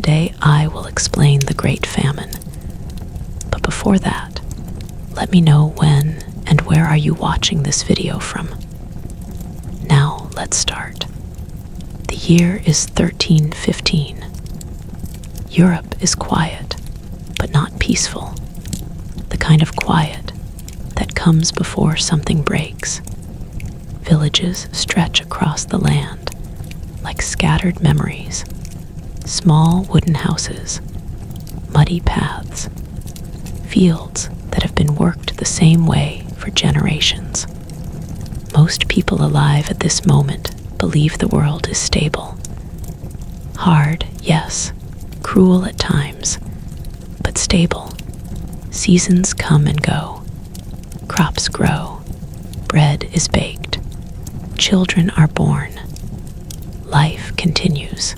Today I will explain the Great Famine. But before that, let me know when and where are you watching this video from. Now let's start. The year is 1315. Europe is quiet, but not peaceful. The kind of quiet that comes before something breaks. Villages stretch across the land like scattered memories. Small wooden houses, muddy paths, fields that have been worked the same way for generations. Most people alive at this moment believe the world is stable. Hard, yes, cruel at times, but stable. Seasons come and go. Crops grow. Bread is baked. Children are born. Life continues.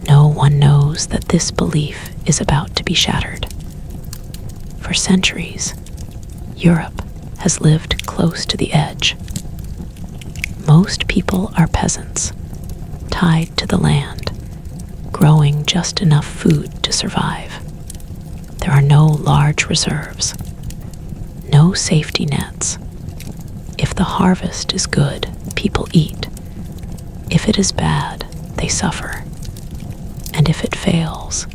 No one knows that this belief is about to be shattered. For centuries, Europe has lived close to the edge. Most people are peasants, tied to the land, growing just enough food to survive. There are no large reserves, no safety nets. If the harvest is good, people eat. If it is bad, they suffer. And if it fails,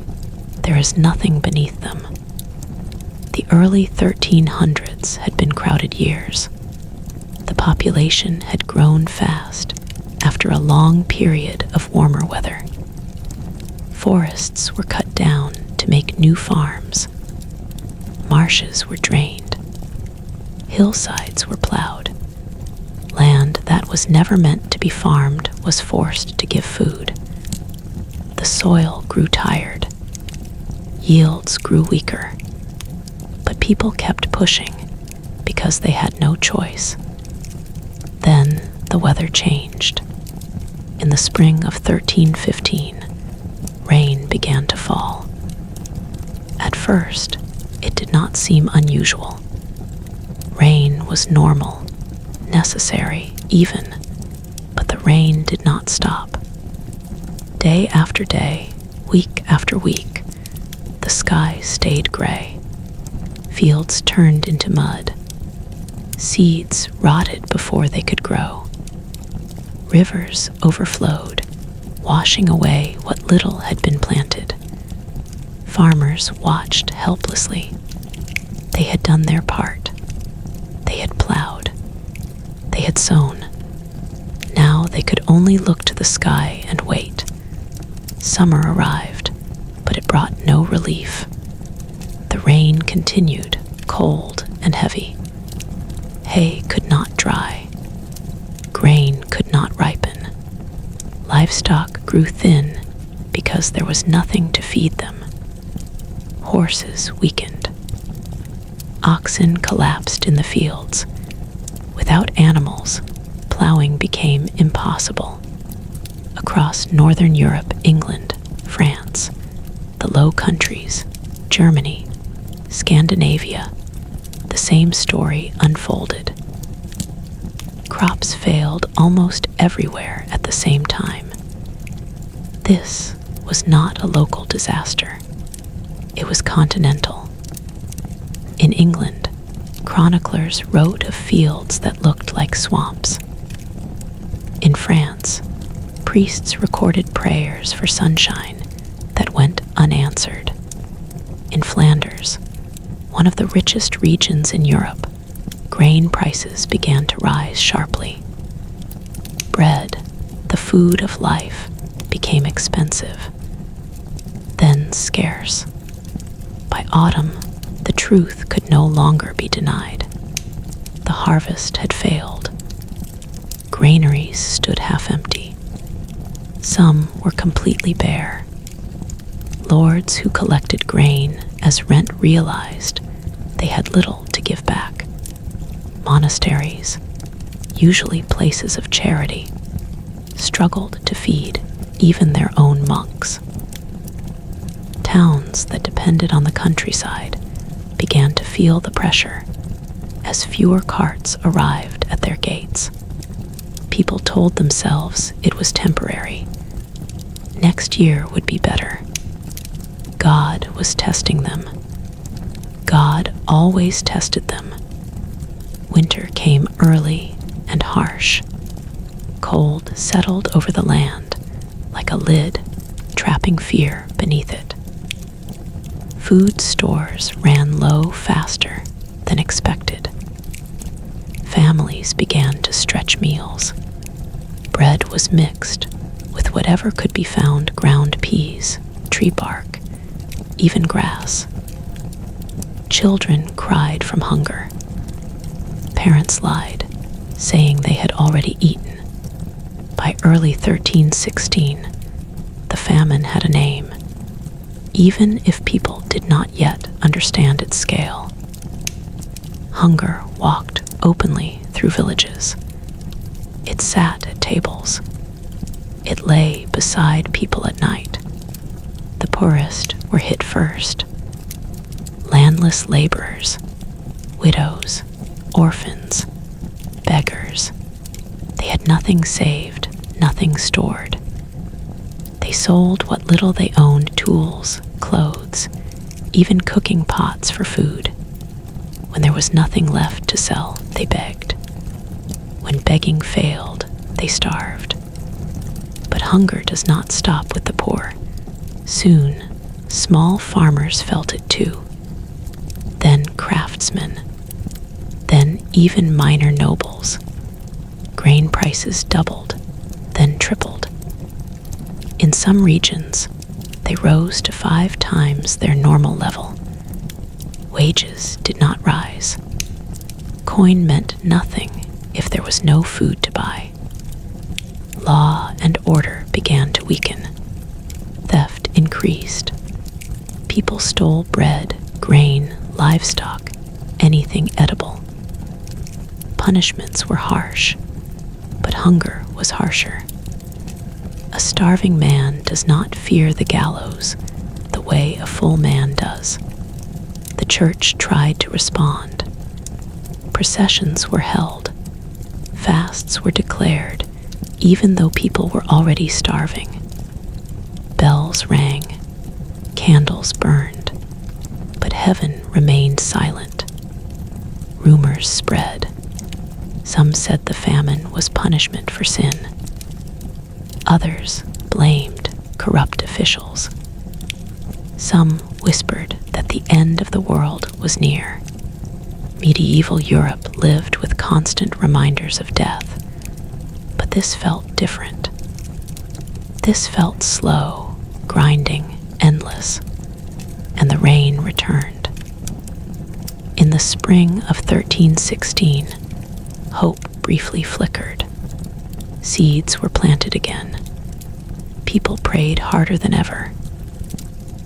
there is nothing beneath them. The early 1300s had been crowded years. The population had grown fast after a long period of warmer weather. Forests were cut down to make new farms. Marshes were drained. Hillsides were plowed. Land that was never meant to be farmed was forced to give food. The soil grew tired. Yields grew weaker. But people kept pushing because they had no choice. Then the weather changed. In the spring of 1315, rain began to fall. At first, it did not seem unusual. Rain was normal, necessary, even, but the rain did not stop. Day after day, week after week, the sky stayed gray. Fields turned into mud. Seeds rotted before they could grow. Rivers overflowed, washing away what little had been planted. Farmers watched helplessly. They had done their part. They had plowed. They had sown. Now they could only look to the sky and wait. Summer arrived, but it brought no relief. The rain continued, cold and heavy. Hay could not dry. Grain could not ripen. Livestock grew thin because there was nothing to feed them. Horses weakened. Oxen collapsed in the fields. Without animals, plowing became impossible. Across northern Europe, England, France, the Low Countries, Germany, Scandinavia, the same story unfolded. Crops failed almost everywhere at the same time. This was not a local disaster. It was continental. In England, chroniclers wrote of fields that looked like swamps. In France, priests recorded prayers for sunshine that went unanswered. In Flanders, one of the richest regions in Europe, grain prices began to rise sharply. Bread, the food of life, became expensive, then scarce. By autumn, the truth could no longer be denied. The harvest had failed. Granaries stood half empty. Some were completely bare. Lords who collected grain as rent realized they had little to give back. Monasteries, usually places of charity, struggled to feed even their own monks. Towns that depended on the countryside began to feel the pressure as fewer carts arrived at their gates. People told themselves it was temporary. Next year would be better. God was testing them. God always tested them. Winter came early and harsh. Cold settled over the land like a lid, trapping fear beneath it. Food stores ran low faster than expected. Families began to stretch meals. Bread was mixed with whatever could be found: ground peas, tree bark, even grass. Children cried from hunger. Parents lied, saying they had already eaten. By early 1316, the famine had a name, even if people did not yet understand its scale. Hunger walked openly through villages. It sat at tables. It lay beside people at night. The poorest were hit first. Landless laborers, widows, orphans, beggars. They had nothing saved, nothing stored. They sold what little they owned: tools, clothes, even cooking pots for food. When there was nothing left to sell, they begged. When begging failed, they starved. But hunger does not stop with the poor. Soon, small farmers felt it too. Then craftsmen. Then even minor nobles. Grain prices doubled, then tripled. In some regions, they rose to 5 times their normal level. Wages did not rise. Coin meant nothing if there was no food to buy. Law and order began to weaken. Theft increased. People stole bread, grain, livestock, anything edible. Punishments were harsh, but hunger was harsher. A starving man does not fear the gallows the way a full man does. The church tried to respond. Processions were held. Fasts were declared, even though people were already starving. Bells rang. Candles burned. But heaven remained silent. Rumors spread. Some said the famine was punishment for sin. Others blamed corrupt officials. Some whispered that the end of the world was near. Medieval Europe lived with constant reminders of death. But this felt different. This felt slow, grinding, endless, and the rain returned. In the spring of 1316, hope briefly flickered. Seeds were planted again. People prayed harder than ever.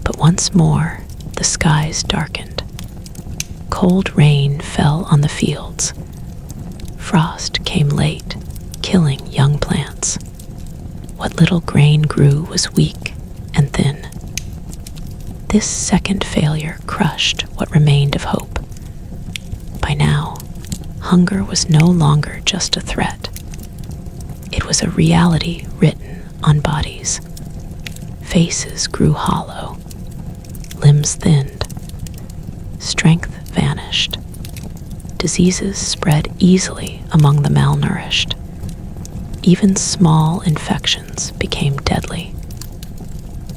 But once more, the skies darkened. Cold rain fell on the fields. Frost came late, killing young plants. What little grain grew was weak and thin. This second failure crushed what remained of hope. By now, hunger was no longer just a threat. It was a reality written on bodies. Faces grew hollow. Limbs thinned. Strength vanished. Diseases spread easily among the malnourished. Even small infections became deadly.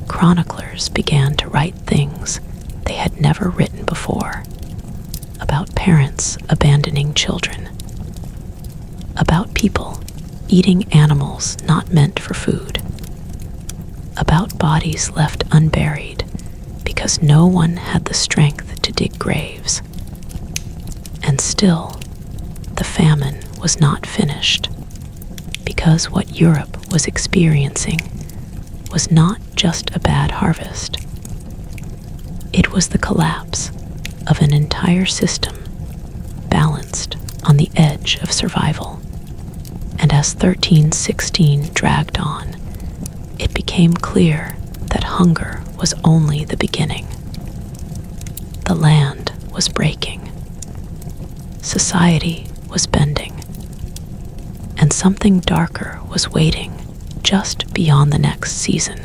Chroniclers began to write things they had never written before, about parents abandoning children, about people eating animals not meant for food, about bodies left unburied because no one had the strength to dig graves. And still, the famine was not finished, because what Europe was experiencing was not just a bad harvest. It was the collapse of an entire system balanced on the edge of survival. And as 1316 dragged on, it became clear that hunger was only the beginning. The land was breaking. Society was bending. And something darker was waiting just beyond the next season.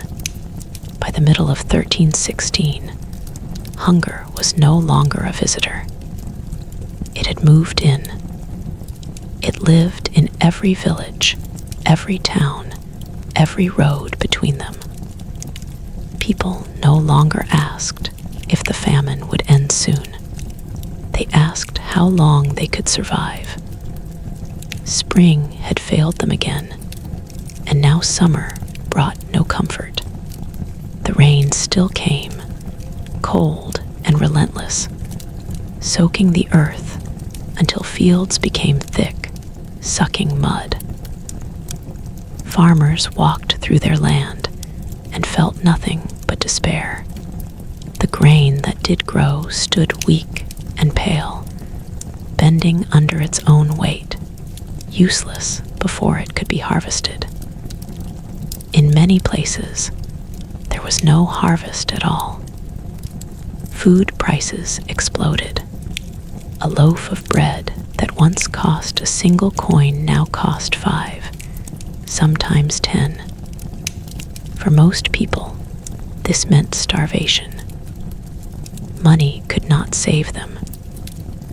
By the middle of 1316, hunger was no longer a visitor. It had moved in. It lived in every village, every town, every road between them. People no longer asked if the famine would end soon. They asked how long they could survive. Spring had failed them again, and now summer brought no comfort. The rain still came, cold and relentless, soaking the earth until fields became thick, sucking mud. Farmers walked through their land and felt nothing but despair. The grain that did grow stood weak and pale, bending under its own weight, useless before it could be harvested. In many places, there was no harvest at all. Food prices exploded. A loaf of bread that once cost a single coin now cost 5, sometimes 10. For most people, this meant starvation. Money could not save them.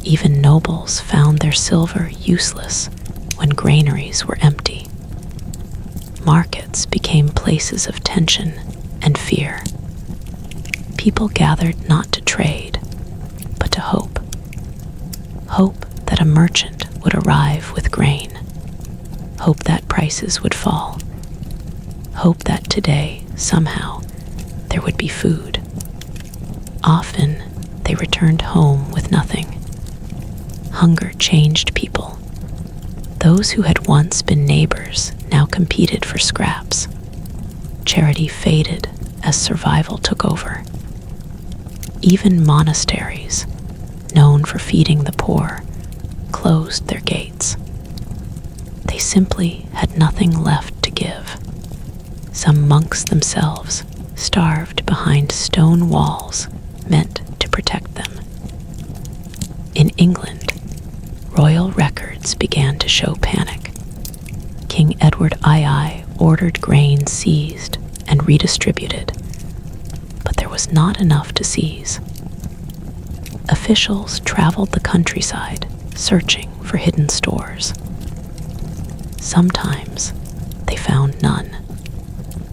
Even nobles found their silver useless when granaries were empty. Markets became places of tension and fear. People gathered not to trade, but to hope. Hope that a merchant would arrive with grain. Hope that prices would fall. Hope that today, somehow, there would be food. Often, they returned home with nothing. Hunger changed people. Those who had once been neighbors now competed for scraps. Charity faded as survival took over. Even monasteries, known for feeding the poor, closed their gates. They simply had nothing left to give. Some monks themselves starved behind stone walls meant to protect them. In England, royal records began to show panic. King Edward II ordered grain seized and redistributed, but there was not enough to seize. Officials traveled the countryside searching for hidden stores. Sometimes they found none.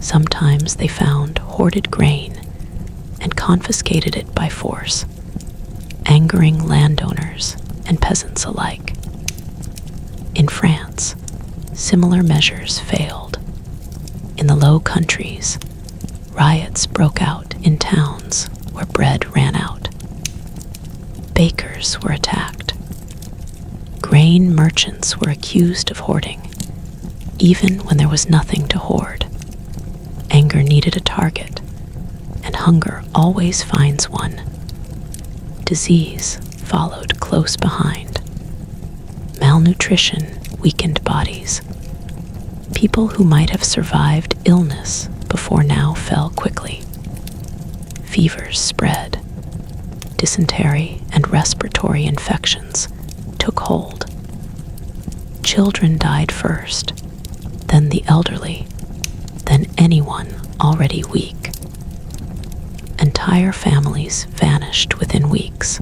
Sometimes they found hoarded grain and confiscated it by force, angering landowners and peasants alike. In France, similar measures failed. In the Low Countries, riots broke out in towns where bread ran out. Bakers were attacked. Grain merchants were accused of hoarding, even when there was nothing to hoard. Anger needed a target, and hunger always finds one. Disease followed close behind. Malnutrition weakened bodies. People who might have survived illness before now fell quickly. Fevers spread. Dysentery and respiratory infections took hold. Children died first, then the elderly, then anyone already weak. Entire families vanished within weeks.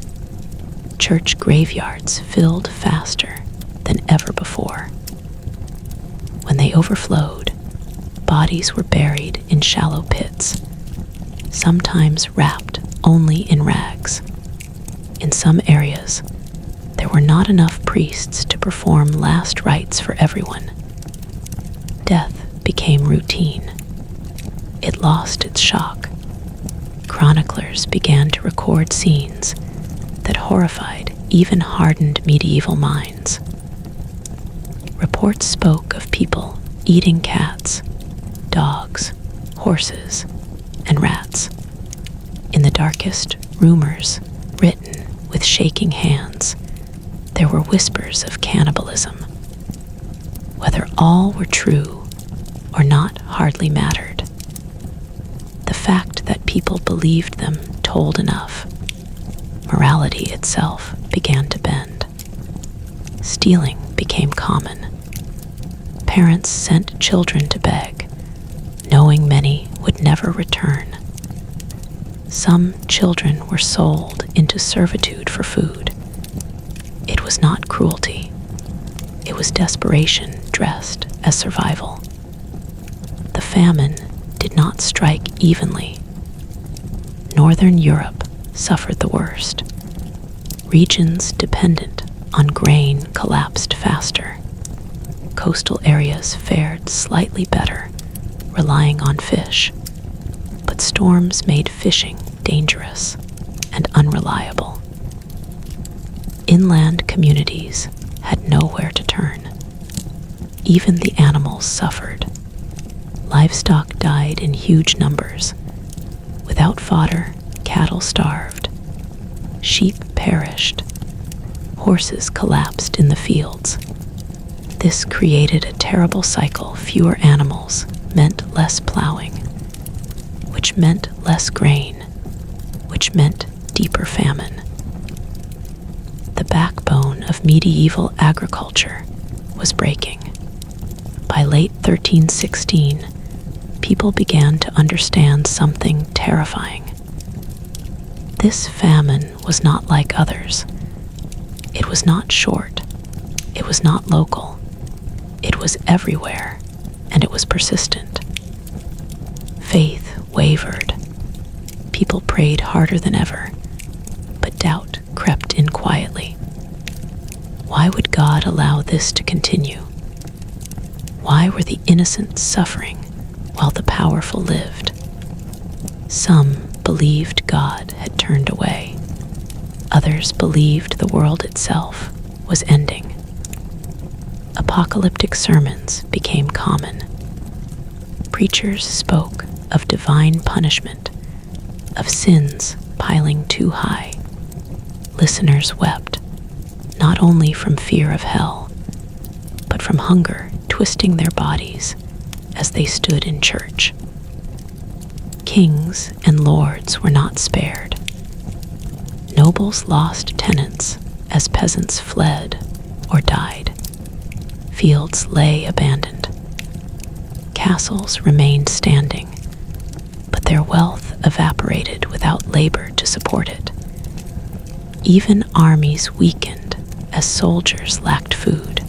Church graveyards filled faster than ever before. When they overflowed, bodies were buried in shallow pits, sometimes wrapped only in rags. In some areas, there were not enough priests to perform last rites for everyone. Death became routine. It lost its shock. Chroniclers began to record scenes that horrified even hardened medieval minds. Reports spoke of people eating cats, dogs, horses, and rats. In the darkest rumors, written with shaking hands, there were whispers of cannibalism. Whether all were true or not hardly mattered. The fact that people believed them told enough. Morality itself began to bend. Stealing became common. Parents sent children to beg, knowing many would never return. Some children were sold into servitude for food. It was not cruelty. It was desperation dressed as survival. The famine did not strike evenly. Northern Europe suffered the worst. Regions dependent on grain collapsed faster. Coastal areas fared slightly better, relying on fish, but storms made fishing dangerous and unreliable. Inland communities had nowhere to turn. Even the animals suffered. Livestock died in huge numbers. Without fodder, cattle starved. Sheep perished. Horses collapsed in the fields. This created a terrible cycle. Fewer animals meant less plowing, which meant less grain, which meant deeper famine. The backbone of medieval agriculture was breaking. By late 1316, people began to understand something terrifying. This famine was not like others. It was not short. It was not local. It was everywhere, and it was persistent. Faith wavered. People prayed harder than ever, but doubt crept in quietly. Why would God allow this to continue? Why were the innocent suffering while the powerful lived? Some believed God had turned away. Others believed the world itself was ending. Apocalyptic sermons became common. Preachers spoke of divine punishment, of sins piling too high. Listeners wept, not only from fear of hell, but from hunger twisting their bodies as they stood in church. Kings and lords were not spared. Nobles lost tenants as peasants fled or died. Fields lay abandoned. Castles remained standing, but their wealth evaporated without labor to support it. Even armies weakened as soldiers lacked food.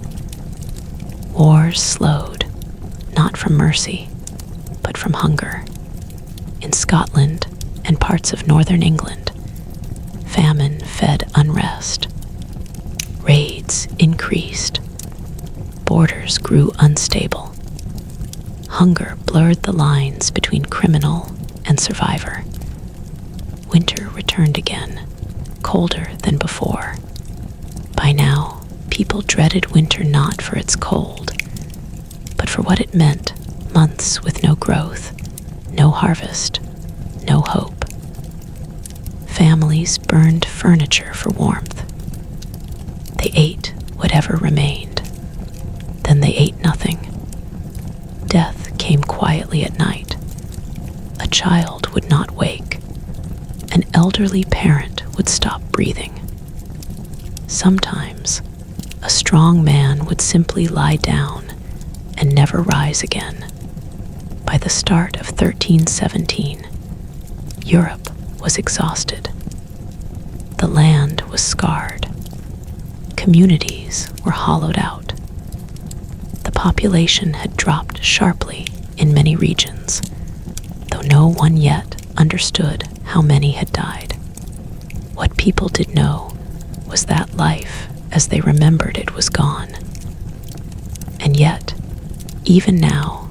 Wars slowed, not from mercy, but from hunger. In Scotland and parts of northern England, famine fed unrest. Raids increased. Borders grew unstable. Hunger blurred the lines between criminal and survivor. Winter returned again, colder than before. By now, people dreaded winter not for its cold, but for what it meant: months with no growth, no harvest, no hope. Families burned furniture for warmth. They ate whatever remained. Then they ate nothing. Death came quietly at night. A child would not wake. An elderly parent would stop breathing. Sometimes, a strong man would simply lie down and never rise again. By the start of 1317, Europe was exhausted. The land was scarred. Communities were hollowed out. The population had dropped sharply in many regions, though no one yet understood how many had died. What people did know was that life, as they remembered it, was gone. And yet, even now,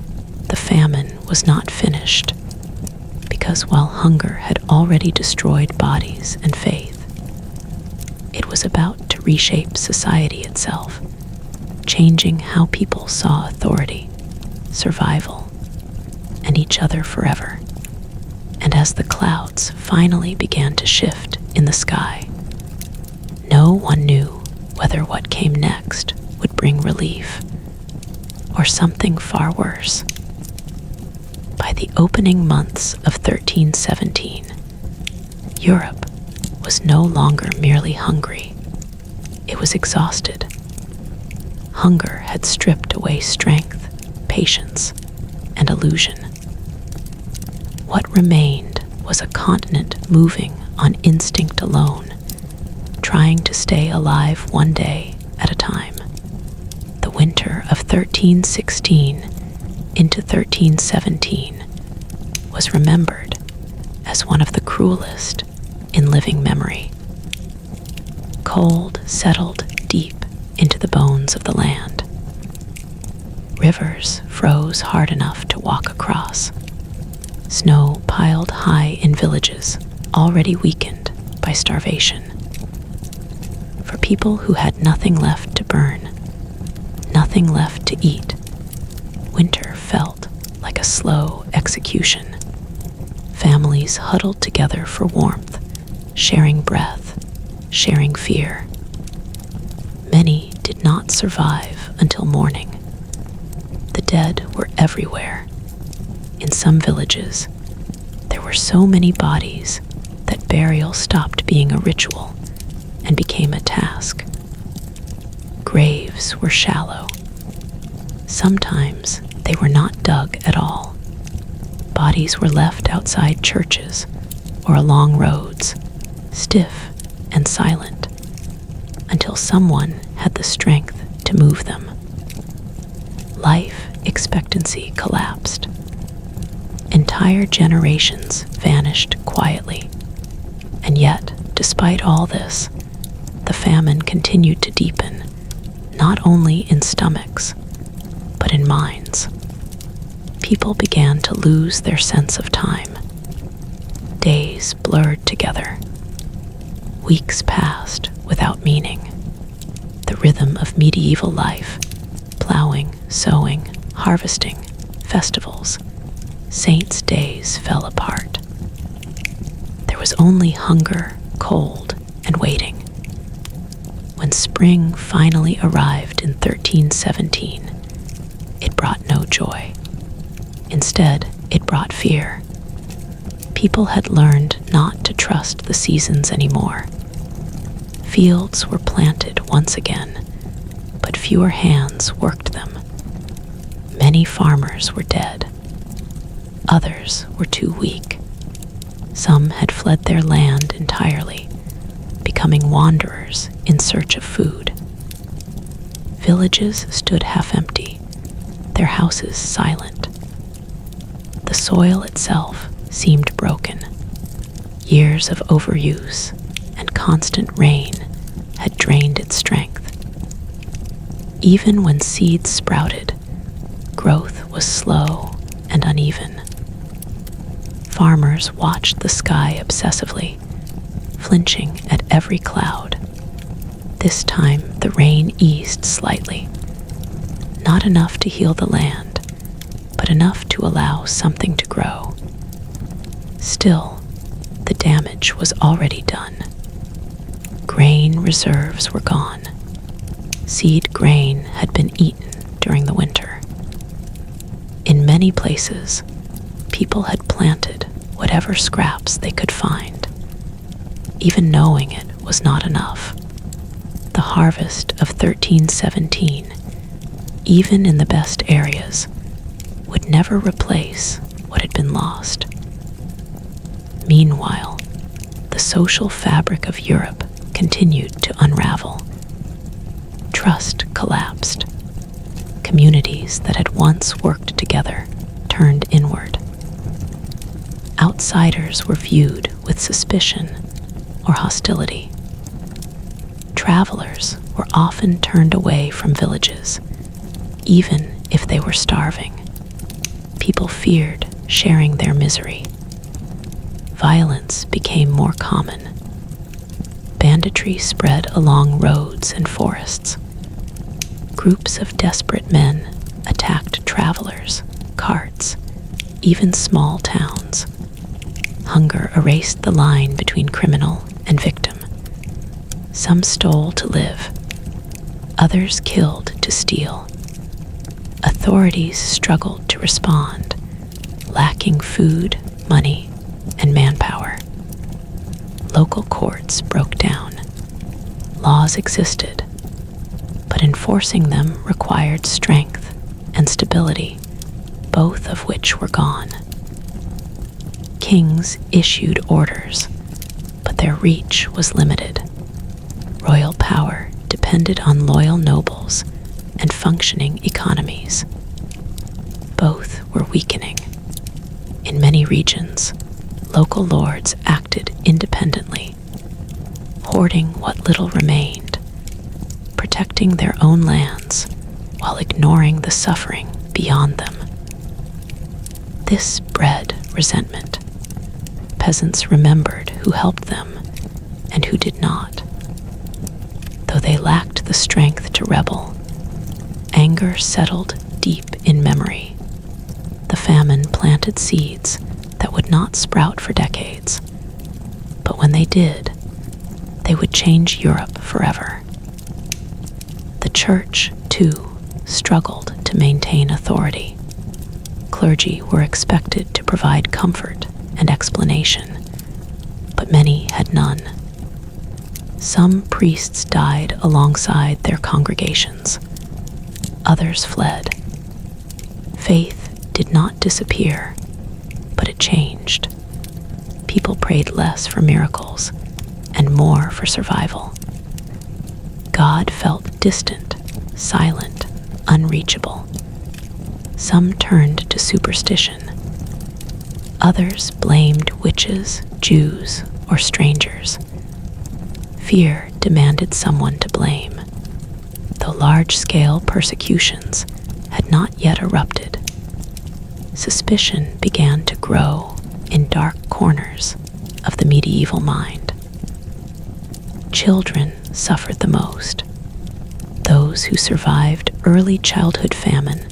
the famine was not finished, because while hunger had already destroyed bodies and faith, it was about to reshape society itself, changing how people saw authority, survival, and each other forever. And as the clouds finally began to shift in the sky, no one knew whether what came next would bring relief or something far worse. By the opening months of 1317, Europe was no longer merely hungry. It was exhausted. Hunger had stripped away strength, patience, and illusion. What remained was a continent moving on instinct alone, trying to stay alive one day at a time. The winter of 1316 into 1317 was remembered as one of the cruelest in living memory. Cold settled deep into the bones of the land. Rivers froze hard enough to walk across. Snow piled high in villages already weakened by starvation. For people who had nothing left to burn, nothing left to eat, winter felt like a slow execution. Families huddled together for warmth, sharing breath, sharing fear. Many did not survive until morning. The dead were everywhere. In some villages, there were so many bodies that burial stopped being a ritual and became a task. Graves were shallow. Sometimes they were not dug at all. Bodies were left outside churches or along roads, stiff and silent, until someone had the strength to move them. Life expectancy collapsed. Entire generations vanished quietly. And yet, despite all this, the famine continued to deepen, not only in stomachs, but in minds. People began to lose their sense of time. Days blurred together. Weeks passed without meaning. The rhythm of medieval life, plowing, sowing, harvesting, festivals, saints' days fell apart. There was only hunger, cold, and waiting. When spring finally arrived in 1317, it brought no joy. Instead, it brought fear. People had learned not to trust the seasons anymore. Fields were planted once again, but fewer hands worked them. Many farmers were dead. Others were too weak. Some had fled their land entirely, becoming wanderers in search of food. Villages stood half empty, their houses silent. The soil itself seemed broken. Years of overuse and constant rain had drained its strength. Even when seeds sprouted, growth was slow and uneven. Farmers watched the sky obsessively, flinching at every cloud. This time the rain eased slightly, not enough to heal the land, but enough to allow something to grow. Still, the damage was already done. Grain reserves were gone. Seed grain had been eaten during the winter. In many places, people had planted whatever scraps they could find. Even knowing it was not enough. The harvest of 1317, even in the best areas, would never replace what had been lost. Meanwhile, the social fabric of Europe continued to unravel. Trust collapsed. Communities that had once worked together turned inward. Outsiders were viewed with suspicion or hostility. Travelers were often turned away from villages, even if they were starving. People feared sharing their misery. Violence became more common. Banditry spread along roads and forests. Groups of desperate men attacked travelers, carts, even small towns. Hunger erased the line between criminal and victim. Some stole to live. Others killed to steal. Authorities struggled to respond, lacking food, money, and manpower. Local courts broke down. Laws existed, but enforcing them required strength and stability, both of which were gone. Kings issued orders, but their reach was limited. Royal power depended on loyal nobles and functioning economies. Both were weakening. In many regions, local lords acted independently, hoarding what little remained, protecting their own lands while ignoring the suffering beyond them. This bred resentment. Peasants remembered who helped them and who did not. Though they lacked the strength to rebel, anger settled deep in memory. The famine planted seeds that would not sprout for decades, but when they did, they would change Europe forever. The church, too, struggled to maintain authority. Clergy were expected to provide comfort and explanation, but many had none. Some priests died alongside their congregations. Others fled. Faith did not disappear, but it changed. People prayed less for miracles and more for survival. God felt distant, silent, unreachable. Some turned to superstition. Others blamed witches, Jews, or strangers. Fear demanded someone to blame, though large-scale persecutions had not yet erupted. Suspicion began to grow in dark corners of the medieval mind. Children suffered the most. Those who survived early childhood famine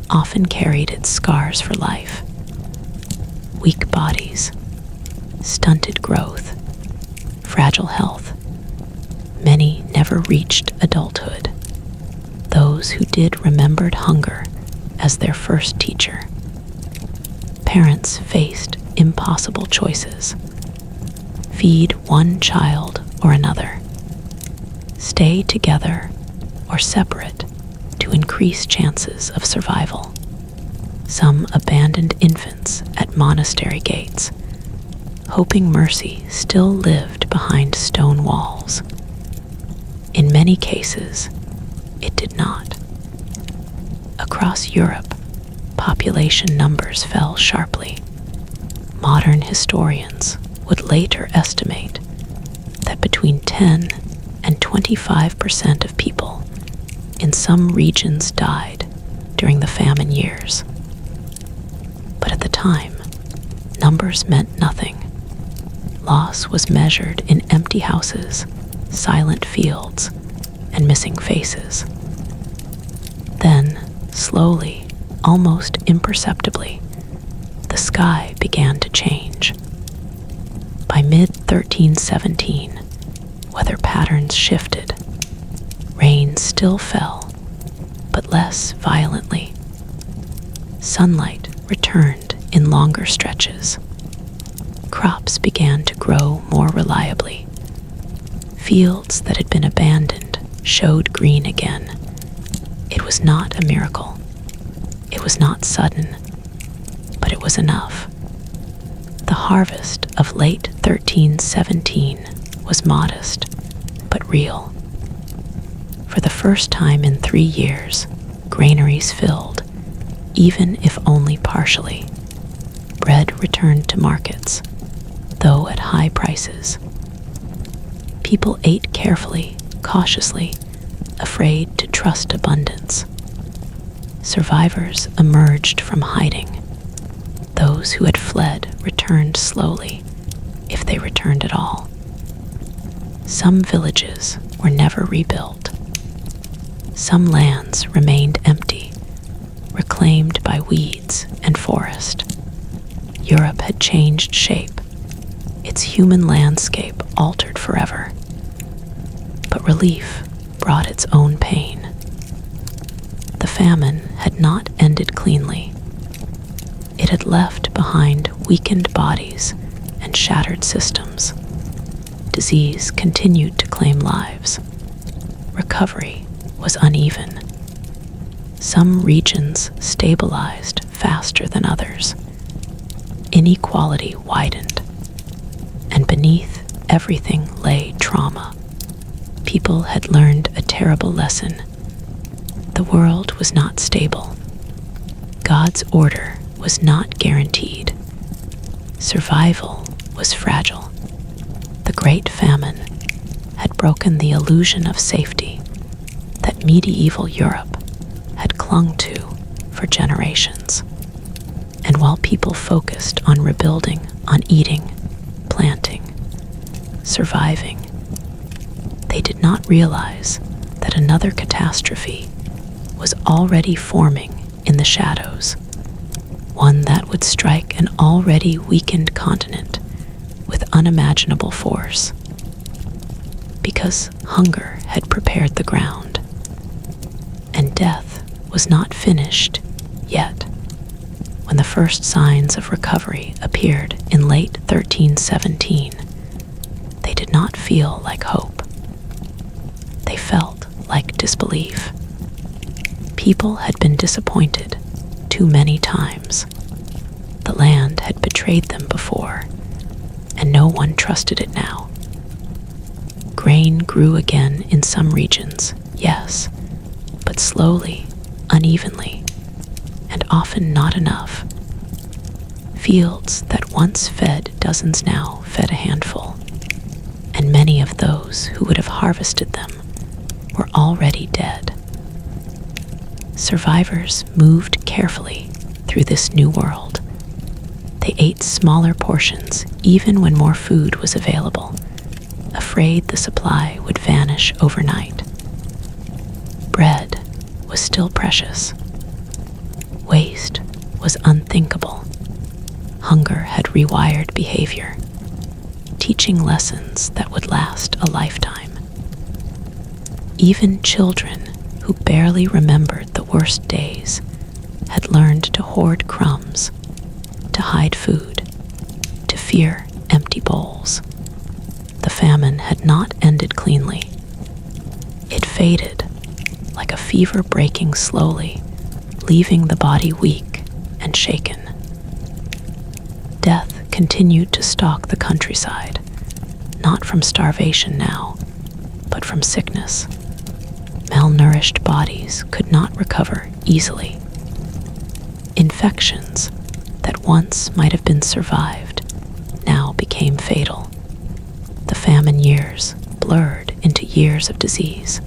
often carried its scars for life. Weak bodies, stunted growth, fragile health. Many never reached adulthood. Those who did remembered hunger as their first teacher. Parents faced impossible choices. Feed one child or another. Stay together or separate to increase chances of survival. Some abandoned infants at monastery gates, hoping mercy still lived behind stone walls. In many cases, it did not. Across Europe, population numbers fell sharply. Modern historians would later estimate that between 10 and 25% of people in some regions died during the famine years. But at the time, numbers meant nothing. Loss was measured in empty houses, silent fields, and missing faces. Then, slowly, almost imperceptibly, the sky began to change. By mid-1317, weather patterns shifted. Rain still fell, but less violently. Sunlight returned in longer stretches. Crops began to grow more reliably. Fields that had been abandoned showed green again. It was not a miracle. It was not sudden, but it was enough. The harvest of late 1317 was modest, but real. For the first time in 3 years, granaries filled, even if only partially. Bread returned to markets, though at high prices. People ate carefully, cautiously, afraid to trust abundance. Survivors emerged from hiding. Those who had fled returned slowly, if they returned at all. Some villages were never rebuilt. Some lands remained empty, reclaimed by weeds and forest. Europe had changed shape. Its human landscape altered forever. But relief brought its own pain. The famine had not ended cleanly. It had left behind weakened bodies and shattered systems. Disease continued to claim lives. Recovery was uneven. Some regions stabilized faster than others. inequality widened, and beneath everything lay trauma. People had learned a terrible lesson. The world was not stable. God's order was not guaranteed. Survival was fragile. The Great Famine had broken the illusion of safety that medieval Europe had clung to for generations. And while people focused on rebuilding, on eating, planting, surviving, they did not realize that another catastrophe was already forming in the shadows, one that would strike an already weakened continent with unimaginable force. Because hunger had prepared the ground, and death was not finished yet. When the first signs of recovery appeared in late 1317, they did not feel like hope. They felt like disbelief. People had been disappointed too many times. The land had betrayed them before, and no one trusted it now. Grain grew again in some regions, yes, but slowly, unevenly, and often not enough. Fields that once fed dozens now fed a handful, and many of those who would have harvested them were already dead. Survivors moved carefully through this new world. They ate smaller portions even when more food was available, afraid the supply would vanish overnight. Bread was still precious. Waste was unthinkable. Hunger had rewired behavior, teaching lessons that would last a lifetime. Even children who barely remembered the worst days had learned to hoard crumbs, to hide food, to fear empty bowls. The famine had not ended cleanly. It faded like a fever breaking slowly, leaving the body weak and shaken. Death continued to stalk the countryside, not from starvation now, but from sickness. Malnourished bodies could not recover easily. Infections that once might have been survived now became fatal. The famine years blurred into years of disease,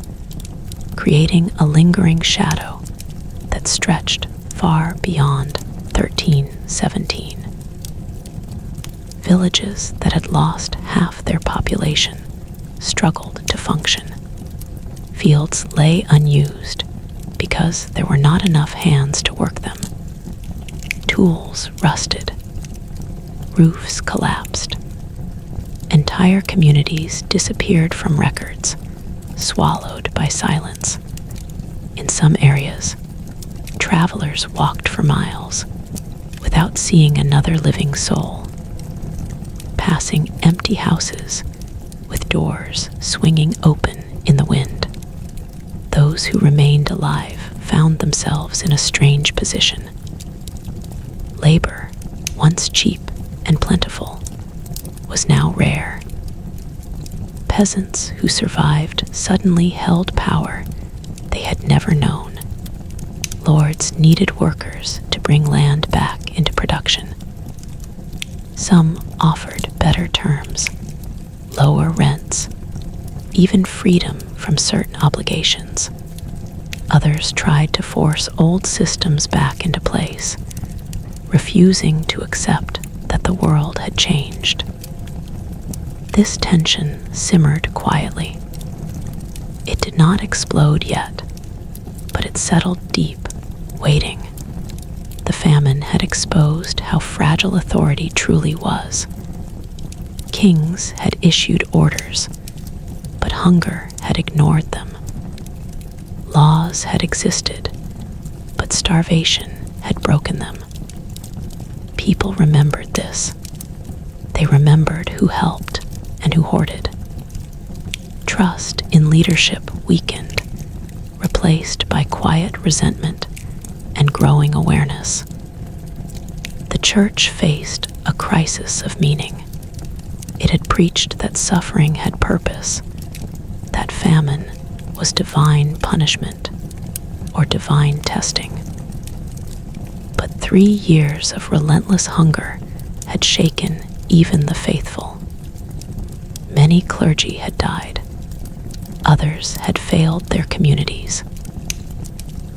creating a lingering shadow that stretched far beyond 1317. Villages that had lost half their population struggled to function. Fields lay unused because there were not enough hands to work them. Tools rusted. Roofs collapsed. Entire communities disappeared from records, swallowed by silence. In some areas, travelers walked for miles without seeing another living soul, passing empty houses with doors swinging open in the wind. Those who remained alive found themselves in a strange position. Labor, once cheap and plentiful, was now rare. Peasants who survived suddenly held power they had never known. Lords needed workers to bring land back into production. Some offered better terms, lower rents, even freedom from certain obligations. Others tried to force old systems back into place, refusing to accept that the world had changed. This tension simmered quietly. It did not explode yet, but it settled deep, waiting. The famine had exposed how fragile authority truly was. Kings had issued orders, but hunger had ignored them. Laws had existed, but starvation had broken them. People remembered this. They remembered who helped and who hoarded. Trust in leadership weakened, replaced by quiet resentment and growing awareness. The church faced crisis of meaning. It had preached that suffering had purpose, that famine was divine punishment or divine testing. But 3 years of relentless hunger had shaken even the faithful. Many clergy had died. Others had failed their communities.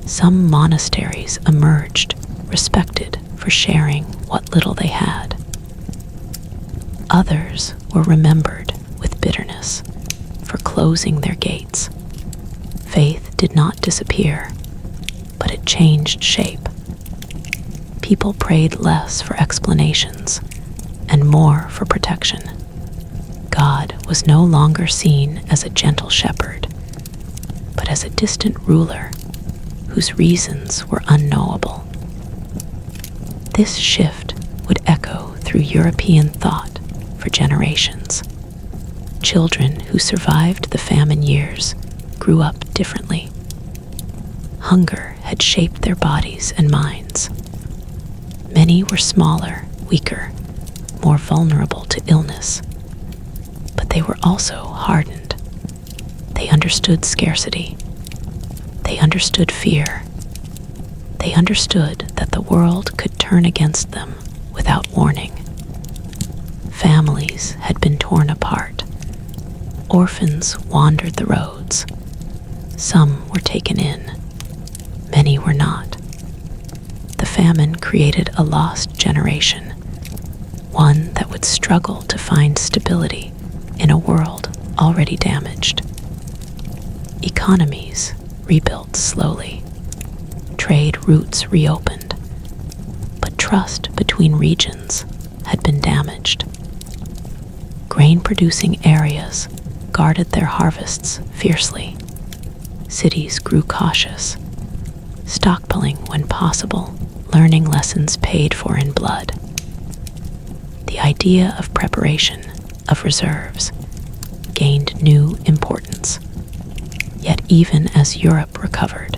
Some monasteries emerged, respected for sharing what little they had. Others were remembered with bitterness for closing their gates. Faith did not disappear, but it changed shape. People prayed less for explanations and more for protection. God was no longer seen as a gentle shepherd, but as a distant ruler whose reasons were unknowable. This shift would echo through European thought for generations. Children who survived the famine years grew up differently. Hunger had shaped their bodies and minds. Many were smaller, weaker, more vulnerable to illness. But they were also hardened. They understood scarcity. They understood fear. They understood that the world could turn against them without warning. Families had been torn apart. Orphans wandered the roads. Some were taken in. Many were not. The famine created a lost generation, one that would struggle to find stability in a world already damaged. Economies rebuilt slowly. Trade routes reopened, but trust between regions had been damaged. Grain-producing areas guarded their harvests fiercely. Cities grew cautious, stockpiling when possible, learning lessons paid for in blood. The idea of preparation, of reserves, gained new importance. Yet even as Europe recovered,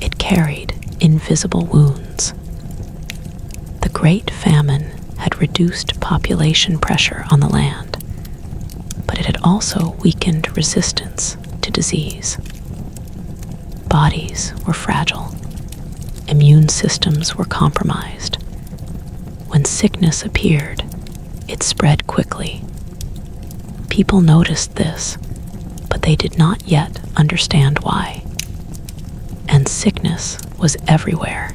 it carried invisible wounds. The Great Famine had reduced population pressure on the land, but it had also weakened resistance to disease. Bodies were fragile. Immune systems were compromised. When sickness appeared, it spread quickly. People noticed this, but they did not yet understand why. And sickness was everywhere.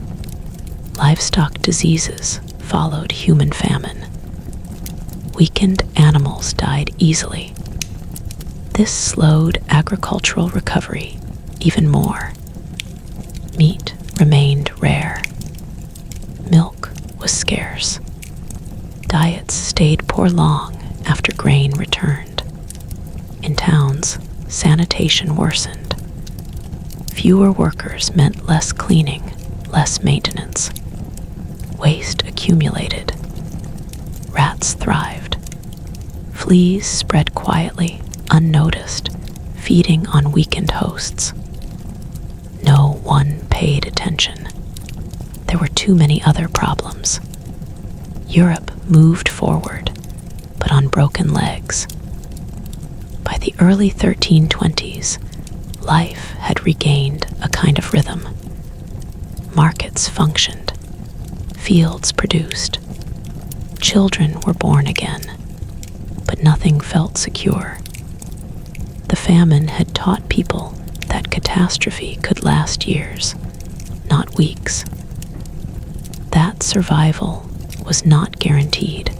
Livestock diseases followed human famine. Weakened animals died easily. This slowed agricultural recovery even more. Meat remained rare. Milk was scarce. Diets stayed poor long after grain returned. In towns, sanitation worsened. Fewer workers meant less cleaning, less maintenance. Waste accumulated. Rats thrived. Fleas spread quietly, unnoticed, feeding on weakened hosts. No one paid attention. There were too many other problems. Europe moved forward, but on broken legs. By the early 1320s, life had regained a kind of rhythm. Markets functioned. Fields produced. Children were born again, but nothing felt secure. The famine had taught people that catastrophe could last years, not weeks. That survival was not guaranteed.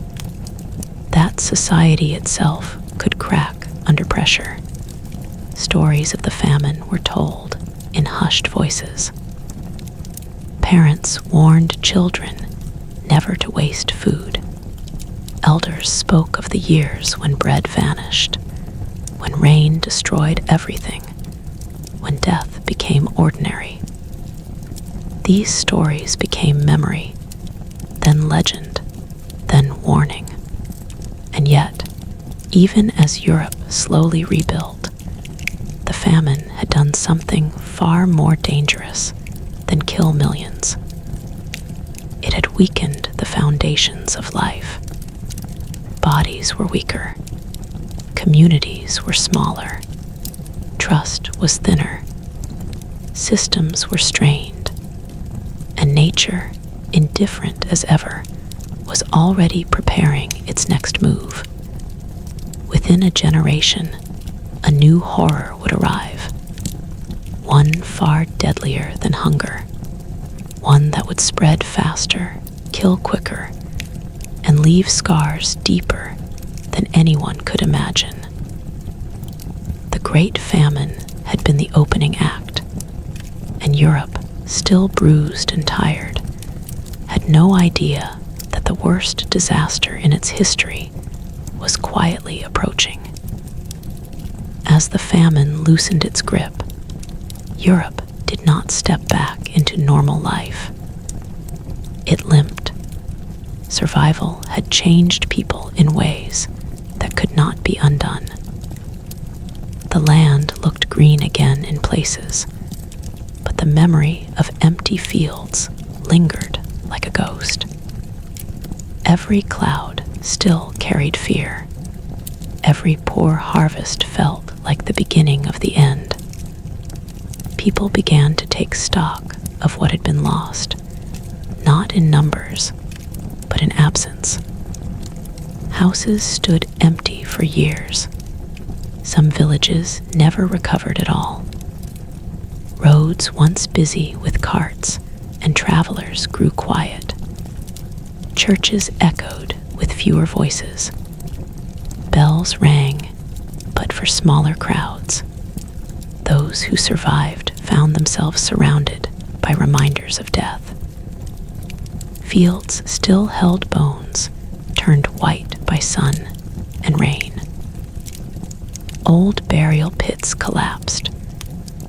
That society itself could crack under pressure. Stories of the famine were told in hushed voices. Parents warned children never to waste food. Elders spoke of the years when bread vanished, when rain destroyed everything, when death became ordinary. These stories became memory, then legend, then warning. And yet, even as Europe slowly rebuilt, the famine had done something far more dangerous than kill millions. It had weakened the foundations of life. Bodies were weaker, communities were smaller, trust was thinner, systems were strained, and nature, indifferent as ever, was already preparing its next move. Within a generation, a new horror would arrive, one far deadlier than hunger, one that would spread faster, kill quicker, and leave scars deeper than anyone could imagine. The Great Famine had been the opening act, and Europe, still bruised and tired, had no idea that the worst disaster in its history was quietly approaching. As the famine loosened its grip, Europe did not step back into normal life. It limped. Survival had changed people in ways that could not be undone. The land looked green again in places, but the memory of empty fields lingered like a ghost. Every cloud still carried fear. Every poor harvest felt like the beginning of the end. People began to take stock of what had been lost, not in numbers, but in absence. Houses stood empty for years. Some villages never recovered at all. Roads once busy with carts and travelers grew quiet. Churches echoed with fewer voices. Bells rang, but for smaller crowds. Those who survived found themselves surrounded by reminders of death. Fields still held bones, turned white by sun and rain. Old burial pits collapsed,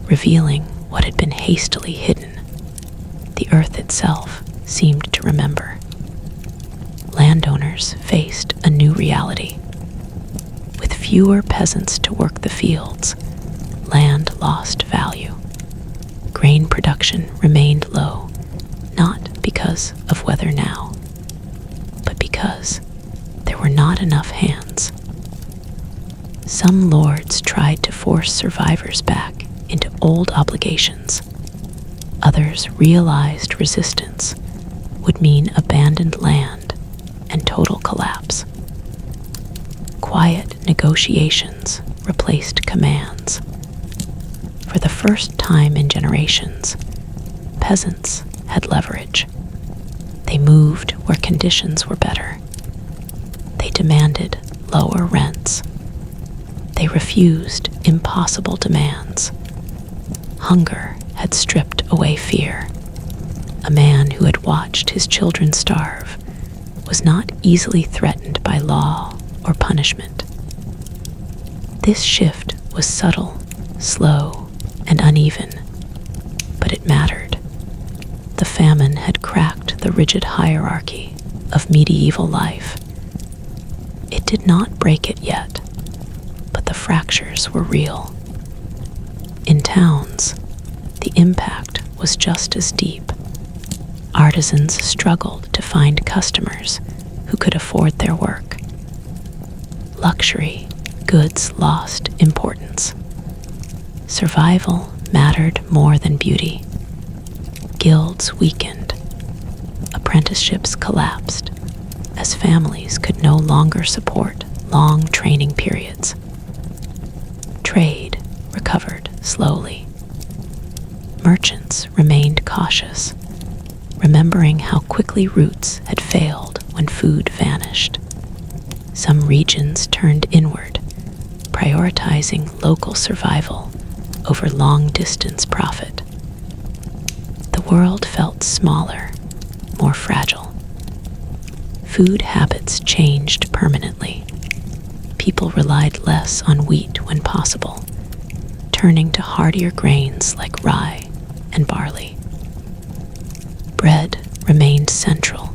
revealing what had been hastily hidden. The earth itself seemed to remember. Landowners faced a new reality. With fewer peasants to work the fields, land lost value. Grain production remained low, not because of weather now, but because there were not enough hands. Some lords tried to force survivors back into old obligations. Others realized resistance would mean abandoned land and total collapse. Quiet negotiations replaced commands. For the first time in generations, peasants had leverage. They moved where conditions were better. They demanded lower rents. They refused impossible demands. Hunger had stripped away fear. A man who had watched his children starve was not easily threatened by law or punishment. This shift was subtle, slow, and uneven, but it mattered. The famine had cracked the rigid hierarchy of medieval life. It did not break it yet, but the fractures were real. In towns, the impact was just as deep. Artisans struggled to find customers who could afford their work. Luxury goods lost importance. Survival mattered more than beauty. Guilds weakened. Apprenticeships collapsed as families could no longer support long training periods. Trade recovered slowly. Merchants remained cautious, remembering how quickly routes had failed when food vanished. Some regions turned inward, prioritizing local survival over long-distance profit. The world felt smaller, more fragile. Food habits changed permanently. People relied less on wheat when possible, turning to hardier grains like rye and barley. Bread remained central,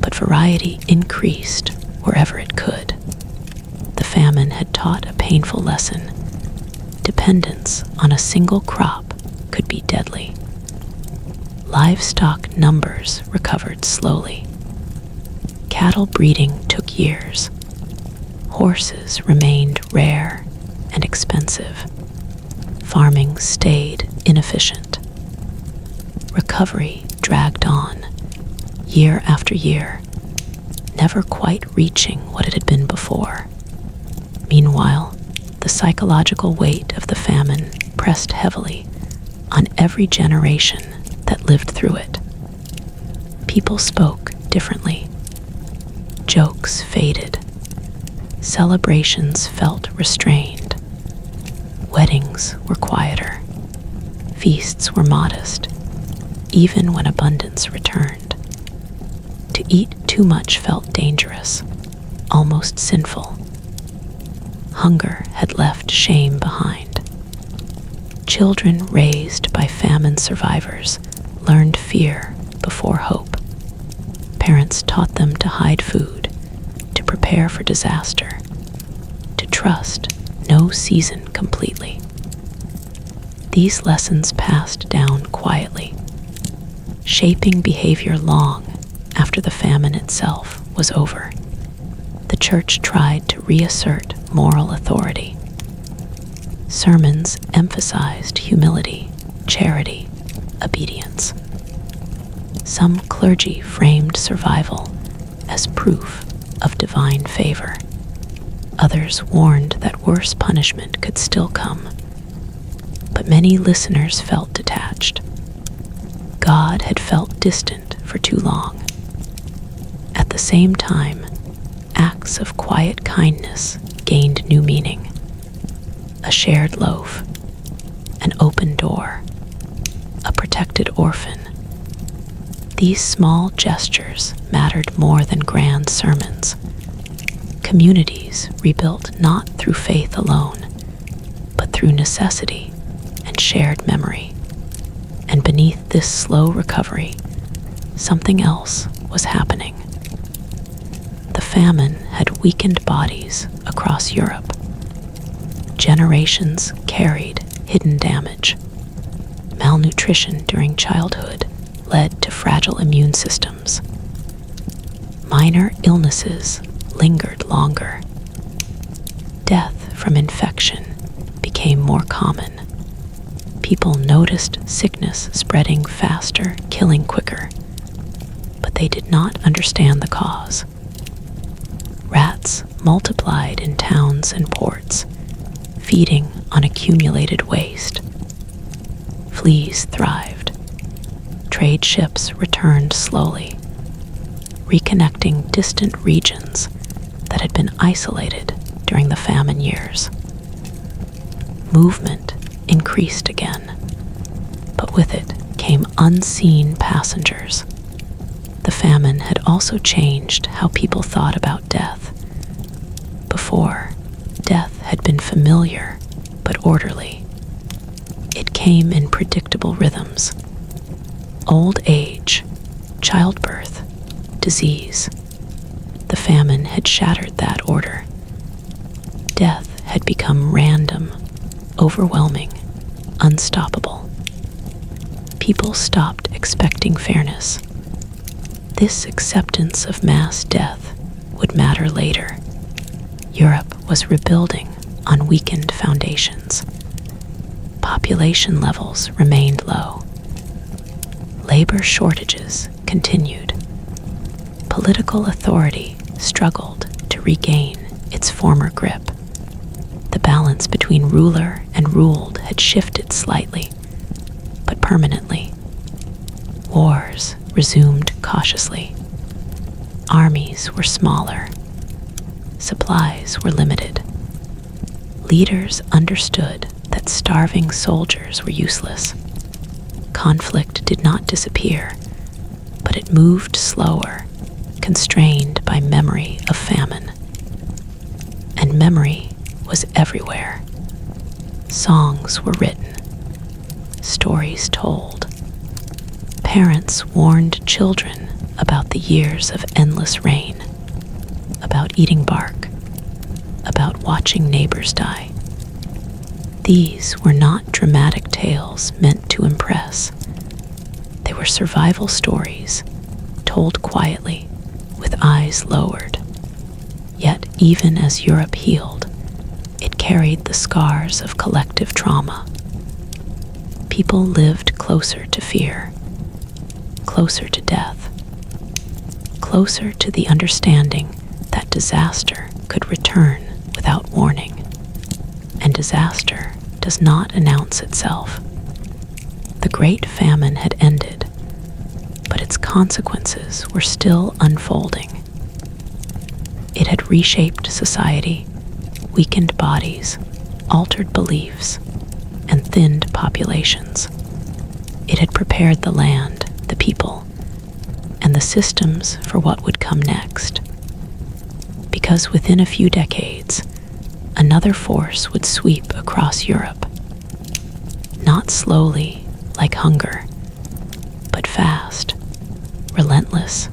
but variety increased wherever it could. The famine had taught a painful lesson. Dependence on a single crop could be deadly. Livestock numbers recovered slowly, Cattle breeding took years. Horses remained rare and expensive. Farming stayed inefficient. Recovery dragged on, year after year, never quite reaching what it had been before. Meanwhile, the psychological weight of the famine pressed heavily on every generation that lived through it. People spoke differently. Jokes faded. Celebrations felt restrained. Weddings were quieter. Feasts were modest, even when abundance returned. To eat too much felt dangerous, almost sinful. Hunger had left shame behind. Children raised by famine survivors learned fear before hope. Parents taught them to hide food, to prepare for disaster, to trust no season completely. These lessons passed down quietly, shaping behavior long after the famine itself was over. The church tried to reassert moral authority. Sermons emphasized humility, charity, obedience. Some clergy framed survival as proof of divine favor. Others warned that worse punishment could still come. But many listeners felt detached. God had felt distant for too long. At the same time, acts of quiet kindness gained new meaning. A shared loaf, an open door, a protected orphan. These small gestures mattered more than grand sermons. Communities rebuilt not through faith alone, but through necessity and shared memory. And beneath this slow recovery, something else was happening. The famine had weakened bodies across Europe. Generations carried hidden damage. Malnutrition during childhood led to fragile immune systems. Minor illnesses lingered longer. Death from infection became more common. People noticed sickness spreading faster, killing quicker, but they did not understand the cause. Rats multiplied in towns and ports, feeding on accumulated waste. Fleas thrived. Trade ships returned slowly, reconnecting distant regions that had been isolated during the famine years. Movement increased again, but with it came unseen passengers. The famine had also changed how people thought about death. Before, death had been familiar but orderly. It came in predictable rhythms. Old age, childbirth, disease. The famine had shattered that order. Death had become random, overwhelming, unstoppable. People stopped expecting fairness. This acceptance of mass death would matter later. Europe was rebuilding on weakened foundations. Population levels remained low. Labor shortages continued. Political authority struggled to regain its former grip. The balance between ruler and ruled had shifted slightly, but permanently. Wars resumed cautiously. Armies were smaller. Supplies were limited. Leaders understood that starving soldiers were useless. Conflict did not disappear, but it moved slower, constrained by memory of famine. And memory was everywhere. Songs were written, stories told. Parents warned children about the years of endless rain, about eating bark, about watching neighbors die. These were not dramatic tales meant to impress. They were survival stories, told quietly, with with eyes lowered. Yet, even as Europe healed, it carried the scars of collective trauma. People lived closer to fear, closer to death, closer to the understanding that disaster could return without warning. And disaster does not announce itself. The Great Famine had ended, but its consequences were still unfolding. It had reshaped society, weakened bodies, altered beliefs, and thinned populations. It had prepared the land, the people, and the systems for what would come next. Because within a few decades, another force would sweep across Europe. Not slowly, like hunger, but fast, relentless,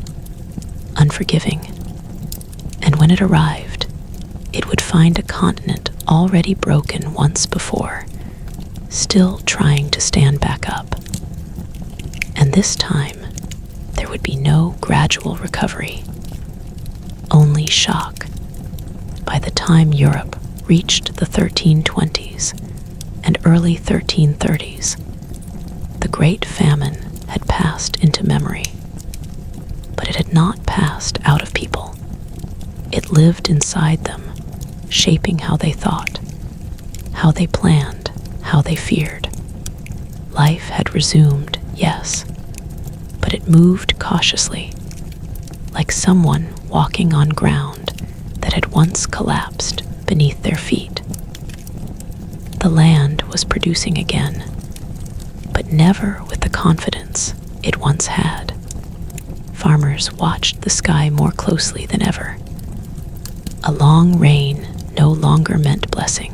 unforgiving. And when it arrived, it would find a continent already broken once before, still trying to stand back up. And this time, there would be no gradual recovery, only shock. By the time Europe reached the 1320s and early 1330s, the Great Famine had passed into memory. But it had not passed out of people. It lived inside them, shaping how they thought, how they planned, how they feared. Life had resumed, yes, but it moved cautiously, like someone walking on ground that had once collapsed beneath their feet. The land was producing again, but never with the confidence it once had. Farmers watched the sky more closely than ever. A long rain no longer meant blessing.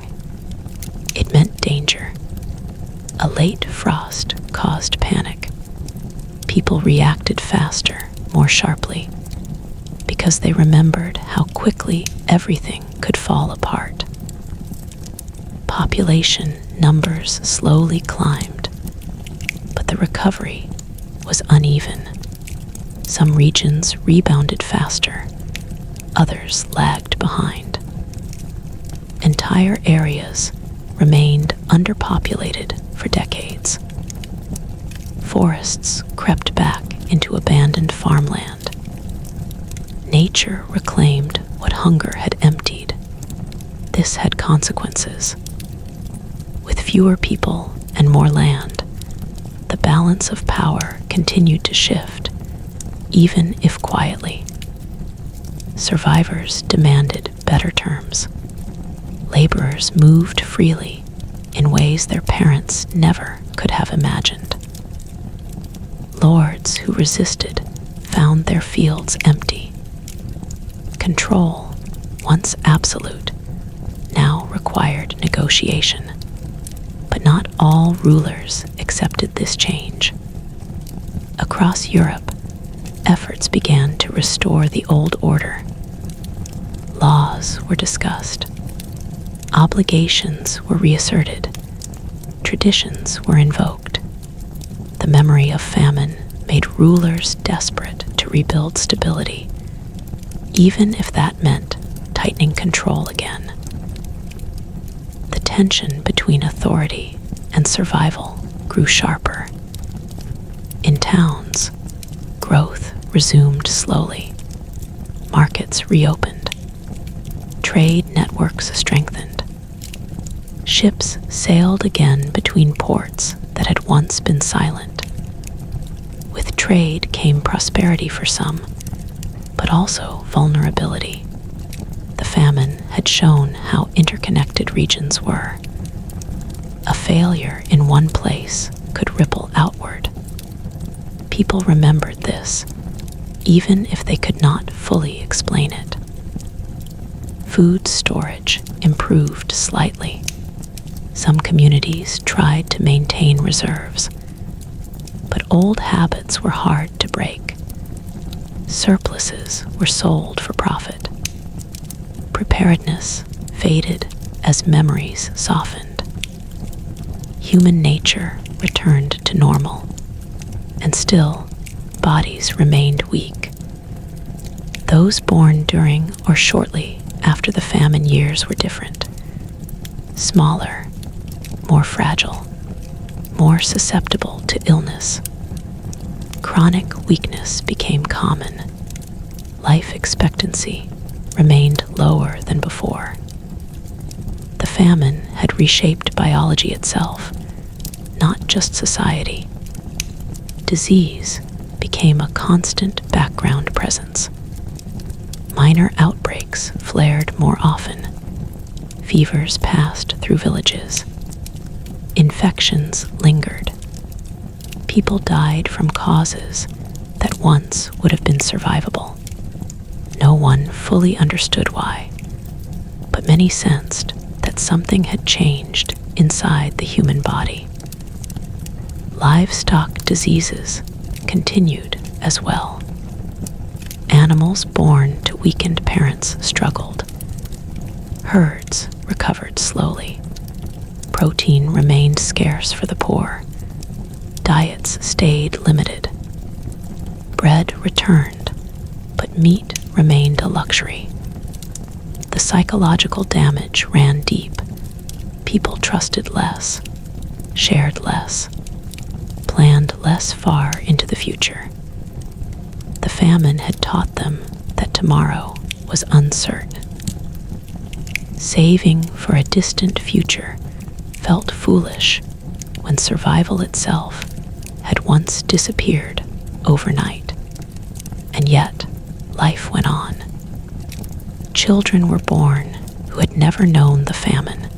It meant danger. A late frost caused panic. People reacted faster, more sharply, because they remembered how quickly everything could fall apart. Population numbers slowly climbed, but the recovery was uneven. Some regions rebounded faster, others lagged behind. Entire areas remained underpopulated for decades. Forests crept back into abandoned farmland. Nature reclaimed what hunger had emptied. This had consequences. With fewer people and more land, the balance of power continued to shift, even if quietly. Survivors demanded better terms. Laborers moved freely in ways their parents never could have imagined. Lords who resisted found their fields empty. Control, once absolute, now required negotiation. But not all rulers accepted this change. Across Europe, efforts began to restore the old order. Laws were discussed. Obligations were reasserted. Traditions were invoked. The memory of famine made rulers desperate to rebuild stability, even if that meant tightening control again. The tension between authority and survival grew sharper. In towns, growth resumed slowly. Markets reopened. Trade networks strengthened. Ships sailed again between ports that had once been silent. With trade came prosperity for some, but also vulnerability. The famine had shown how interconnected regions were. A failure in one place could ripple outward. People remembered this, even if they could not fully explain it. Food storage improved slightly. Some communities tried to maintain reserves, but old habits were hard to break. Surpluses were sold for profit. Preparedness faded as memories softened. Human nature returned to normal, and still, bodies remained weak. Those born during or shortly after the famine years were different. Smaller, more fragile, more susceptible to illness. Chronic weakness became common. Life expectancy remained lower than before. The famine had reshaped biology itself, not just society. Disease became a constant background presence. Minor outbreaks flared more often. Fevers passed through villages. Infections lingered. People died from causes that once would have been survivable. No one fully understood why, but many sensed that something had changed inside the human body. Livestock diseases continued as well. Animals born to weakened parents struggled. Herds recovered slowly. Protein remained scarce for the poor. Diets stayed limited. Bread returned, but meat remained a luxury. The psychological damage ran deep. People trusted less, shared less, planned less far into the future. The famine had taught them that tomorrow was uncertain. Saving for a distant future felt foolish when survival itself had once disappeared overnight. And yet, life went on. Children were born who had never known the famine.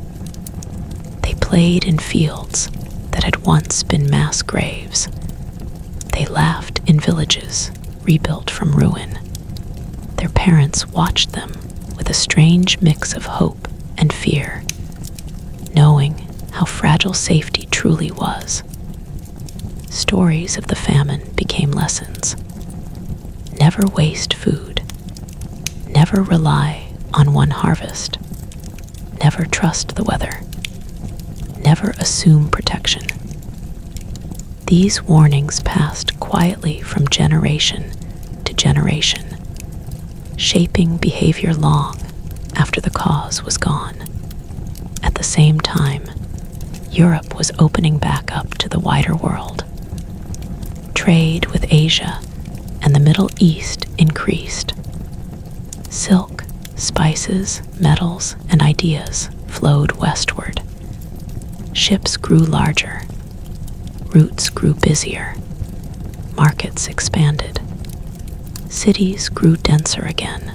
They played in fields that had once been mass graves. They laughed in villages rebuilt from ruin. Their parents watched them with a strange mix of hope and fear, knowing how fragile safety truly was. Stories of the famine became lessons. Never waste food. Never rely on one harvest. Never trust the weather. Never assume protection. These warnings passed quietly from generation to generation, shaping behavior long after the cause was gone. At the same time, Europe was opening back up to the wider world. Trade with Asia and the Middle East increased. Silk, spices, metals, and ideas flowed westward. Ships grew larger. Routes grew busier. Markets expanded. Cities grew denser again.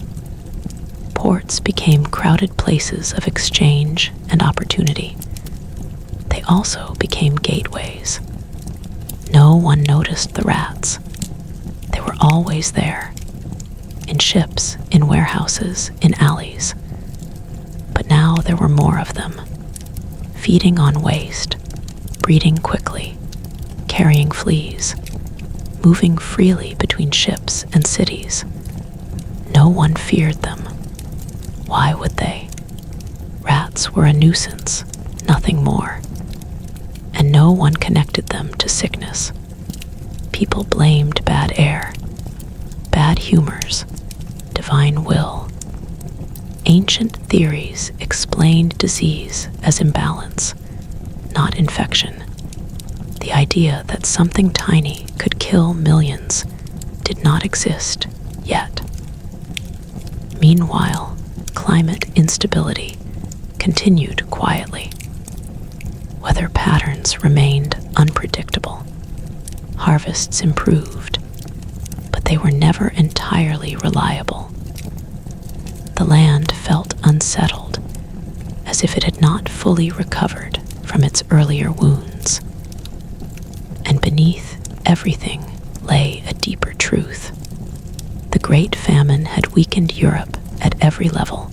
Ports became crowded places of exchange and opportunity. They also became gateways. No one noticed the rats. They were always there, in ships, in warehouses, in alleys. But now there were more of them, feeding on waste, breeding quickly, carrying fleas, moving freely between ships and cities. No one feared them. Why would they? Rats were a nuisance, nothing more. And no one connected them to sickness. People blamed bad air, bad humors, divine will. Ancient theories explained disease as imbalance, not infection. The idea that something tiny could kill millions did not exist yet. Meanwhile, climate instability continued quietly. Weather patterns remained unpredictable. Harvests improved, but they were never entirely reliable. The land felt unsettled, as if it had not fully recovered from its earlier wounds. And beneath everything lay a deeper truth. The Great Famine had weakened Europe at every level.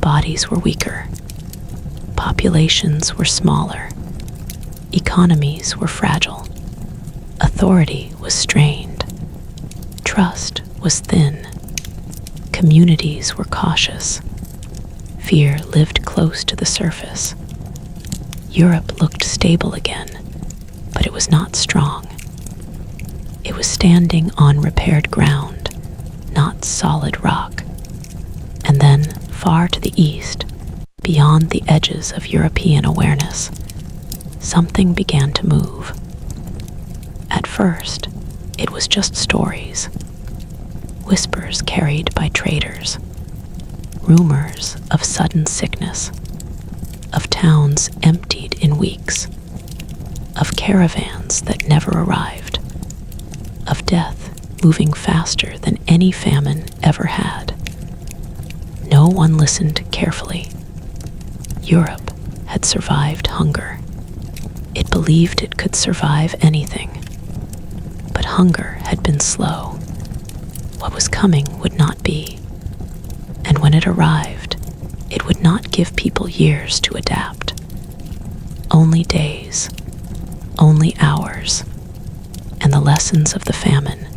Bodies were weaker. Populations were smaller. Economies were fragile. Authority was strained. Trust was thin. Communities were cautious. Fear lived close to the surface. Europe looked stable again, but it was not strong. It was standing on repaired ground, not solid rock. And then, far to the east, beyond the edges of European awareness, something began to move. At first, it was just stories, whispers carried by traders, rumors of sudden sickness, of towns emptied in weeks, of caravans that never arrived, of death moving faster than any famine ever had. No one listened carefully. Europe had survived hunger. It believed it could survive anything. But hunger had been slow. What was coming would not be. And when it arrived, it would not give people years to adapt. Only days, only hours, and the lessons of the famine,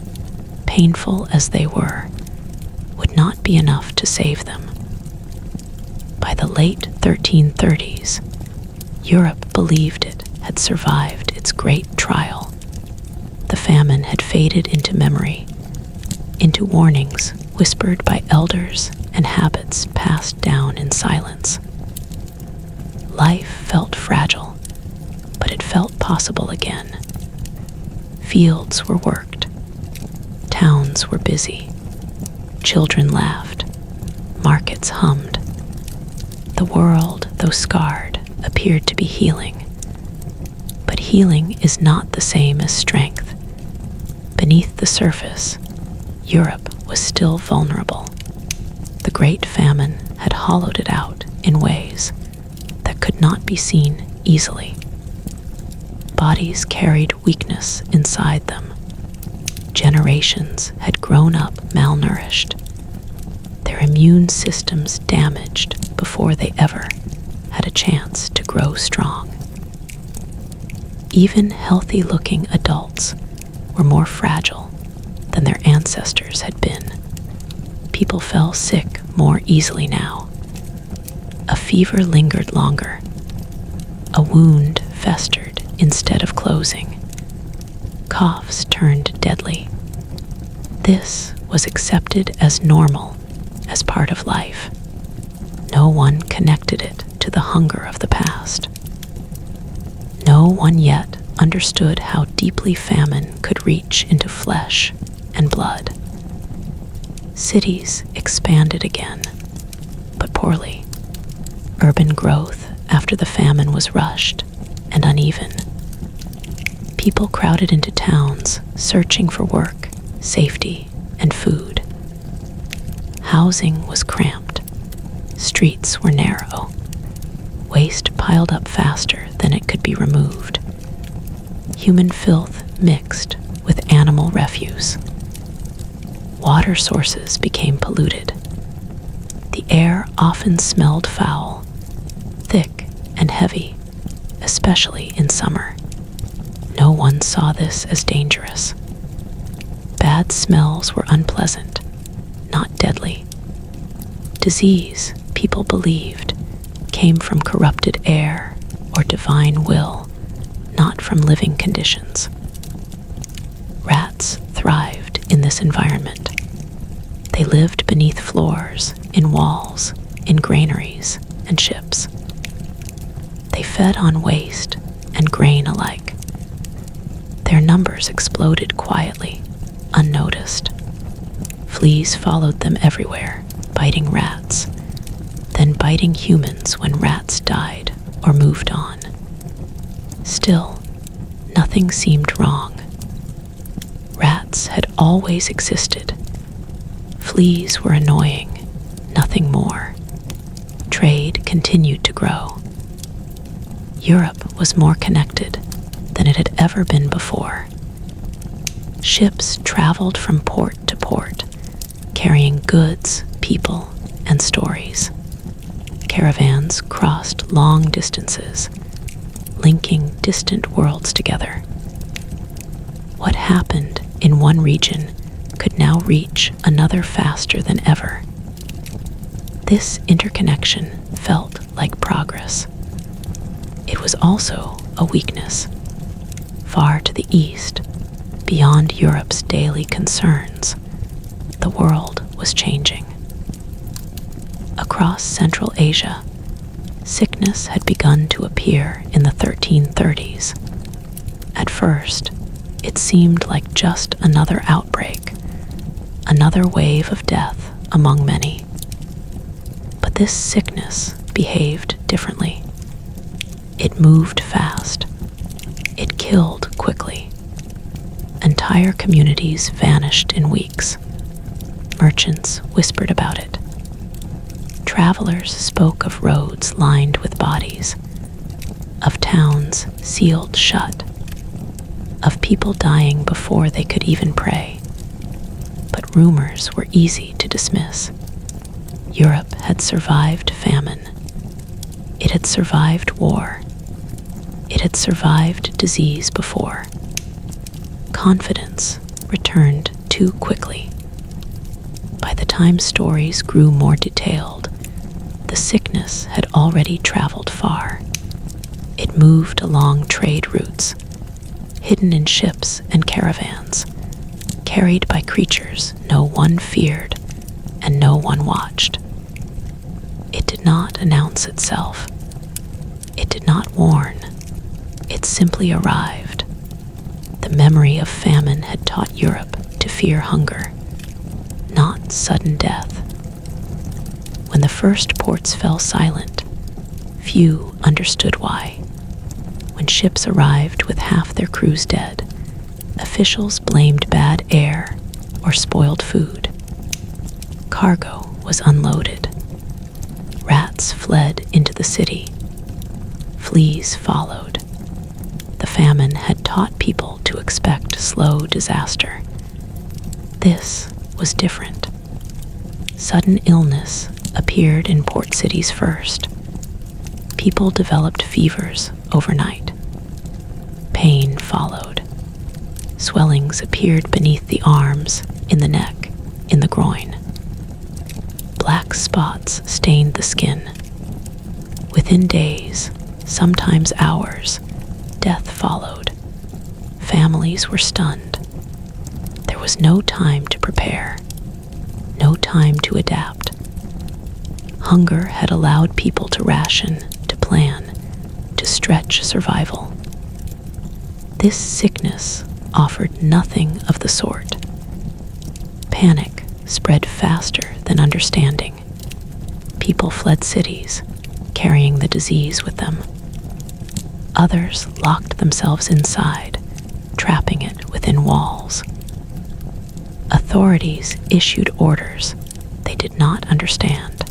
painful as they were, would not be enough to save them. By the late 1330s, Europe believed it had survived its great trial. The famine had faded into memory, into warnings whispered by elders and habits passed down in silence. Life felt fragile, but it felt possible again. Fields were worked. Towns were busy. Children laughed. Markets hummed. The world, though scarred, appeared to be healing. But healing is not the same as strength. Beneath the surface, Europe was still vulnerable. The Great Famine had hollowed it out in ways that could not be seen easily. Bodies carried weakness inside them. Generations had grown up malnourished, their immune systems damaged before they ever had a chance to grow strong. Even healthy-looking adults were more fragile than their ancestors had been. People fell sick more easily now. A fever lingered longer. A wound festered instead of closing. Coughs turned deadly. This was accepted as normal, as part of life. No one connected it to the hunger of the past. No one yet understood how deeply famine could reach into flesh and blood. Cities expanded again, but poorly. Urban growth after the famine was rushed and uneven. People crowded into towns, searching for work, safety, and food. Housing was cramped. Streets were narrow. Waste piled up faster than it could be removed. Human filth mixed with animal refuse. Water sources became polluted. The air often smelled foul, thick and heavy, especially in summer. No one saw this as dangerous. Bad smells were unpleasant, not deadly. Disease, people believed, came from corrupted air or divine will, not from living conditions. Rats thrived in this environment. They lived beneath floors, in walls, in granaries, and ships. They fed on waste and grain alike. Their numbers exploded quietly, unnoticed. Fleas followed them everywhere, biting rats, then biting humans when rats died or moved on. Still, nothing seemed wrong. Rats had always existed. Fleas were annoying, nothing more. Trade continued to grow. Europe was more connected than it had ever been before. Ships traveled from port to port, carrying goods, people, and stories. Caravans crossed long distances, linking distant worlds together. What happened in one region could now reach another faster than ever. This interconnection felt like progress. It was also a weakness. Far to the east, beyond Europe's daily concerns, the world was changing. Across Central Asia, sickness had begun to appear in the 1330s. At first, it seemed like just another outbreak, another wave of death among many. But this sickness behaved differently. It moved fast. It killed quickly. Entire communities vanished in weeks. Merchants whispered about it. Travelers spoke of roads lined with bodies, of towns sealed shut, of people dying before they could even pray. But rumors were easy to dismiss. Europe had survived famine. It had survived war. It had survived disease before. Confidence returned too quickly. By the time stories grew more detailed, the sickness had already traveled far. It moved along trade routes, hidden in ships and caravans, carried by creatures no one feared and no one watched. It did not announce itself. It did not warn. It simply arrived. The memory of famine had taught Europe to fear hunger, not sudden death. When the first ports fell silent, few understood why. When ships arrived with half their crews dead, officials blamed bad air or spoiled food. Cargo was unloaded. Rats fled into the city. Fleas followed. The famine had taught people to expect slow disaster. This was different. Sudden illness appeared in port cities first. People developed fevers overnight. Pain followed. Swellings appeared beneath the arms, in the neck, in the groin. Black spots stained the skin. Within days, sometimes hours, death followed. Families were stunned. There was no time to prepare, no time to adapt. Hunger had allowed people to ration, to plan, to stretch survival. This sickness offered nothing of the sort. Panic spread faster than understanding. People fled cities, carrying the disease with them. Others locked themselves inside, trapping it within walls. Authorities issued orders they did not understand.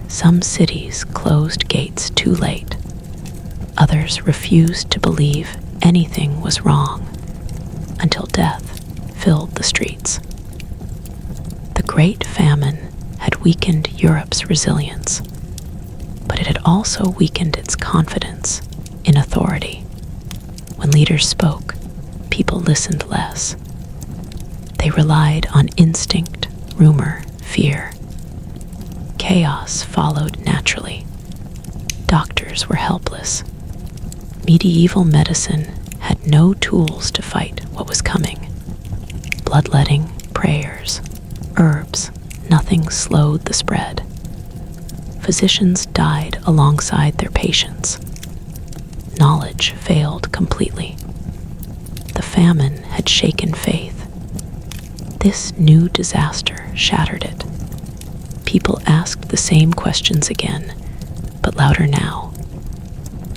Some cities closed gates too late. Others refused to believe anything was wrong until death filled the streets. The Great Famine had weakened Europe's resilience, but it had also weakened its confidence in authority. When leaders spoke, people listened less. They relied on instinct, rumor, fear. Chaos followed naturally. Doctors were helpless. Medieval medicine had no tools to fight what was coming. Bloodletting, prayers, herbs, nothing slowed the spread. Physicians died alongside their patients. Knowledge failed completely. The famine had shaken faith. This new disaster shattered it. People asked the same questions again, but louder now.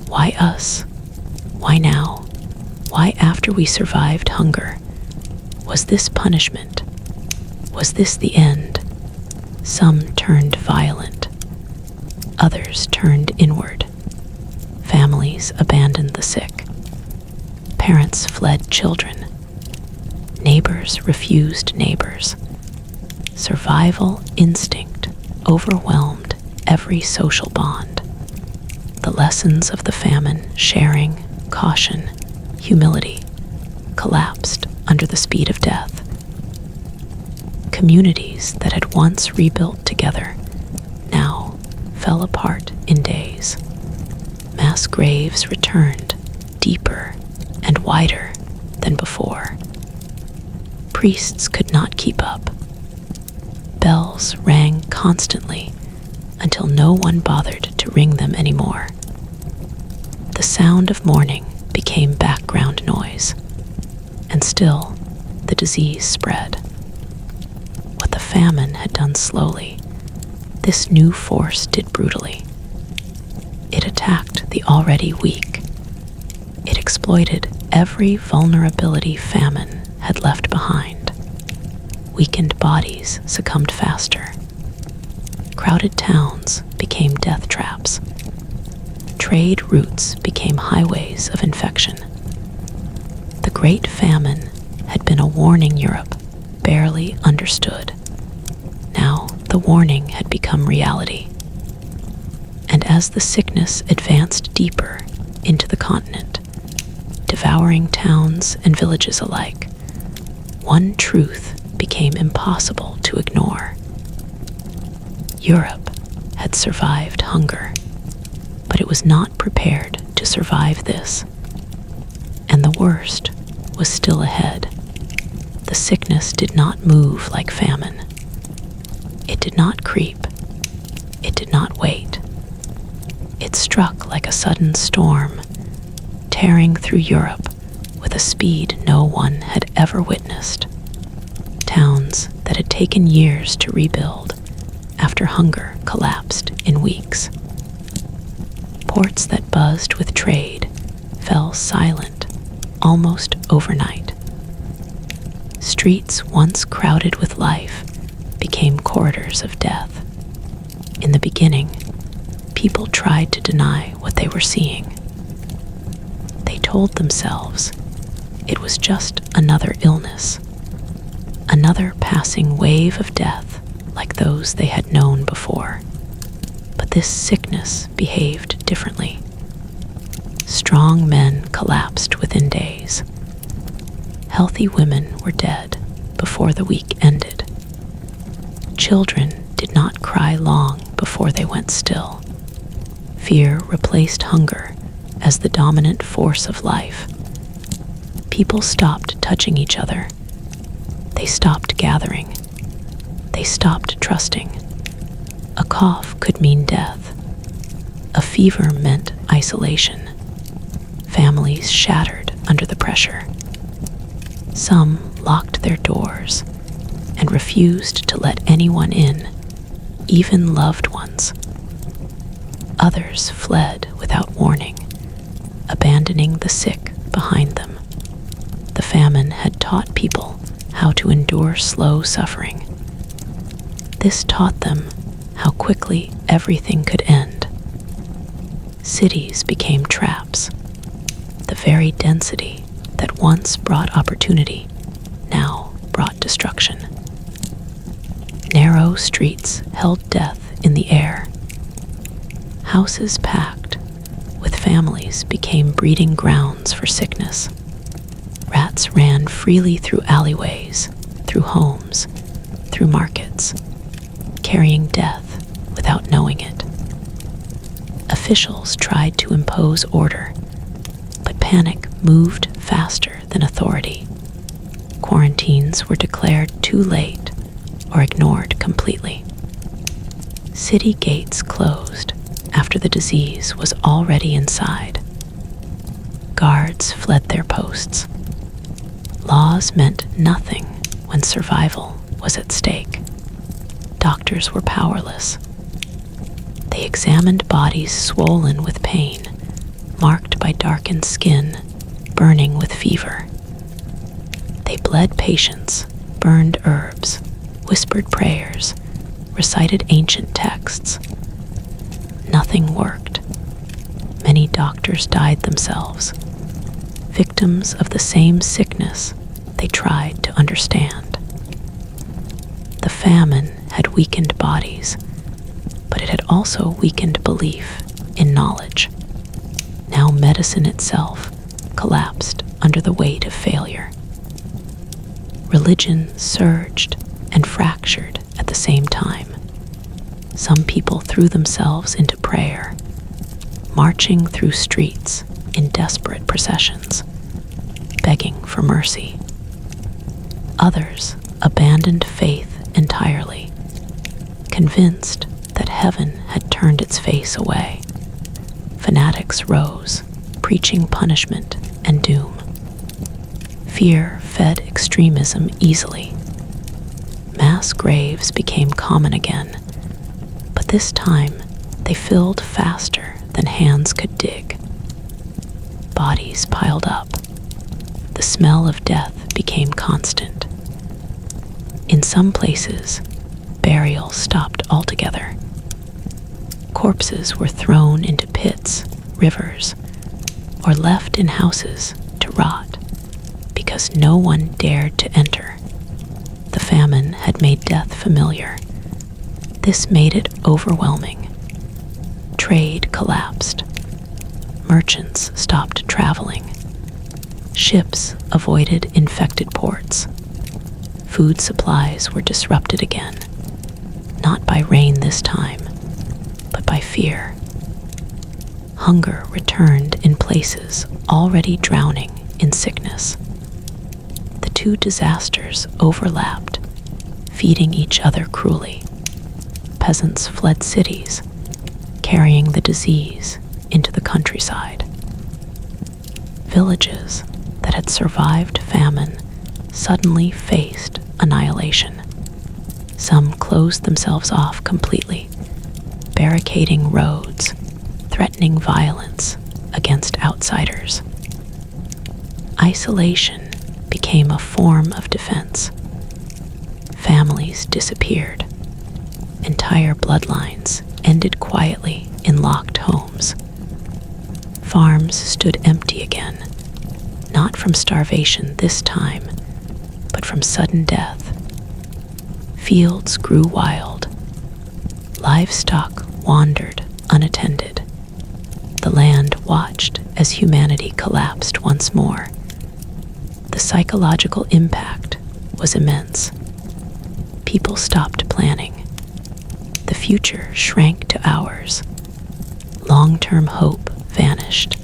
Why us? Why now? Why after we survived hunger? Was this punishment? Was this the end? Some turned violent. Others turned inward. Families abandoned the sick. Parents fled children. Neighbors refused neighbors. Survival instinct overwhelmed every social bond. The lessons of the famine, sharing, caution, humility, collapsed under the speed of death. Communities that had once rebuilt together now fell apart in days. Mass graves returned, deeper and wider than before. Priests could not keep up. Bells rang constantly until no one bothered to ring them anymore. The sound of mourning became background noise, and still the disease spread. What the famine had done slowly, this new force did brutally. It attacked the already weak. It exploited every vulnerability famine had left behind. Weakened bodies succumbed faster. Crowded towns became death traps. Trade routes became highways of infection. The Great Famine had been a warning Europe barely understood. Now the warning had become reality. And as the sickness advanced deeper into the continent, devouring towns and villages alike, one truth became impossible to ignore. Europe had survived hunger, but it was not prepared to survive this. And the worst was still ahead. The sickness did not move like famine. It did not creep. It did not wait. It struck like a sudden storm, tearing through Europe with a speed no one had ever witnessed. Towns that had taken years to rebuild after hunger collapsed in weeks. Ports that buzzed with trade fell silent almost overnight. Streets once crowded with life became corridors of death. In the beginning, people tried to deny what they were seeing. They told themselves it was just another illness, another passing wave of death like those they had known before. But this sickness behaved differently. Strong men collapsed within days. Healthy women were dead before the week ended. Children did not cry long before they went still. Fear replaced hunger as the dominant force of life. People stopped touching each other. They stopped gathering. They stopped trusting. A cough could mean death. A fever meant isolation. Families shattered under the pressure. Some locked their doors and refused to let anyone in, even loved ones. Others fled without warning, abandoning the sick behind them. The famine had taught people how to endure slow suffering. This taught them how quickly everything could end. Cities became traps. The very density that once brought opportunity now brought destruction. Narrow streets held death in the air. Houses packed with families became breeding grounds for sickness. Rats ran freely through alleyways, through homes, through markets, carrying death without knowing it. Officials tried to impose order, but panic moved faster than authority. Quarantines were declared too late or ignored completely. City gates closed after the disease was already inside. Guards fled their posts. Laws meant nothing when survival was at stake. Doctors were powerless. They examined bodies swollen with pain, marked by darkened skin, burning with fever. They bled patients, burned herbs, whispered prayers, recited ancient texts. Nothing worked. Many doctors died themselves, victims of the same sickness they tried to understand. The famine had weakened bodies, but it had also weakened belief in knowledge. Now medicine itself collapsed under the weight of failure. Religion surged and fractured at the same time. Some people threw themselves into prayer, marching through streets in desperate processions, begging for mercy. Others abandoned faith entirely, Convinced that heaven had turned its face away, fanatics rose, preaching punishment and doom. Fear fed extremism easily. Mass graves became common again, but this time they filled faster than hands could dig. Bodies piled up. The smell of death became constant. In some places, burial stopped altogether. Corpses were thrown into pits, rivers, or left in houses to rot because no one dared to enter. The famine had made death familiar. This made it overwhelming. Trade collapsed. Merchants stopped traveling. Ships avoided infected ports. Food supplies were disrupted again, not by rain this time, but by fear. Hunger returned in places already drowning in sickness. The two disasters overlapped, feeding each other cruelly. Peasants fled cities, carrying the disease into the countryside. Villages that had survived famine suddenly faced annihilation. Some closed themselves off completely, barricading roads, threatening violence against outsiders. Isolation became a form of defense. Families disappeared. Entire bloodlines ended quietly in locked homes. Farms stood empty again, not from starvation this time, but from sudden death. Fields grew wild. Livestock wandered unattended. The land watched as humanity collapsed once more. The psychological impact was immense. People stopped planning. The future shrank to hours. Long-term hope vanished.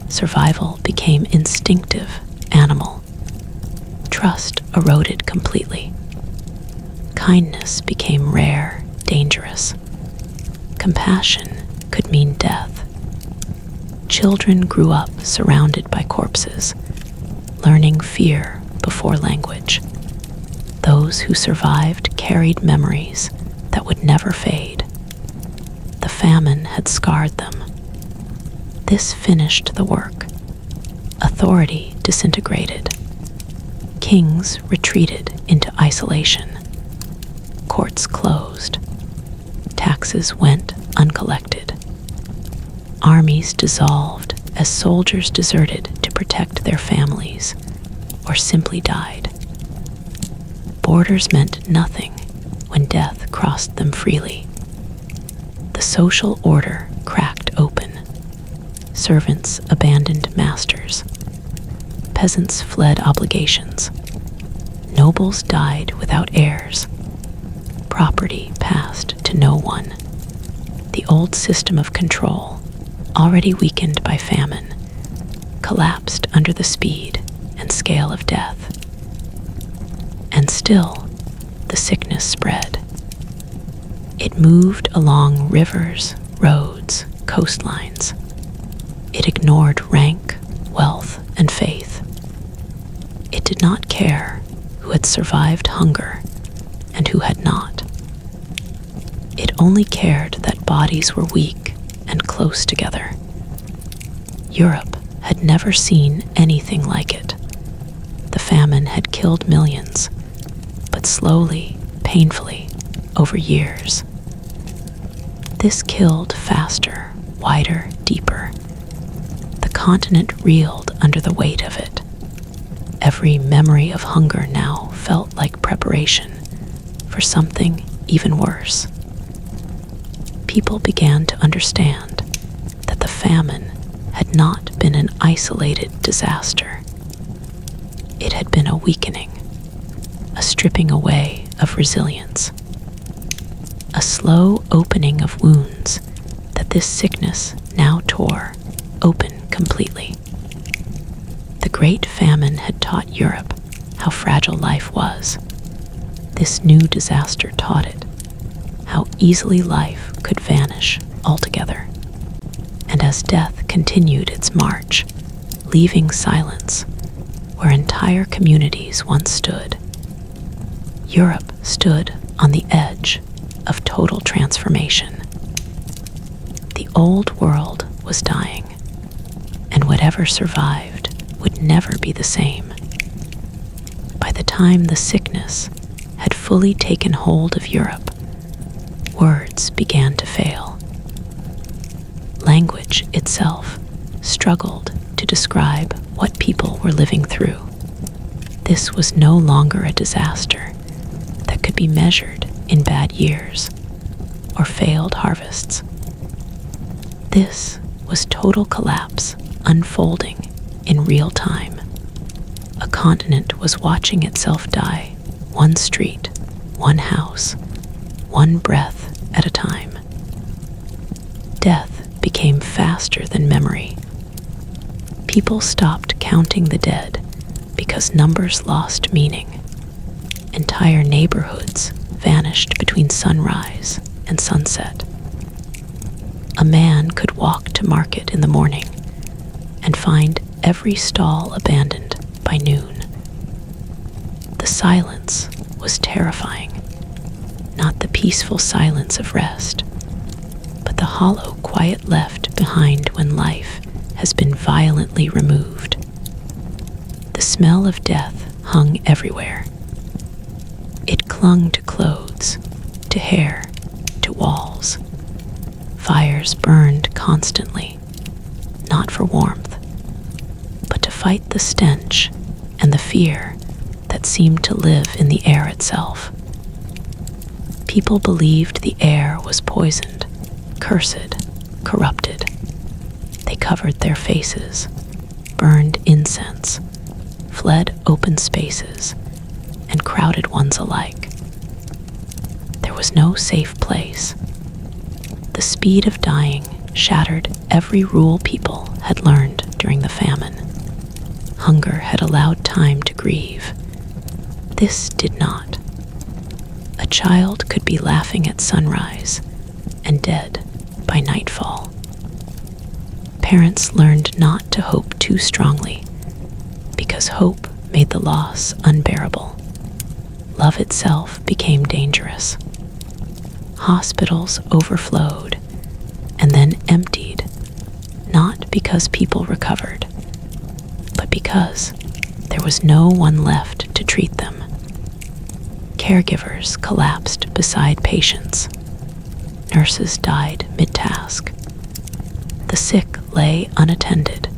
Survival became instinctive, animal. Trust eroded completely. Kindness became rare, dangerous. Compassion could mean death. Children grew up surrounded by corpses, learning fear before language. Those who survived carried memories that would never fade. The famine had scarred them. This finished the work. Authority disintegrated. Kings retreated into isolation. Courts closed. Taxes went uncollected. Armies dissolved as soldiers deserted to protect their families or simply died. Borders meant nothing when death crossed them freely. The social order cracked open. Servants abandoned masters. Peasants fled obligations. Nobles died without heirs. Property passed to no one. The old system of control, already weakened by famine, collapsed under the speed and scale of death. And still, the sickness spread. It moved along rivers, roads, coastlines. It ignored rank, wealth, and faith. It did not care who had survived hunger and who had not. It only cared that bodies were weak and close together. Europe had never seen anything like it. The famine had killed millions, but slowly, painfully, over years. This killed faster, wider, deeper. The continent reeled under the weight of it. Every memory of hunger now felt like preparation for something even worse. People began to understand that the famine had not been an isolated disaster. It had been a weakening, a stripping away of resilience, a slow opening of wounds that this sickness now tore open completely. The Great Famine had taught Europe how fragile life was. This new disaster taught it how easily life could vanish altogether. And as death continued its march, leaving silence where entire communities once stood, Europe stood on the edge of total transformation. The old world was dying, and whatever survived would never be the same. By the time the sickness had fully taken hold of Europe, words began to fail. Language itself struggled to describe what people were living through. This was no longer a disaster that could be measured in bad years or failed harvests. This was total collapse unfolding in real time. A continent was watching itself die, one street, one house, one breath at a time. Death became faster than memory. People stopped counting the dead because numbers lost meaning. Entire neighborhoods vanished between sunrise and sunset. A man could walk to market in the morning and find every stall abandoned by noon. The silence was terrifying, not the peaceful silence of rest, but the hollow quiet left behind when life has been violently removed. The smell of death hung everywhere. It clung to clothes, to hair, to walls. Fires burned constantly, not for warmth, but to fight the stench and the fear that seemed to live in the air itself. People believed the air was poisoned, cursed, corrupted. They covered their faces, burned incense, fled open spaces, and crowded ones alike. There was no safe place. The speed of dying shattered every rule people had learned during the famine. Hunger had allowed time to grieve. This did not. A child could be laughing at sunrise and dead by nightfall. Parents learned not to hope too strongly, because hope made the loss unbearable. Love itself became dangerous. Hospitals overflowed and then emptied, not because people recovered, but because there was no one left to treat them. Caregivers collapsed beside patients. Nurses died mid-task. The sick lay unattended,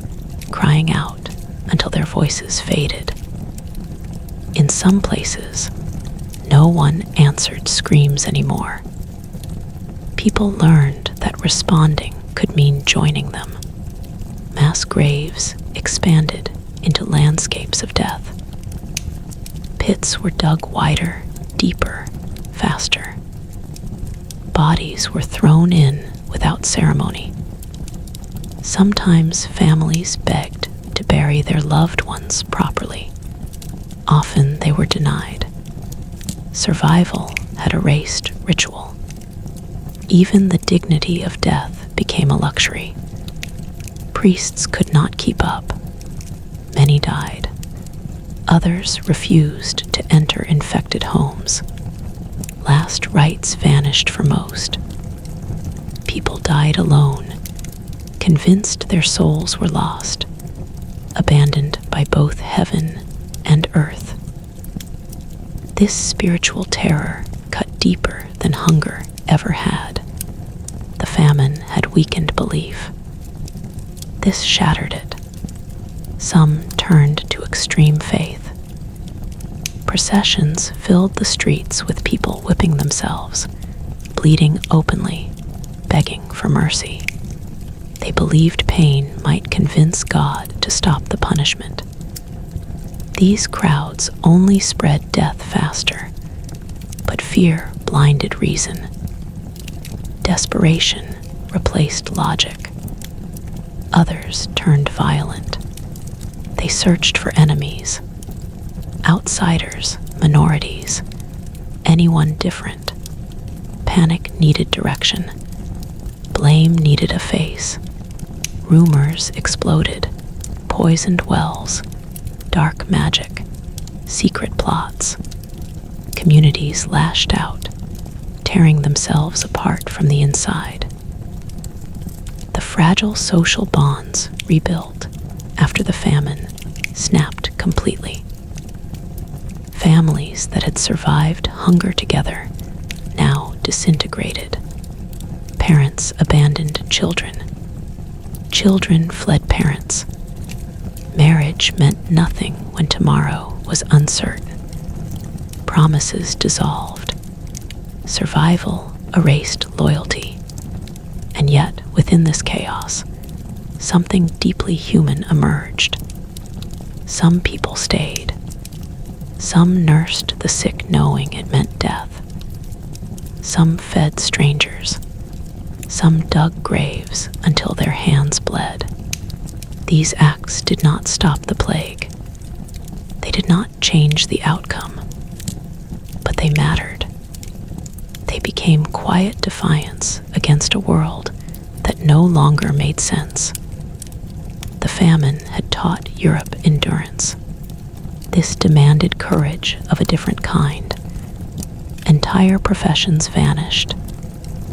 crying out until their voices faded. In some places, no one answered screams anymore. People learned that responding could mean joining them. Mass graves expanded into landscapes of death. Pits were dug wider, deeper, faster. Bodies were thrown in without ceremony. Sometimes families begged to bury their loved ones properly. Often they were denied. Survival had erased ritual. Even the dignity of death became a luxury. Priests could not keep up. Many died. Others refused to enter infected homes. Last rites vanished for most. People died alone, convinced their souls were lost, abandoned by both heaven and earth. This spiritual terror cut deeper than hunger ever had. The famine had weakened belief. This shattered it. Some turned to extreme faith. Processions filled the streets with people whipping themselves, bleeding openly, begging for mercy. They believed pain might convince God to stop the punishment. These crowds only spread death faster, but fear blinded reason. Desperation replaced logic. Others turned violent. They searched for enemies, outsiders, minorities, anyone different. Panic needed direction. Blame needed a face. Rumors exploded. Poisoned wells. Dark magic. Secret plots. Communities lashed out, tearing themselves apart from the inside. The fragile social bonds rebuilt after the famine snapped completely. Families that had survived hunger together now disintegrated. Parents abandoned children. Children fled parents. Marriage meant nothing when tomorrow was uncertain. Promises dissolved. Survival erased loyalty. And yet, within this chaos, something deeply human emerged. Some people stayed. Some nursed the sick knowing it meant death. Some fed strangers. Some dug graves until their hands bled. These acts did not stop the plague. They did not change the outcome, but they mattered. They became quiet defiance against a world that no longer made sense. The famine had taught Europe endurance. This demanded courage of a different kind. Entire professions vanished.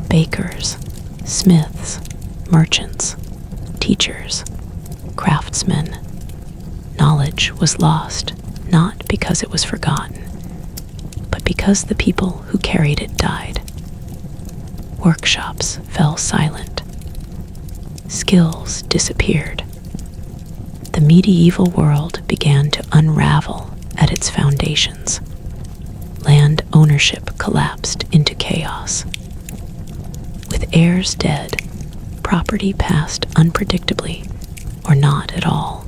Bakers, smiths, merchants, teachers, craftsmen. Knowledge was lost, not because it was forgotten, but because the people who carried it died. Workshops fell silent. Skills disappeared. The medieval world began to unravel at its foundations. Land ownership collapsed into chaos. With heirs dead, property passed unpredictably or not at all.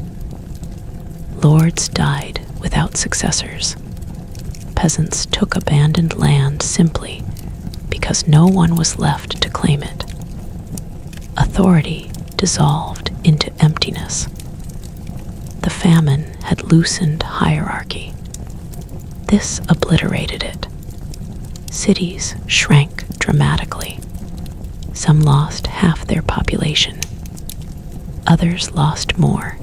Lords died without successors. Peasants took abandoned land simply because no one was left to claim it. Authority dissolved into emptiness. The famine had loosened hierarchy. This obliterated it. Cities shrank dramatically. Some lost half their population. Others lost more.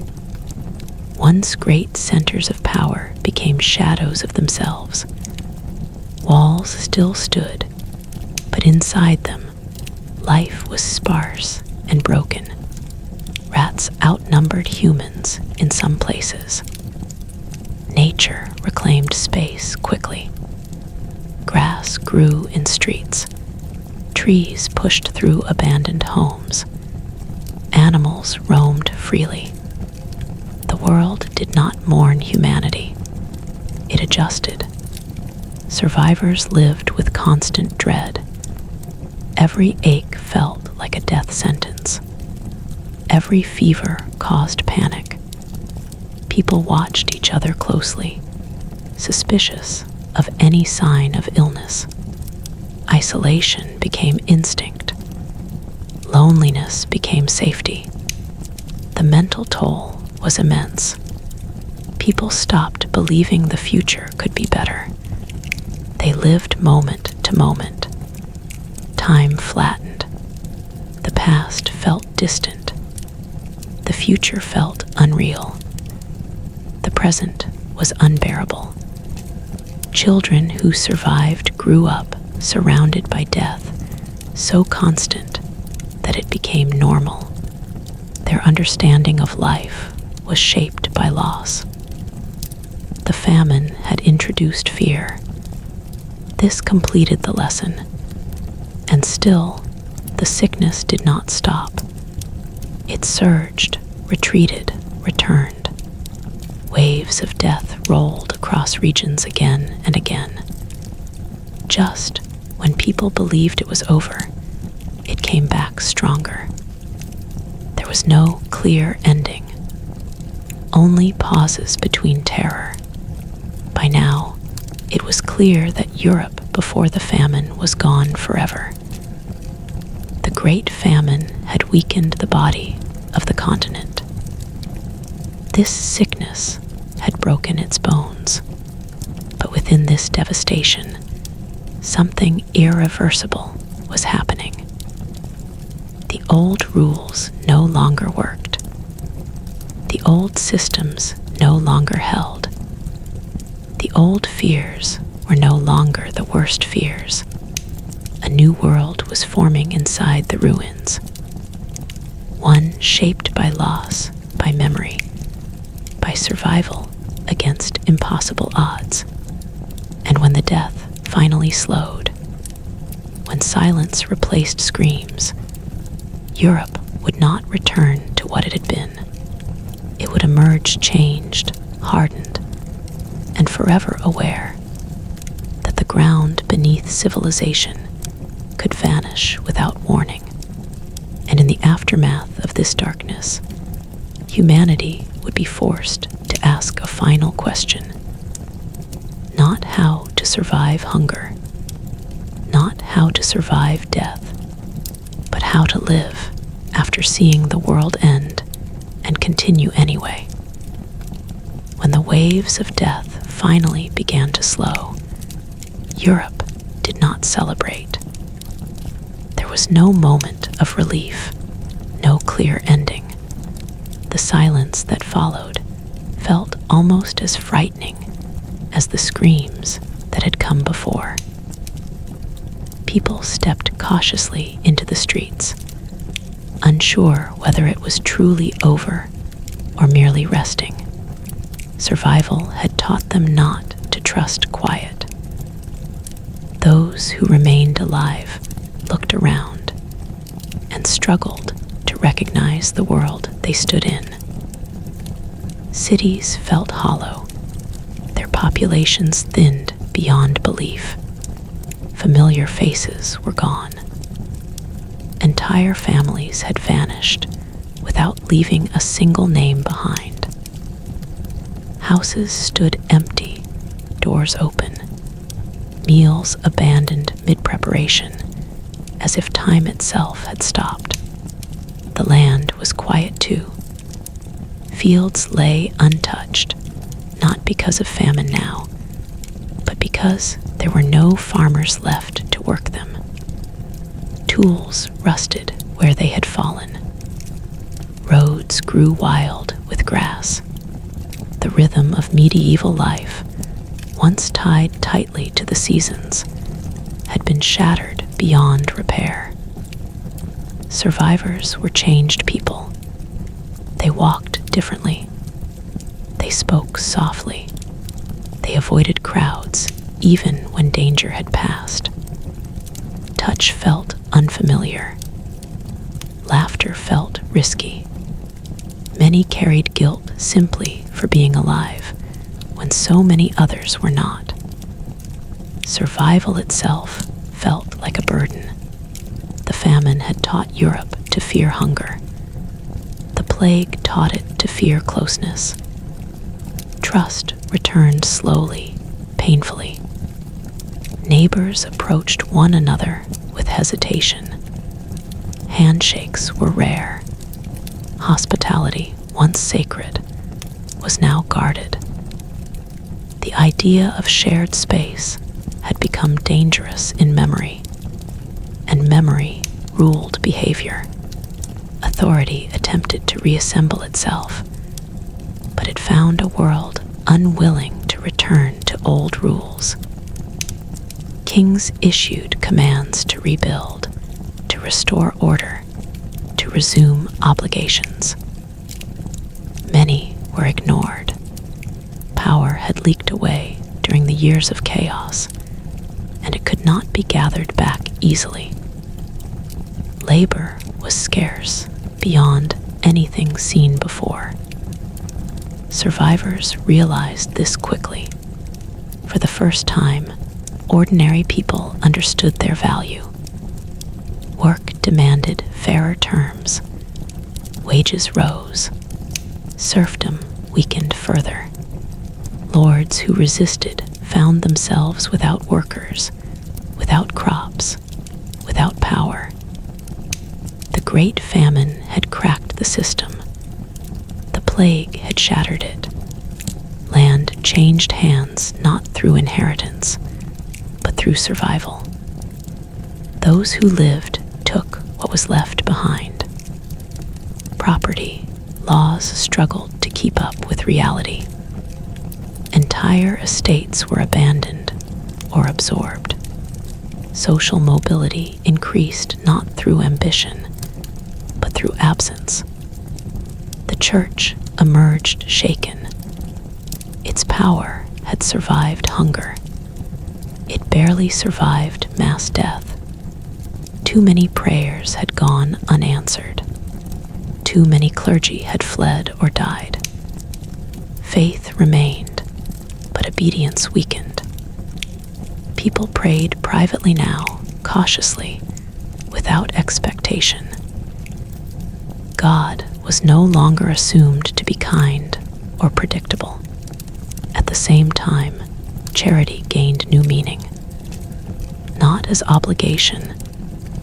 Once great centers of power became shadows of themselves. Walls still stood, but inside them, life was sparse and broken. Rats outnumbered humans in some places. Nature reclaimed space quickly. Grass grew in streets. Trees pushed through abandoned homes. Animals roamed freely. The world did not mourn humanity. It adjusted. Survivors lived with constant dread. Every ache felt like a death sentence. Every fever caused panic. People watched each other closely, suspicious of any sign of illness. Isolation became instinct. Loneliness became safety. The mental toll was immense. People stopped believing the future could be better. They lived moment to moment. Time flattened. The past felt distant. The future felt unreal. The present was unbearable. Children who survived grew up surrounded by death, so constant that it became normal. Their understanding of life was shaped by loss. The famine had introduced fear. This completed the lesson. And still, the sickness did not stop. It surged, retreated, returned. Waves of death rolled across regions again and again. Just when people believed it was over, it came back stronger. There was no clear ending, only pauses between terror. By now, it was clear that Europe before the famine was gone forever. The Great Famine had weakened the body of the continent. This sickness had broken its bones. But within this devastation, something irreversible old rules no longer worked. The old systems no longer held. The old fears were no longer the worst fears. A new world was forming inside the ruins. One shaped by loss, by memory, by survival against impossible odds. And when the death finally slowed, when silence replaced screams, Europe would not return to what it had been. It would emerge changed, hardened, and forever aware that the ground beneath civilization could vanish without warning. And in the aftermath of this darkness, humanity would be forced to ask a final question. Not how to survive hunger, not how to survive death, but how to live after seeing the world end and continue anyway. When the waves of death finally began to slow, Europe did not celebrate. There was no moment of relief, no clear ending. The silence that followed felt almost as frightening as the screams that had come before. People stepped cautiously into the streets, unsure whether it was truly over or merely resting. Survival had taught them not to trust quiet. Those who remained alive looked around and struggled to recognize the world they stood in. Cities felt hollow, their populations thinned beyond belief. Familiar faces were gone. Entire families had vanished without leaving a single name behind. Houses stood empty, doors open, meals abandoned mid-preparation, as if time itself had stopped. The land was quiet too. Fields lay untouched, not because of famine now, but because there were no farmers left to work them. Tools rusted where they had fallen. Roads grew wild with grass. The rhythm of medieval life, once tied tightly to the seasons, had been shattered beyond repair. Survivors were changed people. They walked differently. They spoke softly. They avoided crowds even when danger had passed. Touch felt unfamiliar. Laughter felt risky. Many carried guilt simply for being alive when so many others were not. Survival itself felt like a burden. The famine had taught Europe to fear hunger. The plague taught it to fear closeness. Trust returned slowly, painfully. Neighbors approached one another with hesitation. Handshakes were rare. Hospitality, once sacred, was now guarded. The idea of shared space had become dangerous in memory, and memory ruled behavior. Authority attempted to reassemble itself, but it found a world unwilling to return to old rules. Kings issued commands to rebuild, to restore order, to resume obligations. Many were ignored. Power had leaked away during the years of chaos, and it could not be gathered back easily. Labor was scarce beyond anything seen before. Survivors realized this quickly. For the first time, ordinary people understood their value. Work demanded fairer terms. Wages rose. Serfdom weakened further. Lords who resisted found themselves without workers, without crops, without power. The Great Famine had cracked the system. The plague had shattered it. Land changed hands not through inheritance, but through survival. Those who lived took what was left behind. property, laws struggled to keep up with reality. Entire estates were abandoned or absorbed. Social mobility increased not through ambition, but through absence. The church emerged shaken. Its power had survived hunger. It barely survived mass death. Too many prayers had gone unanswered. Too many clergy had fled or died. Faith remained, but obedience weakened. People prayed privately now, cautiously, without expectation. God was no longer assumed to be kind or predictable. At the same time, charity gained new meaning, not as obligation,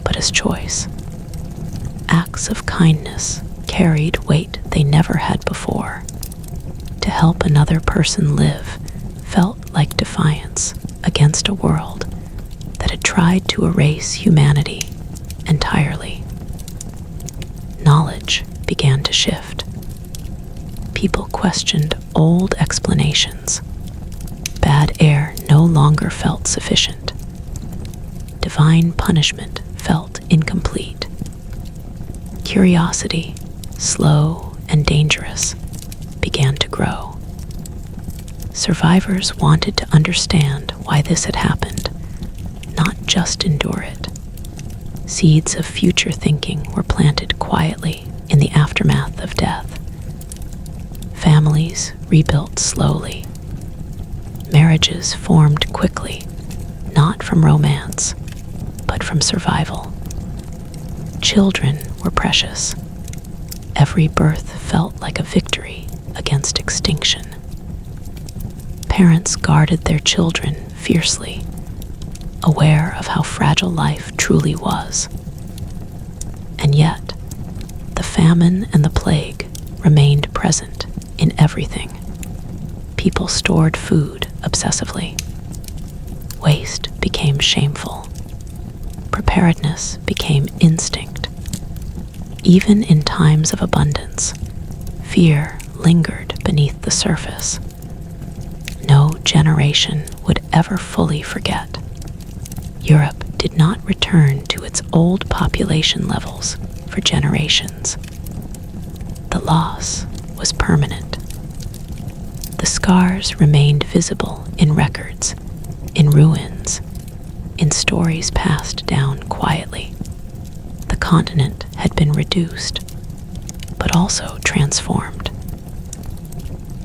but as choice. Acts of kindness carried weight they never had before. To help another person live felt like defiance against a world that had tried to erase humanity entirely. Knowledge began to shift. People questioned old explanations. Bad air no longer felt sufficient. Divine punishment felt incomplete. Curiosity, slow and dangerous, began to grow. Survivors wanted to understand why this had happened, not just endure it. Seeds of future thinking were planted quietly in the aftermath of death. Families rebuilt slowly. Marriages formed quickly, not from romance, but from survival. Children were precious. Every birth felt like a victory against extinction. Parents guarded their children fiercely, aware of how fragile life truly was. And yet, the famine and the plague remained present in everything. People stored food obsessively. Waste became shameful. Preparedness became instinct. Even in times of abundance, fear lingered beneath the surface. No generation would ever fully forget. Europe did not return to its old population levels for generations. The loss was permanent. The scars remained visible in records, in ruins, in stories passed down quietly. The continent had been reduced, but also transformed.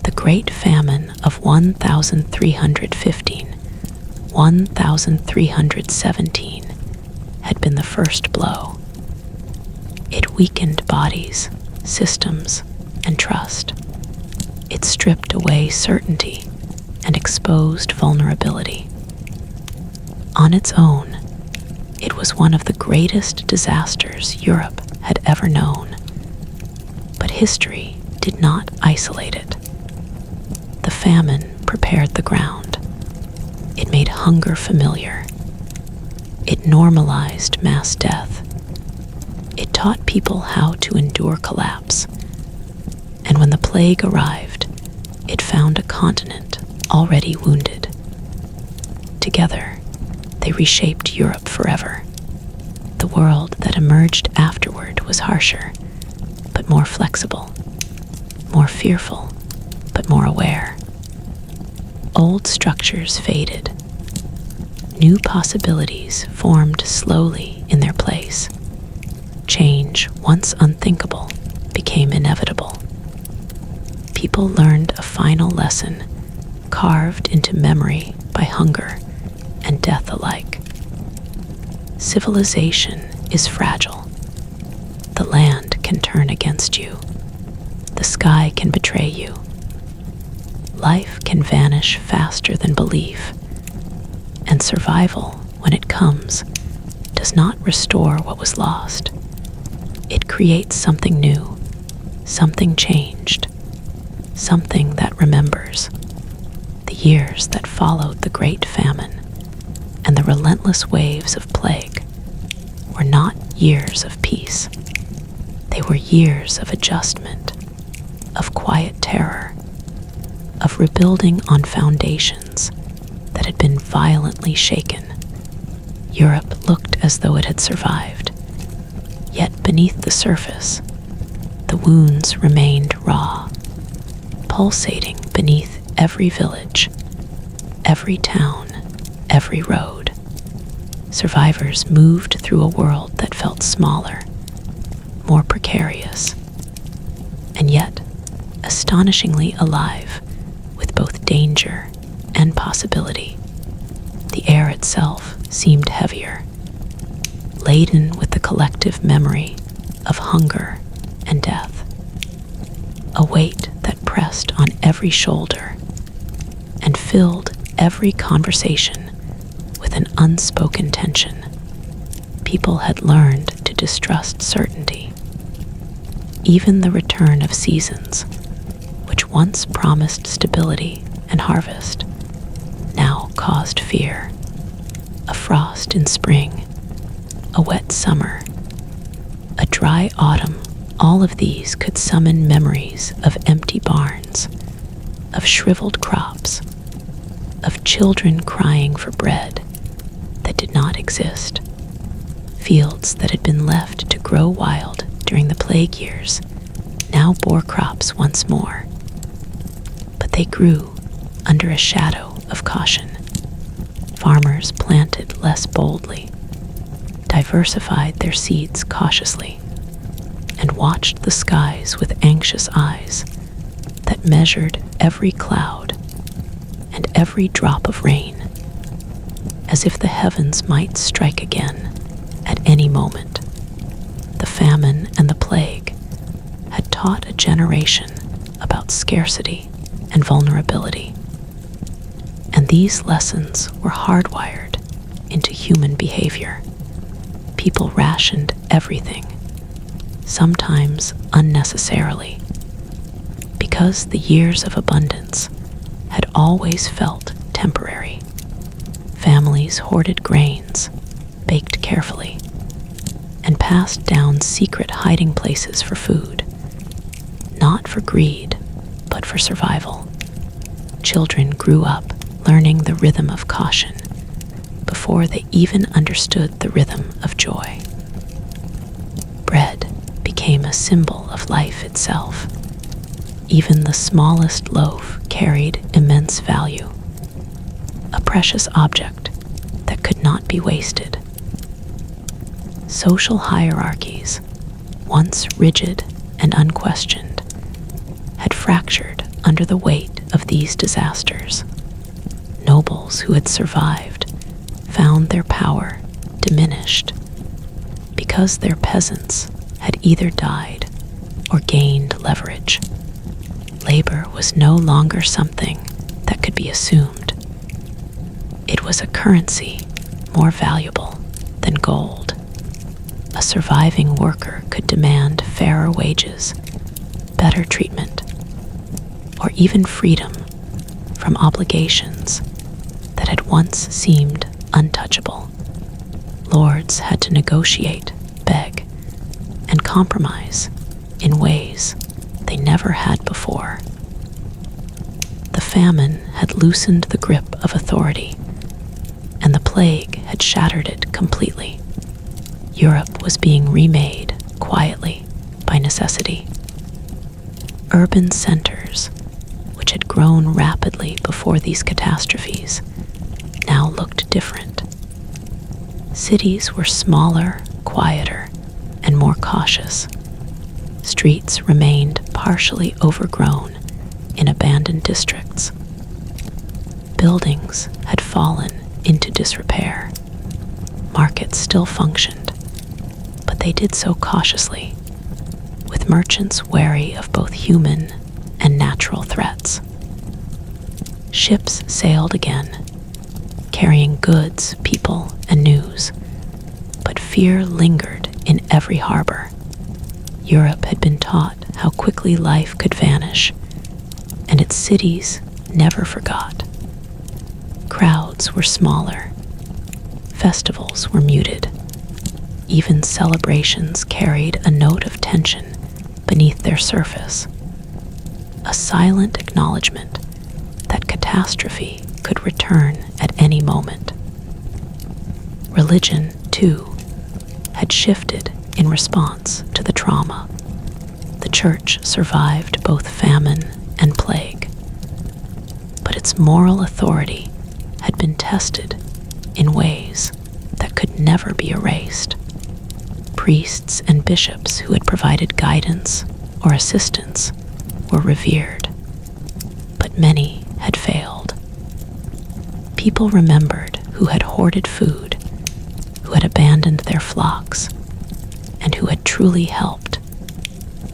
The Great Famine of 1315-1317 had been the first blow. It weakened bodies, systems, and trust. It stripped away certainty and exposed vulnerability. On its own, it was one of the greatest disasters Europe had ever known. But history did not isolate it. The famine prepared the ground. It made hunger familiar. It normalized mass death. It taught people how to endure collapse. And when the plague arrived, it found a continent already wounded. Together, they reshaped Europe forever. The world that emerged afterward was harsher, but more flexible, more fearful, but more aware. Old structures faded. New possibilities formed slowly in their place. Change, once unthinkable, became inevitable. People learned a final lesson, carved into memory by hunger and death alike. Civilization is fragile. The land can turn against you. The sky can betray you. Life can vanish faster than belief. And survival, when it comes, does not restore what was lost. It creates something new, something changed, something that remembers. The years that followed the Great Famine and the relentless waves of plague were not years of peace. They were years of adjustment, of quiet terror, of rebuilding on foundations that had been violently shaken. Europe looked as though it had survived, yet beneath the surface, the wounds remained raw, pulsating beneath every village, every town, every road. Survivors moved through a world that felt smaller, more precarious, and yet astonishingly alive with both danger and possibility. The air itself seemed heavier, laden with the collective memory of hunger and death, a weight that pressed on every shoulder and filled every conversation with an unspoken tension. People had learned to distrust certainty. Even the return of seasons, which once promised stability and harvest, now caused fear. A frost in spring, a wet summer, a dry autumn, all of these could summon memories of empty barns, of shriveled crops, of children crying for bread that did not exist, fields that had been left to grow wild during the plague years now bore crops once more. But they grew under a shadow of caution. Farmers planted less boldly, diversified their seeds cautiously, and watched the skies with anxious eyes that measured every cloud and every drop of rain, as if the heavens might strike again at any moment. The famine and the plague had taught a generation about scarcity and vulnerability, and these lessons were hardwired into human behavior. People rationed everything, sometimes unnecessarily, because the years of abundance had always felt temporary. Families hoarded grains, baked carefully, and passed down secret hiding places for food, not for greed, but for survival. Children grew up learning the rhythm of caution before they even understood the rhythm of joy. Bread became a symbol of life itself. Even the smallest loaf carried immense value, a precious object that could not be wasted. Social hierarchies, once rigid and unquestioned, had fractured under the weight of these disasters. Nobles who had survived found their power diminished because their peasants had either died or gained leverage. Labor was no longer something that could be assumed. It was a currency more valuable than gold. A surviving worker could demand fairer wages, better treatment, or even freedom from obligations that had once seemed untouchable. Lords had to negotiate, beg, and compromise in ways they never had before. The famine had loosened the grip of authority, and the plague had shattered it completely. Europe was being remade quietly by necessity. Urban centers, which had grown rapidly before these catastrophes, now looked different. Cities were smaller, quieter, and more cautious. Streets remained partially overgrown in abandoned districts. Buildings had fallen into disrepair. Markets still functioned, but they did so cautiously, with merchants wary of both human and natural threats. Ships sailed again, carrying goods, people, and news, but fear lingered in every harbor. Europe had been taught how quickly life could vanish, and its cities never forgot. Crowds were smaller, festivals were muted, Even celebrations carried a note of tension beneath their surface, a silent acknowledgement that catastrophe could return at any moment. Religion, too, had shifted in response to the trauma. The church survived both famine and plague, but its moral authority had been tested in ways that could never be erased. Priests and bishops who had provided guidance or assistance were revered, but many had failed. People remembered who had hoarded food, who had abandoned their flocks, and who had truly helped.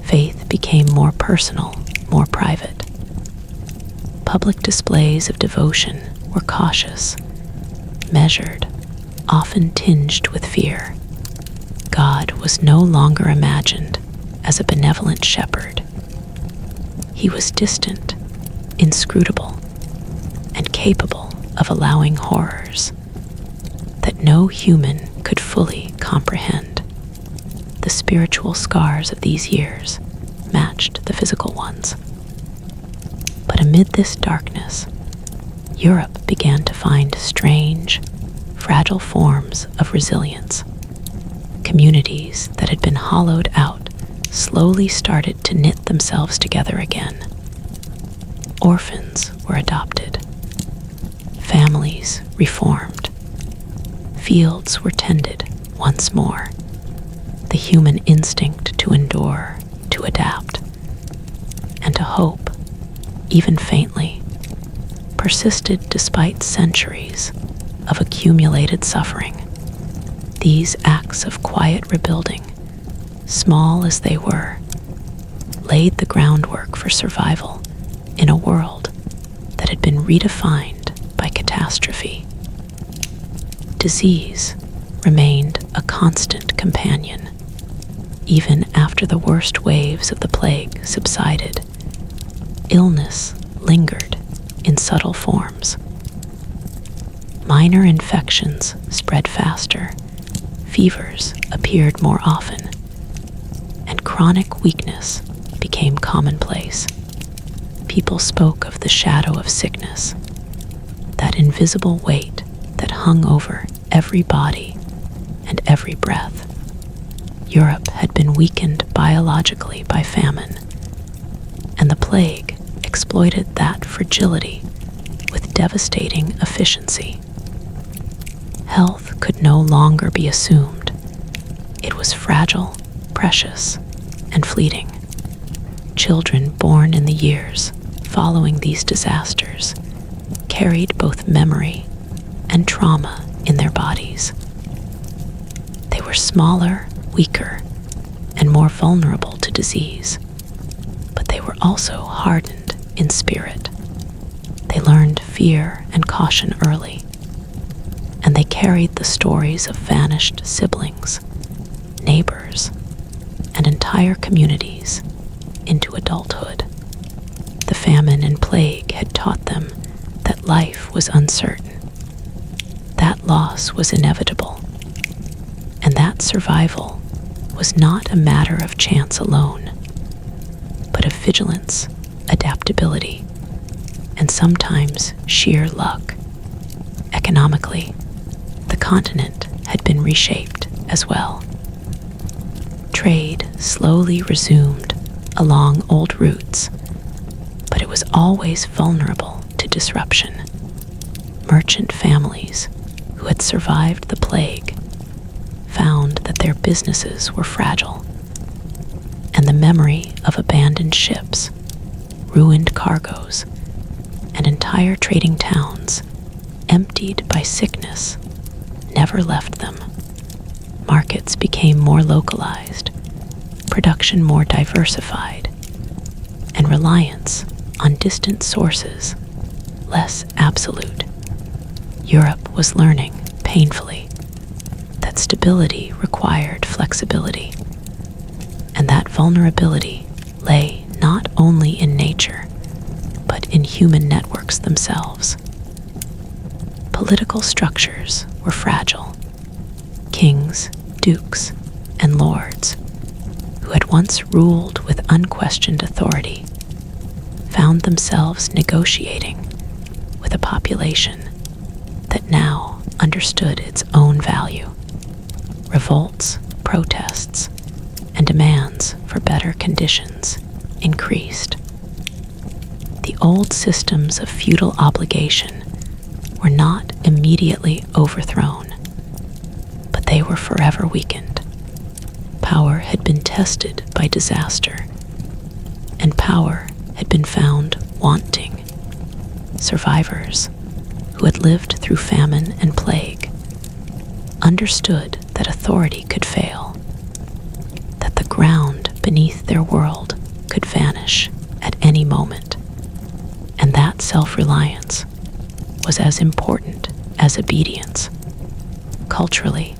Faith became more personal, more private. Public displays of devotion were cautious, measured, often tinged with fear. God was no longer imagined as a benevolent shepherd. He was distant, inscrutable, and capable of allowing horrors that no human could fully comprehend. The spiritual scars of these years matched the physical ones. But amid this darkness, Europe began to find strange, fragile forms of resilience. Communities that had been hollowed out slowly started to knit themselves together again. Orphans were adopted. Families reformed. Fields were tended once more. The human instinct to endure, to adapt, and to hope, even faintly, persisted despite centuries of accumulated suffering. These acts of quiet rebuilding, small as they were, laid the groundwork for survival in a world that had been redefined by catastrophe. Disease remained a constant companion. Even after the worst waves of the plague subsided, illness lingered in subtle forms. Minor infections spread faster, fevers appeared more often, and chronic weakness became commonplace. People spoke of the shadow of sickness, that invisible weight that hung over every body and every breath. Europe had been weakened biologically by famine, and the plague exploited that fragility with devastating efficiency. Health could no longer be assumed. It was fragile, precious, and fleeting. Children born in the years following these disasters carried both memory and trauma in their bodies. They were smaller, weaker, and more vulnerable to disease, but they were also hardened in spirit. They learned fear and caution early, and they carried the stories of vanished siblings, neighbors, and entire communities into adulthood. The famine and plague had taught them that life was uncertain, that loss was inevitable, and that survival was not a matter of chance alone, but of vigilance, adaptability, and sometimes sheer luck. Economically, the continent had been reshaped as well. Trade slowly resumed along old routes, but it was always vulnerable to disruption. Merchant families who had survived the plague found that their businesses were fragile, and the memory of abandoned ships, ruined cargoes, and entire trading towns emptied by sickness never left them. Markets became more localized, production more diversified, and reliance on distant sources less absolute. Europe was learning, painfully, that stability required flexibility, and that vulnerability lay not only in nature, but in human networks themselves. Political structures were fragile. Kings, dukes and lords who had once ruled with unquestioned authority found themselves negotiating with a population that now understood its own value. Revolts, protests, and demands for better conditions increased. The old systems of feudal obligation were not immediately overthrown, but they were forever weakened. Power had been tested by disaster, and power had been found wanting. Survivors who had lived through famine and plague understood that authority could fail, that the ground beneath their world could vanish at any moment, and that self-reliance was as important as obedience. Culturally,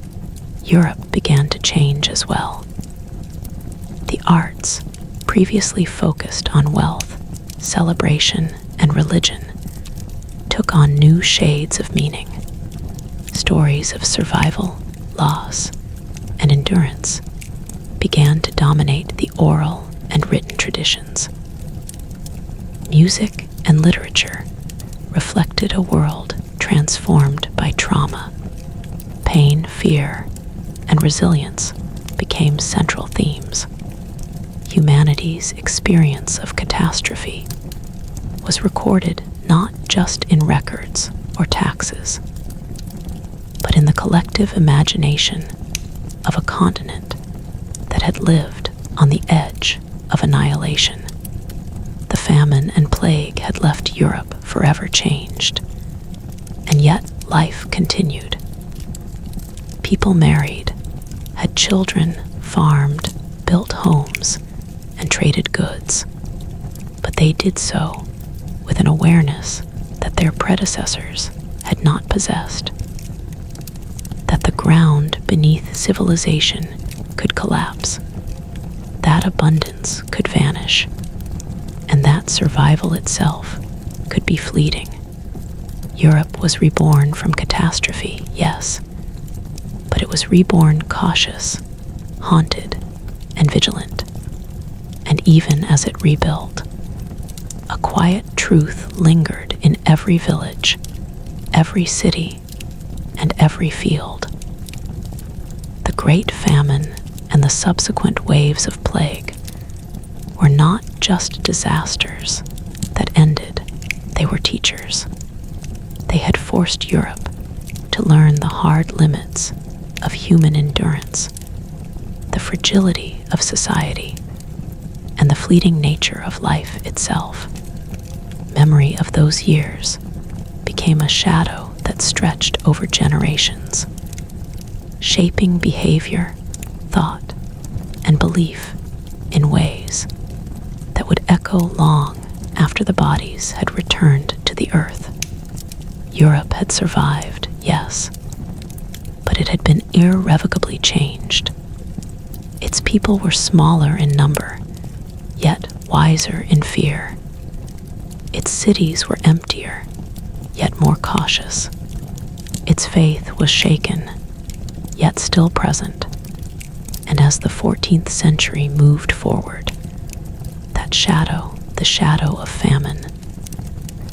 Europe began to change as well. The arts, previously focused on wealth, celebration, and religion, took on new shades of meaning. Stories of survival, loss, and endurance began to dominate the oral and written traditions. Music and literature reflected a world transformed by trauma. Pain, fear, and resilience became central themes. Humanity's experience of catastrophe was recorded not just in records or taxes, but in the collective imagination of a continent that had lived on the edge of annihilation. The famine and plague had left Europe forever changed, and yet life continued. People married, had children, farmed, built homes, and traded goods, but they did so with an awareness that their predecessors had not possessed, that the ground beneath civilization could collapse, that abundance could vanish, and that survival itself could be fleeting. Europe was reborn from catastrophe, yes, but it was reborn cautious, haunted, and vigilant. And even as it rebuilt, a quiet truth lingered in every village, every city, and every field. The Great Famine and the subsequent waves of plague were not just disasters that ended, they were teachers. They had forced Europe to learn the hard limits of human endurance, the fragility of society, and the fleeting nature of life itself. Memory of those years became a shadow that stretched over generations, shaping behavior, thought, and belief in ways that would echo long after the bodies had returned to the earth. Europe had survived, yes, but it had been irrevocably changed. Its people were smaller in number, yet wiser in fear. Its cities were emptier, yet more cautious. Its faith was shaken, yet still present. And as the 14th century moved forward, that shadow, the shadow of famine,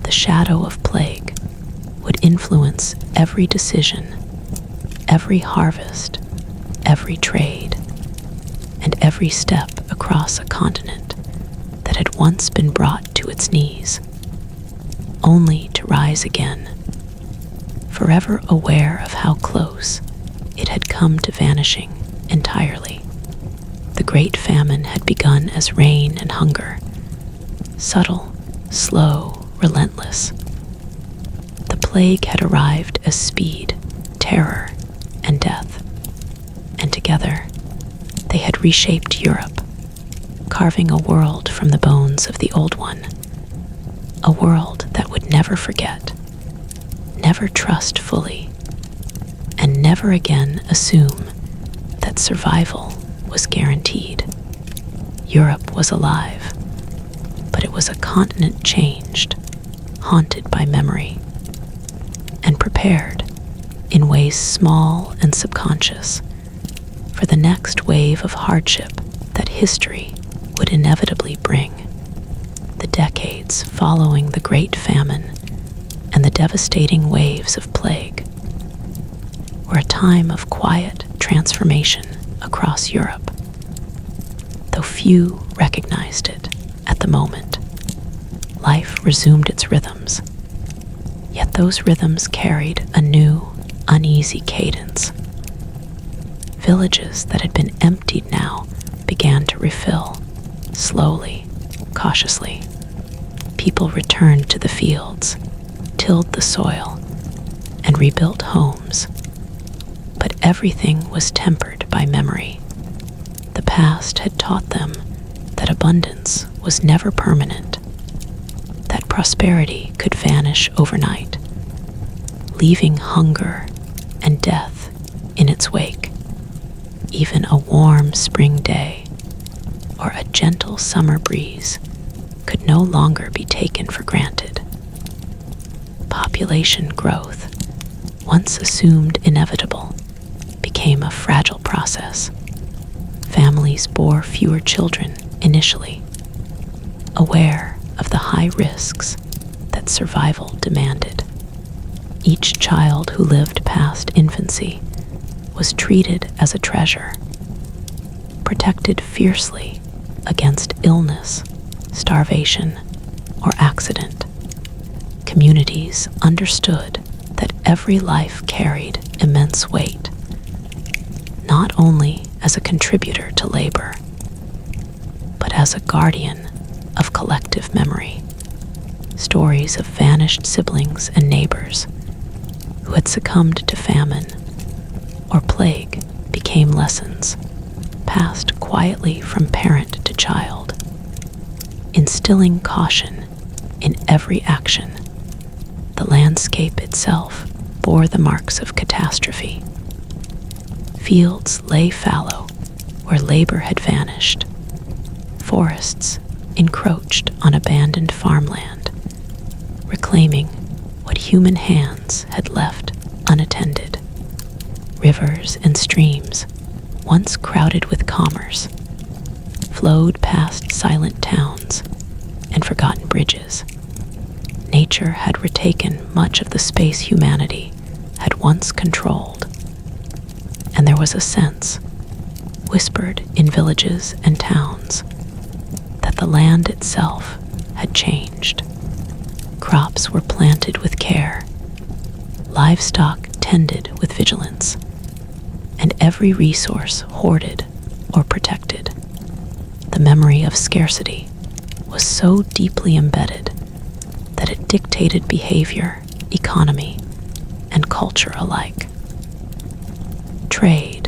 the shadow of plague, would influence every decision, every harvest, every trade, and every step across a continent that had once been brought to its knees, only to rise again, forever aware of how close it had come to vanishing entirely. The Great Famine had begun as rain and hunger, subtle, slow, relentless. The plague had arrived as speed, terror, and death, and together they had reshaped Europe, carving a world from the bones of the old one, a world that would never forget, never trust fully, and never again assume that survival was guaranteed. Europe was alive, but it was a continent changed, haunted by memory, and prepared, in ways small and subconscious, for the next wave of hardship that history would inevitably bring. The decades following the Great Famine and the devastating waves of plague were a time of quiet transformation across Europe. Though few recognized it at the moment, life resumed its rhythms, yet those rhythms carried a new, uneasy cadence. Villages that had been emptied now began to refill, slowly, cautiously. People returned to the fields, tilled the soil, and rebuilt homes. But everything was tempered by memory. The past had taught them that abundance was never permanent, that prosperity could vanish overnight, leaving hunger and death in its wake. Even a warm spring day or a gentle summer breeze could no longer be taken for granted. Population growth, once assumed inevitable, became a fragile process. Families bore fewer children initially, aware of the high risks that survival demanded. Each child who lived past infancy was treated as a treasure, protected fiercely against illness, starvation, or accident. Communities understood that every life carried immense weight, not only as a contributor to labor, but as a guardian of collective memory. Stories of vanished siblings and neighbors who had succumbed to famine or plague became lessons passed quietly from parent to child, instilling caution in every action. The landscape itself bore the marks of catastrophe. Fields lay fallow where labor had vanished. Forests encroached on abandoned farmland, reclaiming what human hands had left unattended. Rivers and streams, once crowded with commerce, flowed past silent towns and forgotten bridges. Nature had retaken much of the space humanity had once controlled, and there was a sense, whispered in villages and towns, that the land itself had changed. Crops were planted with care, livestock tended with vigilance, and every resource hoarded or protected. The memory of scarcity was so deeply embedded that it dictated behavior, economy, and culture alike. Trade,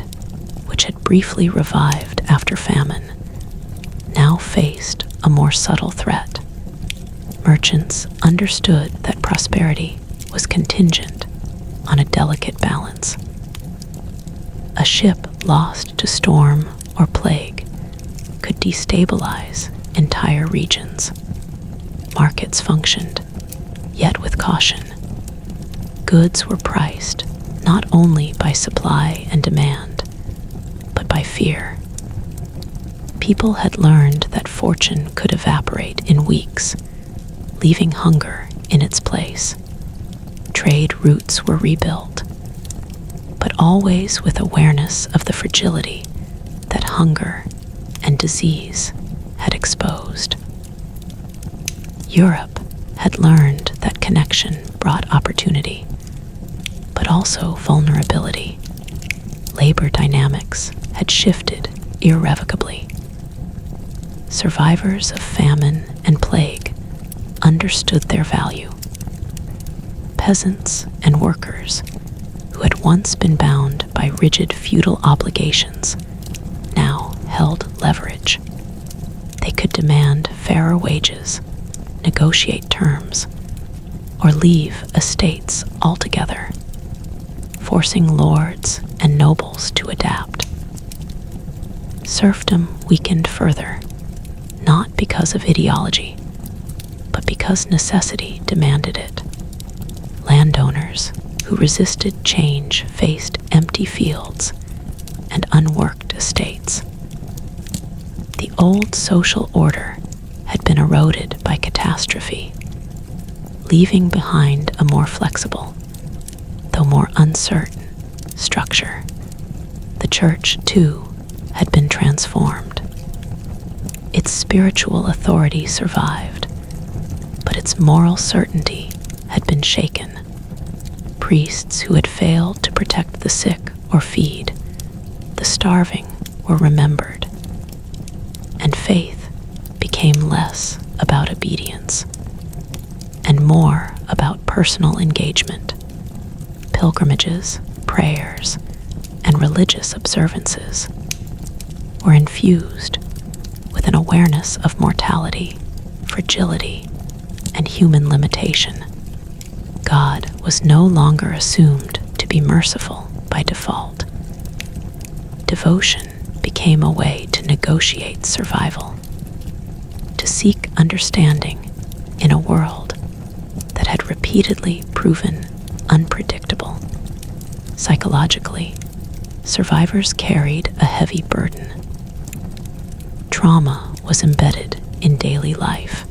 which had briefly revived after famine, now faced a more subtle threat. Merchants understood that prosperity was contingent on a delicate balance. A ship lost to storm or plague could destabilize entire regions. Markets functioned, yet with caution. Goods were priced not only by supply and demand, but by fear. People had learned that fortune could evaporate in weeks, leaving hunger in its place. Trade routes were rebuilt, but always with awareness of the fragility that hunger and disease had exposed. Europe had learned that connection brought opportunity, but also vulnerability. Labor dynamics had shifted irrevocably. Survivors of famine and plague understood their value. Peasants and workers, who had once been bound by rigid feudal obligations, now held leverage. They could demand fairer wages, negotiate terms, or leave estates altogether, forcing lords and nobles to adapt. Serfdom weakened further, not because of ideology, but because necessity demanded it. Landowners who resisted change faced empty fields and unworked estates. The old social order had been eroded by catastrophe, leaving behind a more flexible, though more uncertain, structure. The church, too, had been transformed. Its spiritual authority survived, but its moral certainty had been shaken. Priests who had failed to protect the sick or feed the starving were remembered, and faith became less about obedience and more about personal engagement. Pilgrimages, prayers, and religious observances were infused with an awareness of mortality, fragility, and human limitation. God was no longer assumed to be merciful by default. Devotion became a way to negotiate survival, to seek understanding in a world that had repeatedly proven unpredictable. Psychologically, survivors carried a heavy burden. Trauma was embedded in daily life.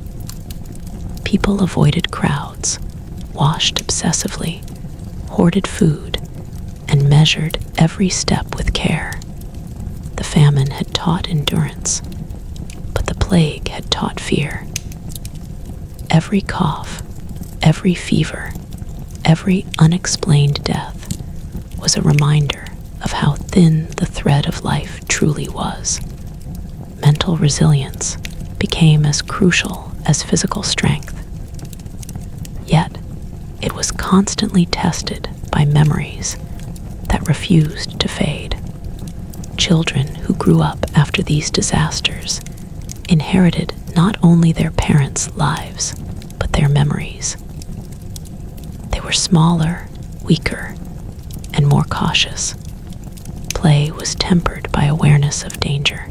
People avoided crowds, washed obsessively, hoarded food, and measured every step with care. The famine had taught endurance, but the plague had taught fear. Every cough, every fever, every unexplained death was a reminder of how thin the thread of life truly was. Mental resilience became as crucial as physical strength. Yet, it was constantly tested by memories that refused to fade. Children who grew up after these disasters inherited not only their parents' lives, but their memories. They were smaller, weaker, and more cautious. Play was tempered by awareness of danger.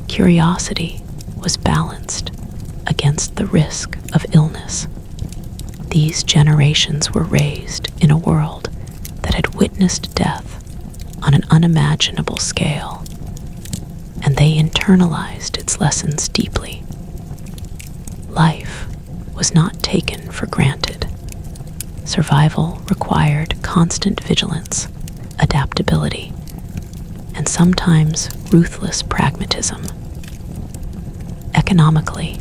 Curiosity was balanced against the risk of illness. These generations were raised in a world that had witnessed death on an unimaginable scale, and they internalized its lessons deeply. Life was not taken for granted. Survival required constant vigilance, adaptability, and sometimes ruthless pragmatism. Economically,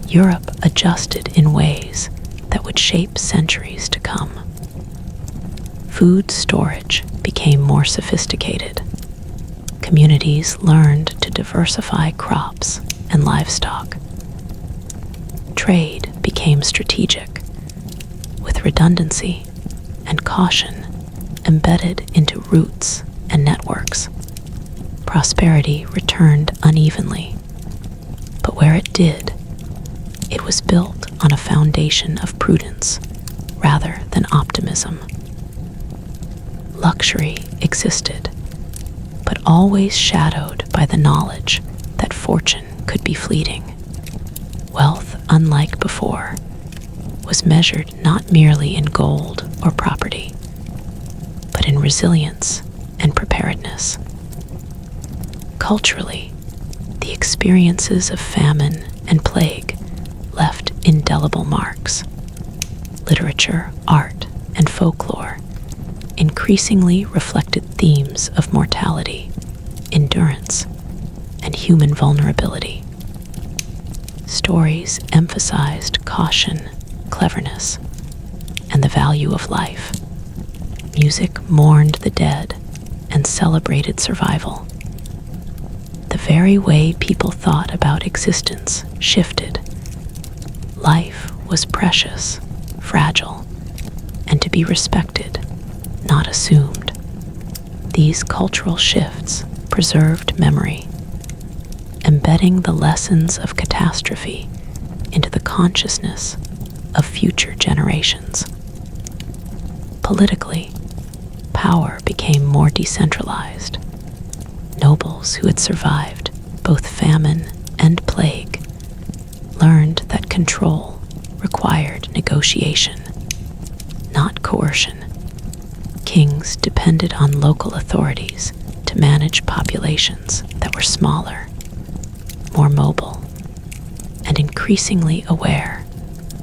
Europe adjusted in ways that would shape centuries to come. Food storage became more sophisticated. Communities learned to diversify crops and livestock. Trade became strategic, with redundancy and caution embedded into routes and networks. Prosperity returned unevenly, but where it did, it was built on a foundation of prudence rather than optimism. Luxury existed, but always shadowed by the knowledge that fortune could be fleeting. Wealth, unlike before, was measured not merely in gold or property, but in resilience and preparedness. Culturally, the experiences of famine and plague left indelible marks. Literature, art, and folklore increasingly reflected themes of mortality, endurance, and human vulnerability. Stories emphasized caution, cleverness, and the value of life. Music mourned the dead and celebrated survival. The very way people thought about existence shifted. Life was precious, fragile, and to be respected, not assumed. These cultural shifts preserved memory, embedding the lessons of catastrophe into the consciousness of future generations. Politically, power became more decentralized. Nobles who had survived both famine and plague learned that control required negotiation, not coercion. Kings depended on local authorities to manage populations that were smaller, more mobile, and increasingly aware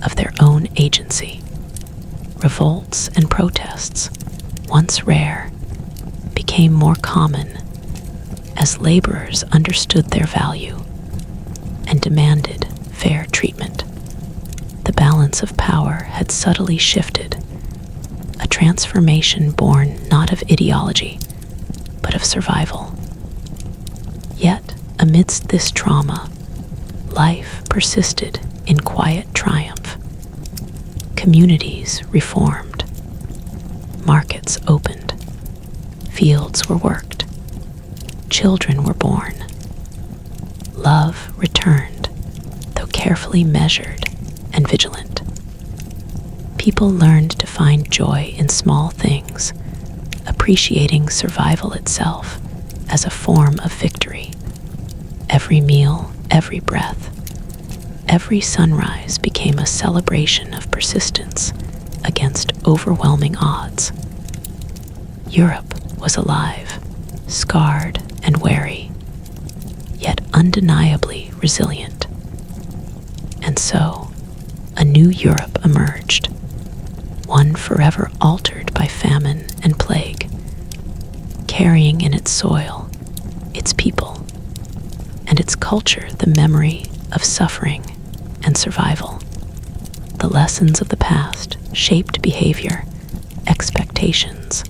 of their own agency. Revolts and protests, once rare, became more common as laborers understood their value and demanded fair treatment. The balance of power had subtly shifted, a transformation born not of ideology, but of survival. Yet, amidst this trauma, life persisted in quiet triumph. Communities reformed, markets opened, fields were worked, children were born. Love returned, though carefully measured and vigilant. People learned to find joy in small things, appreciating survival itself as a form of victory. Every meal, every breath, every sunrise became a celebration of persistence against overwhelming odds. Europe was alive, scarred and wary, yet undeniably resilient. And so, a new Europe emerged, one forever altered by famine and plague, carrying in its soil, its people, and its culture the memory of suffering and survival. The lessons of the past shaped behavior, expectations,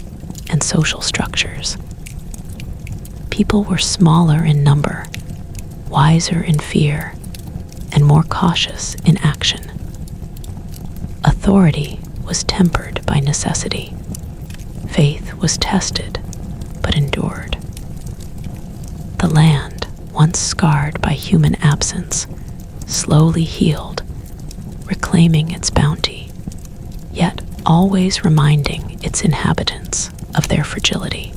and social structures. People were smaller in number, wiser in fear, and more cautious in action. Authority was tempered by necessity. Faith was tested, but endured. The land, once scarred by human absence, slowly healed, reclaiming its bounty, yet always reminding its inhabitants of their fragility.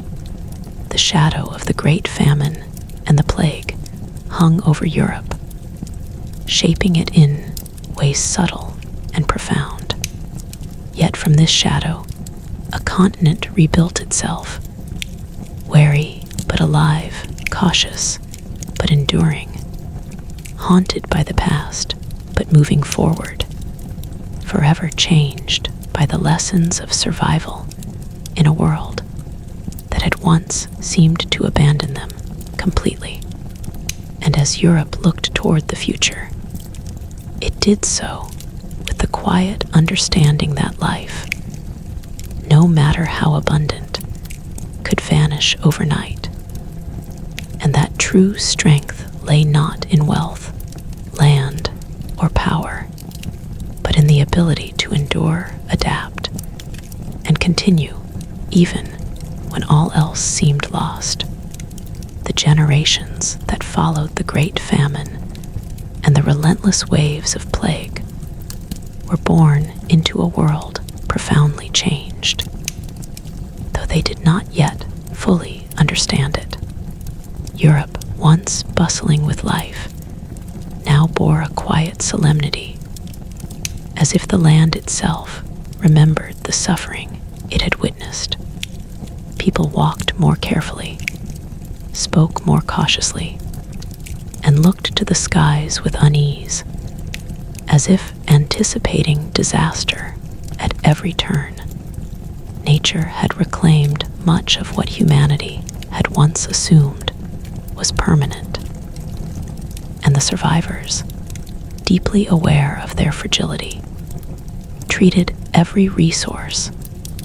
The shadow of the Great Famine and the plague hung over Europe, shaping it in ways subtle and profound. Yet from this shadow, a continent rebuilt itself, wary but alive, cautious but enduring, haunted by the past but moving forward, forever changed by the lessons of survival in a world that had once seemed to abandon them completely. And as Europe looked toward the future, it did so with the quiet understanding that life, no matter how abundant, could vanish overnight, and that true strength lay not in wealth, land, or power, but in the ability to endure, adapt, and continue even when all else seemed lost. The generations that followed the Great Famine and the relentless waves of plague were born into a world profoundly changed, though they did not yet fully understand it. Europe, once bustling with life, now bore a quiet solemnity, as if the land itself remembered the suffering it had witnessed. People walked more carefully, spoke more cautiously, and looked to the skies with unease, as if anticipating disaster at every turn. Nature had reclaimed much of what humanity had once assumed was permanent, and the survivors, deeply aware of their fragility, treated every resource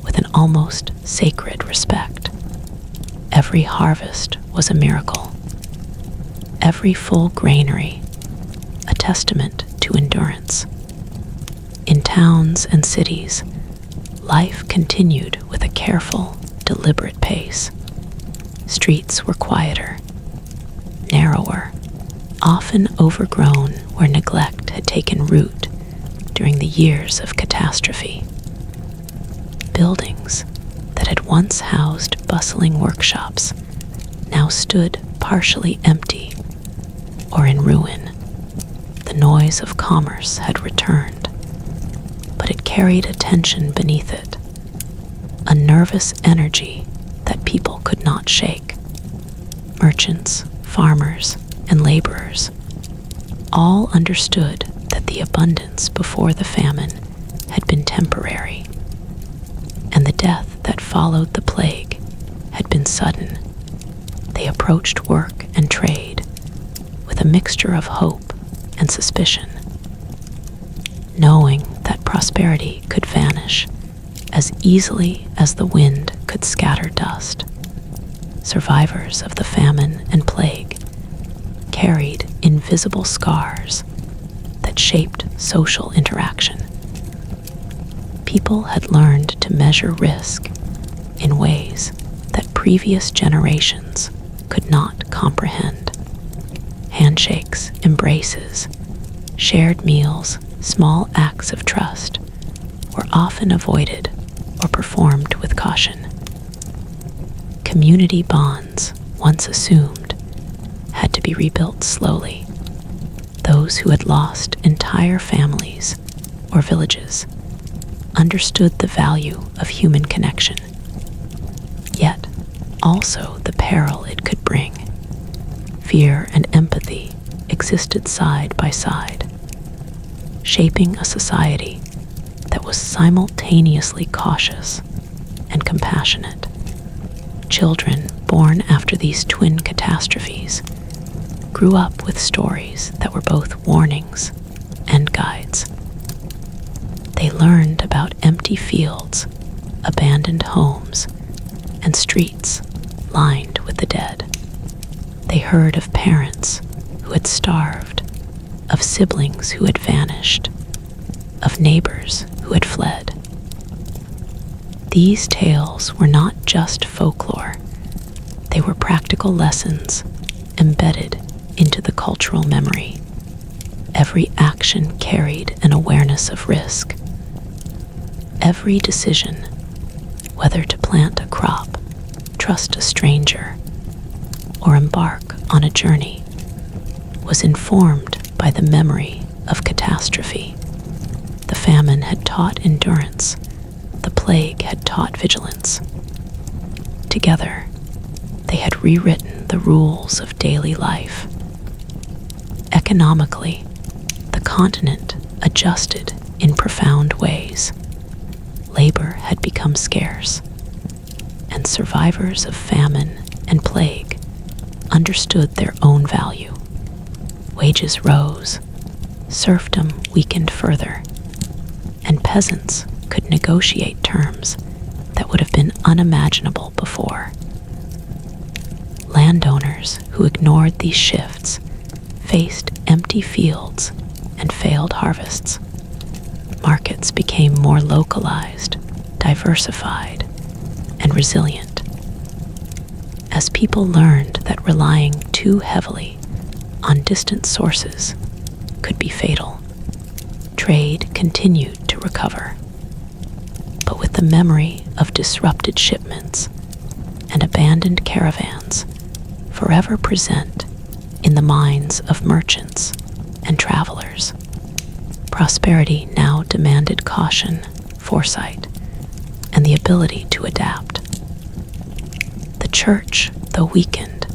with an almost sacred respect. Every harvest was a miracle, every full granary a testament to endurance. In towns and cities, life continued with a careful, deliberate pace. Streets were quieter, narrower, often overgrown where neglect had taken root during the years of catastrophe. Buildings that had once housed bustling workshops now stood partially empty or in ruin. The noise of commerce had returned, but it carried a tension beneath it, a nervous energy that people could not shake. merchants, farmers, and laborers all understood that the abundance before the famine had been temporary, and the death that followed the plague had been sudden. They approached work and trade with a mixture of hope and suspicion, knowing that prosperity could vanish as easily as the wind could scatter dust. Survivors of the famine and plague carried invisible scars that shaped social interaction. People had learned to measure risk in ways that previous generations could not comprehend. Handshakes, embraces, shared meals, small acts of trust were often avoided or performed with caution. Community bonds, once assumed, had to be rebuilt slowly. Those who had lost entire families or villages understood the value of human connection, yet also the peril it could bring. Fear and empathy existed side by side, shaping a society that was simultaneously cautious and compassionate. Children born after these twin catastrophes grew up with stories that were both warnings and guides. They learned about empty fields, abandoned homes, and streets lined with the dead. They heard of parents who had starved, of siblings who had vanished, of neighbors who had fled. These tales were not just folklore, they were practical lessons embedded into the cultural memory. Every action carried an awareness of risk. Every decision, whether to plant a crop, trust a stranger, or embark on a journey, was informed by the memory of catastrophe. The famine had taught endurance. The plague had taught vigilance. Together, they had rewritten the rules of daily life. Economically, the continent adjusted in profound ways. Labor had become scarce, and survivors of famine and plague understood their own value. Wages rose, serfdom weakened further, and peasants could negotiate terms that would have been unimaginable before. Landowners who ignored these shifts faced empty fields and failed harvests. Markets became more localized, diversified, and resilient. As people learned that relying too heavily on distant sources could be fatal, trade continued to recover. But with the memory of disrupted shipments and abandoned caravans forever present in the minds of merchants and travelers, prosperity now demanded caution, foresight, and the ability to adapt. The church, though weakened,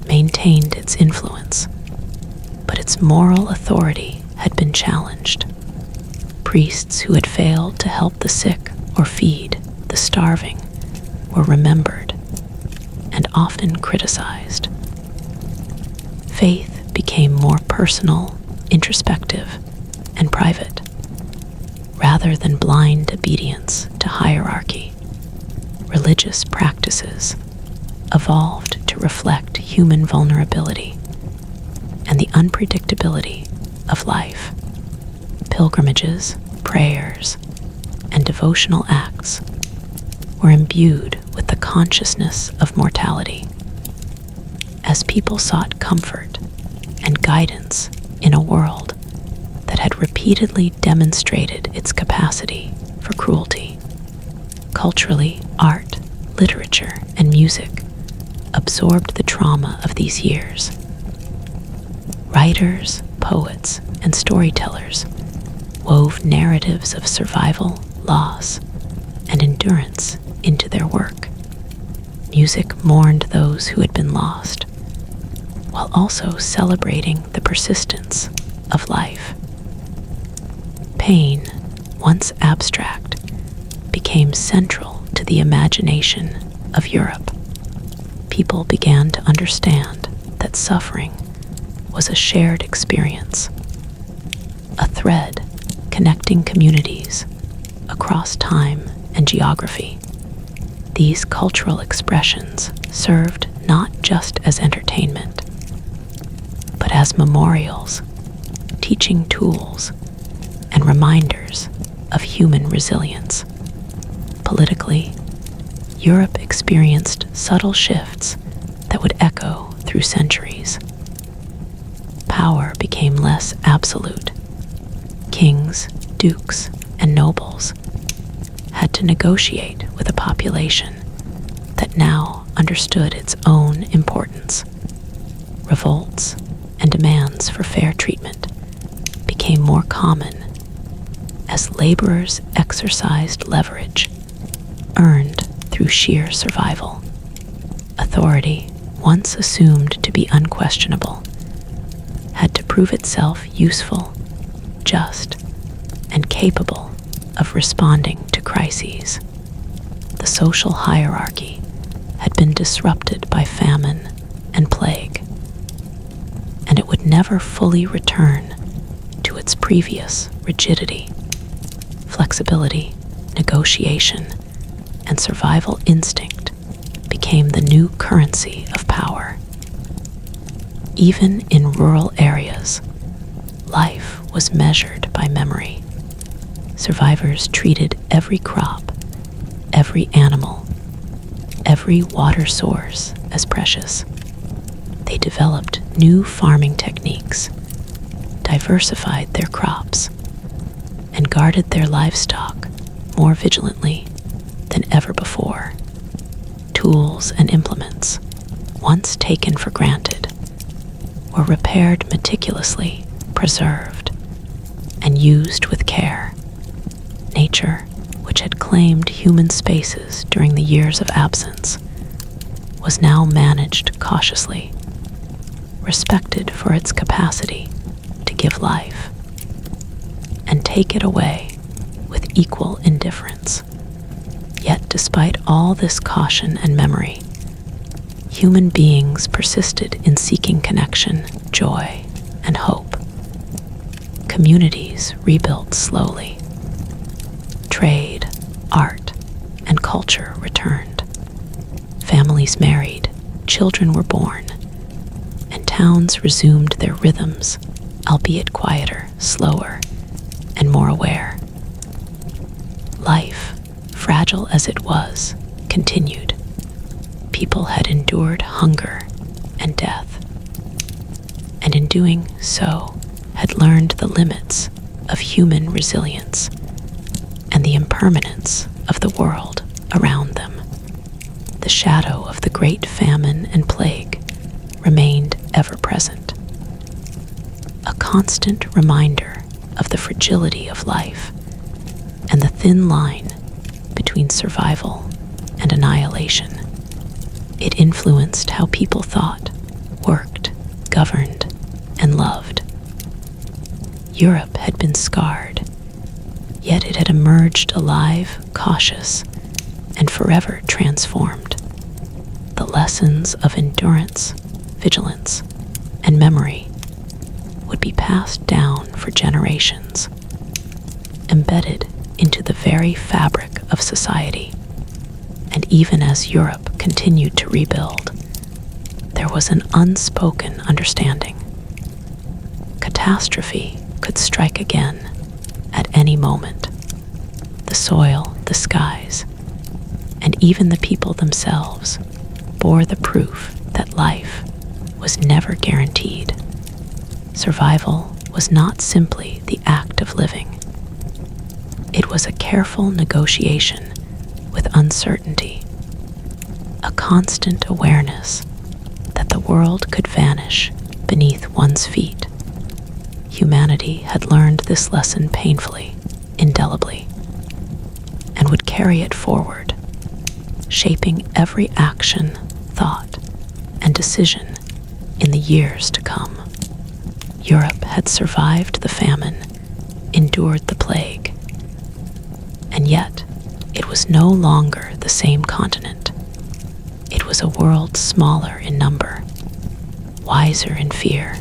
maintained its influence, but its moral authority had been challenged. Priests who had failed to help the sick or feed the starving were remembered and often criticized. Faith became more personal, introspective, and private, rather than blind obedience to hierarchy. Religious practices evolved to reflect human vulnerability and the unpredictability of life. Pilgrimages, prayers, and devotional acts were imbued with the consciousness of mortality. As people sought comfort and guidance in a world that had repeatedly demonstrated its capacity for cruelty, culturally, art, literature, and music absorbed the trauma of these years. Writers, poets, and storytellers wove narratives of survival, loss, and endurance into their work. Music mourned those who had been lost, while also celebrating the persistence of life. Pain, once abstract, became central to the imagination of Europe. People began to understand that suffering was a shared experience, a thread connecting communities across time and geography. These cultural expressions served not just as entertainment, but as memorials, teaching tools, and reminders of human resilience. Politically, Europe experienced subtle shifts that would echo through centuries. Power became less absolute. Kings, dukes, and nobles had to negotiate with a population that now understood its own importance. Revolts and demands for fair treatment became more common as laborers exercised leverage earned through sheer survival. Authority, once assumed to be unquestionable, had to prove itself useful, just, and capable of responding to crises. The social hierarchy had been disrupted by famine and plague, and it would never fully return to its previous rigidity. Flexibility, negotiation, and survival instinct became the new currency of power. Even in rural areas, life was measured by memory. Survivors treated every crop, every animal, every water source as precious. They developed new farming techniques, diversified their crops, and guarded their livestock more vigilantly than ever before. Tools and implements, once taken for granted, were repaired meticulously, preserved, and used with care. Nature, which had claimed human spaces during the years of absence, was now managed cautiously, respected for its capacity to give life, and take it away with equal indifference. Yet despite all this caution and memory, human beings persisted in seeking connection, joy, and hope. Communities rebuilt slowly. Trade, art, and culture returned. Families married, children were born, and towns resumed their rhythms, albeit quieter, slower, and more aware. Life, fragile as it was, continued. People had endured hunger and death, and in doing so had learned the limits of human resilience and the impermanence of the world around them. The shadow of the great famine and plague remained ever present, a constant reminder of the fragility of life and the thin line between survival and annihilation. It influenced how people thought, worked, governed, and loved. Europe had been scarred, yet it had emerged alive, cautious, and forever transformed. The lessons of endurance, vigilance, and memory would be passed down for generations, embedded into the very fabric of society. And even as Europe continued to rebuild, there was an unspoken understanding. Catastrophe could strike again at any moment. The soil, the skies, and even the people themselves bore the proof that life was never guaranteed. Survival was not simply the act of living. It was a careful negotiation with uncertainty, a constant awareness that the world could vanish beneath one's feet. Humanity had learned this lesson painfully, indelibly, and would carry it forward, shaping every action, thought, and decision in the years to come. Europe had survived the famine, endured the plague, and yet it was no longer the same continent. It was a world smaller in number, wiser in fear,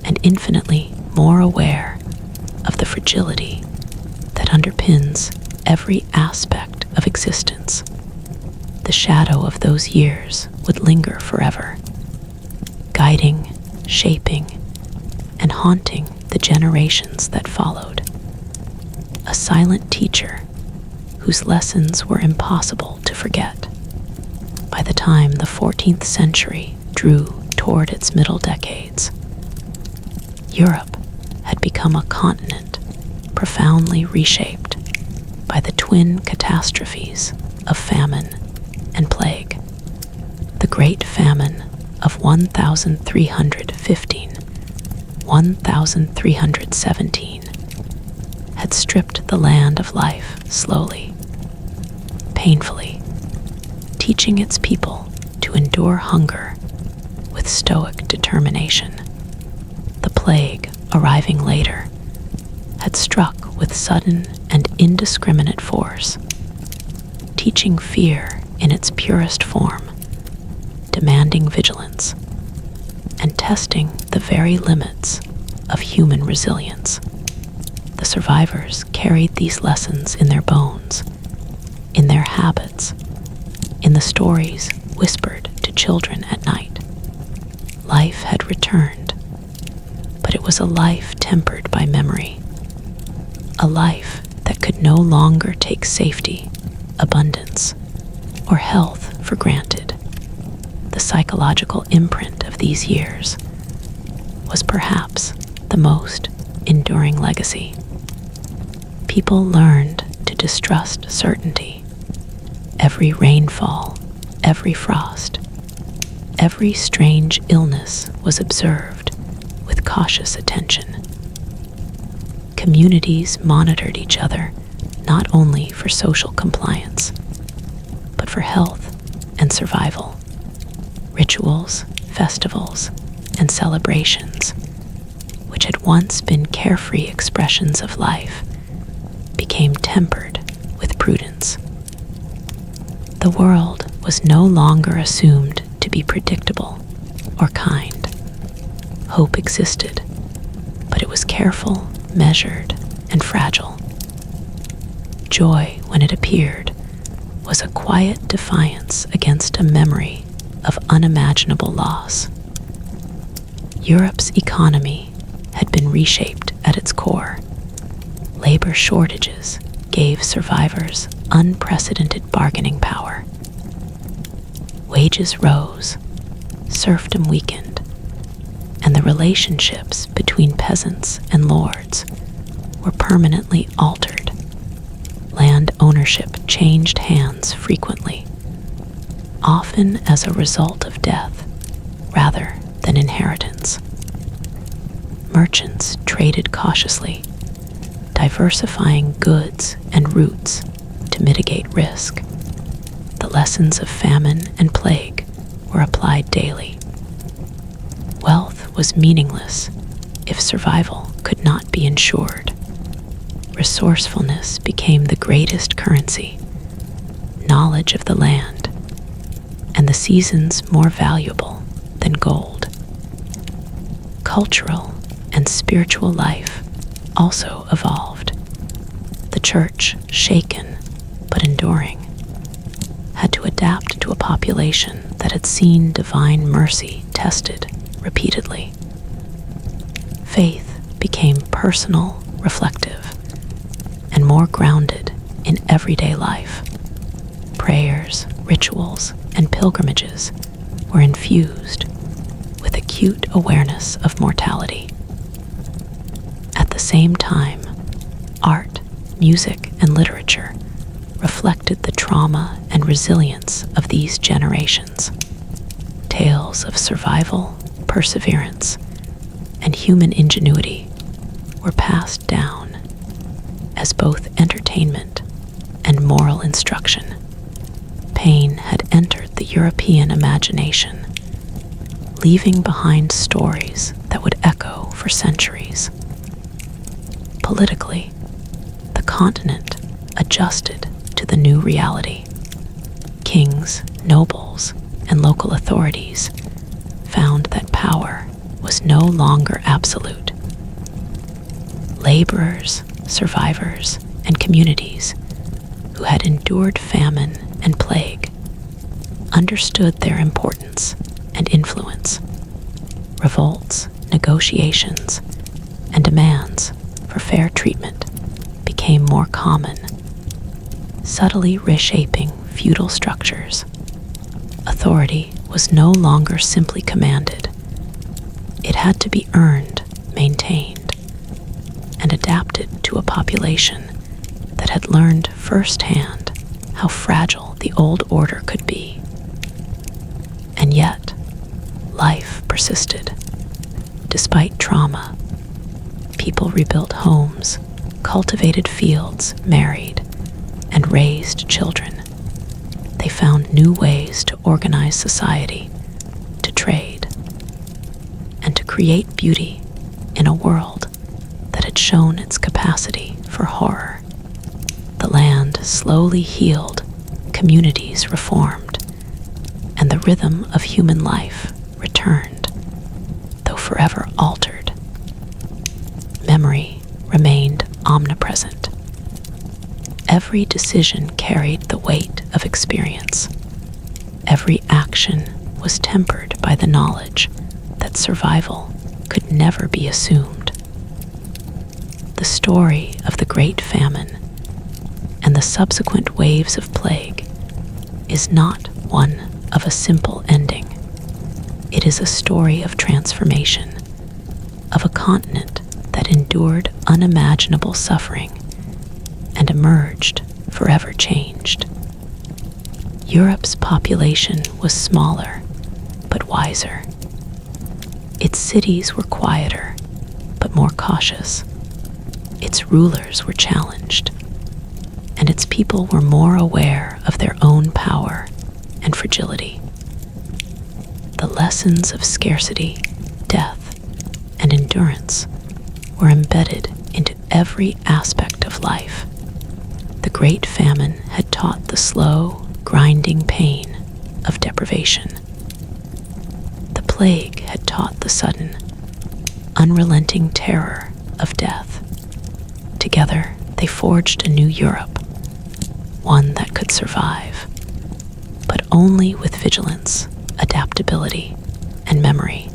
and infinitely more aware of the fragility that underpins every aspect of existence. The shadow of those years would linger forever, guiding, shaping, and haunting the generations that followed. A silent teacher whose lessons were impossible to forget. By the time the 14th century drew toward its middle decades, Europe had become a continent profoundly reshaped by the twin catastrophes of famine and plague. The Great Famine of 1317 had stripped the land of life slowly, painfully, teaching its people to endure hunger with stoic determination. The plague, arriving later, had struck with sudden and indiscriminate force, teaching fear in its purest form, demanding vigilance, and testing the very limits of human resilience. The survivors carried these lessons in their bones, in their habits, in the stories whispered to children at night. Life had returned, but it was a life tempered by memory, a life that could no longer take safety, abundance, or health for granted. The psychological imprint of these years was perhaps the most enduring legacy. People learned to distrust certainty. Every rainfall, every frost, every strange illness was observed with cautious attention. Communities monitored each other not only for social compliance, but for health and survival. Rituals, festivals, and celebrations, which had once been carefree expressions of life, became tempered with prudence. The world was no longer assumed to be predictable or kind. Hope existed, but it was careful, measured, and fragile. Joy, when it appeared, was a quiet defiance against a memory of unimaginable loss. Europe's economy had been reshaped at its core. Labor shortages gave survivors unprecedented bargaining power. Wages rose, serfdom weakened, and the relationships between peasants and lords were permanently altered. Land ownership changed hands frequently, often as a result of death rather than inheritance. Merchants traded cautiously, diversifying goods and routes to mitigate risk. The lessons of famine and plague were applied daily. Wealth was meaningless if survival could not be ensured. Resourcefulness became the greatest currency, knowledge of the land, and the seasons more valuable than gold. Cultural and spiritual life also evolved. The church, shaken but enduring, had to adapt to a population that had seen divine mercy tested repeatedly. Faith became personal, reflective, and more grounded in everyday life. Prayers, rituals, and pilgrimages were infused with acute awareness of mortality. At the same time, art, music, and literature reflected the trauma and resilience of these generations. Tales of survival, perseverance, and human ingenuity were passed down as both entertainment and moral instruction. Pain had entered the European imagination, leaving behind stories that would echo for centuries. Politically, the continent adjusted to the new reality. Kings, nobles, and local authorities found that power was no longer absolute. Laborers, survivors, and communities who had endured famine and plague understood their importance and influence. Revolts, negotiations, and demands for fair treatment became more common, subtly reshaping feudal structures. Authority was no longer simply commanded. It had to be earned, maintained, and adapted to a population that had learned firsthand how fragile the old order could be. And yet, life persisted. Despite trauma, people rebuilt homes, cultivated fields, married, and raised children. They found new ways to organize society, to trade, and to create beauty in a world that had shown its capacity for horror. The land slowly healed, communities reformed, and the rhythm of human life returned, though forever altered. Memory remained omnipresent. Every decision carried the weight of experience. Every action was tempered by the knowledge that survival could never be assumed. The story of the Great Famine and the subsequent waves of plague is not one of a simple ending. It is a story of transformation, of a continent that endured unimaginable suffering and emerged forever changed. Europe's population was smaller, but wiser. Its cities were quieter, but more cautious. Its rulers were challenged, and its people were more aware of their own power and fragility. The lessons of scarcity, death, and endurance were embedded into every aspect of life. The Great Famine had taught the slow, grinding pain of deprivation. The plague had taught the sudden, unrelenting terror of death. Together, they forged a new Europe, one that could survive, but only with vigilance, adaptability, and memory.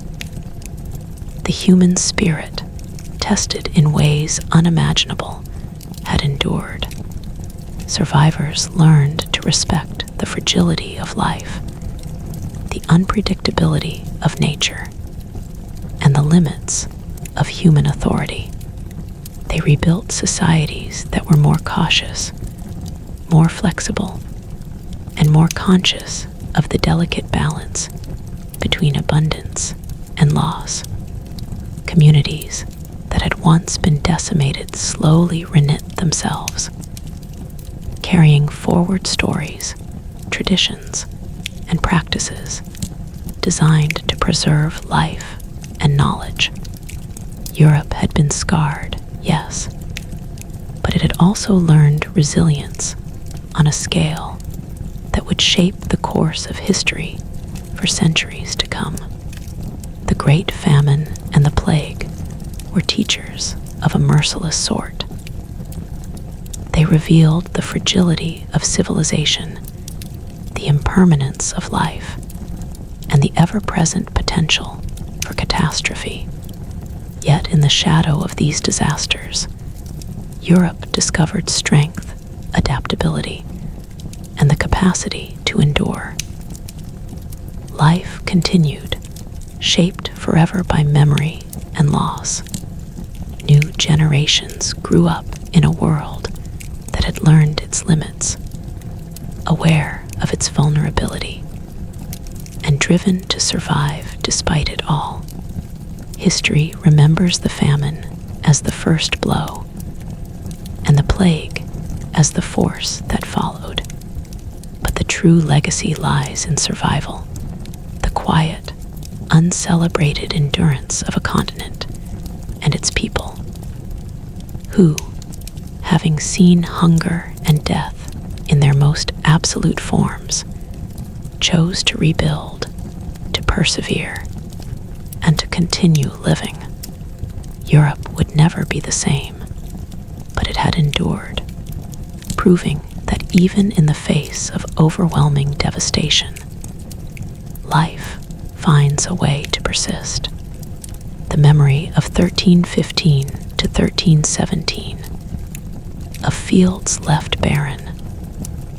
The human spirit, tested in ways unimaginable, had endured. Survivors learned to respect the fragility of life, the unpredictability of nature, and the limits of human authority. They rebuilt societies that were more cautious, more flexible, and more conscious of the delicate balance between abundance and loss. Communities that had once been decimated slowly reknit themselves, carrying forward stories, traditions, and practices designed to preserve life and knowledge. Europe had been scarred, yes, but it had also learned resilience on a scale that would shape the course of history for centuries to come. The Great Famine and the Plague were teachers of a merciless sort. They revealed the fragility of civilization, the impermanence of life, and the ever-present potential for catastrophe. Yet in the shadow of these disasters, Europe discovered strength, adaptability, and the capacity to endure. Life continued, shaped forever by memory and loss. New generations grew up in a world that had learned its limits, aware of its vulnerability, and driven to survive despite it all. History remembers the famine as the first blow, and the plague as the force that followed. But the true legacy lies in survival, the quiet, uncelebrated endurance of a continent and its people, who, having seen hunger and death in their most absolute forms, chose to rebuild, to persevere, and to continue living. Europe would never be the same, but it had endured, proving that even in the face of overwhelming devastation, life finds a way to persist. The memory of 1315 to 1317, of fields left barren,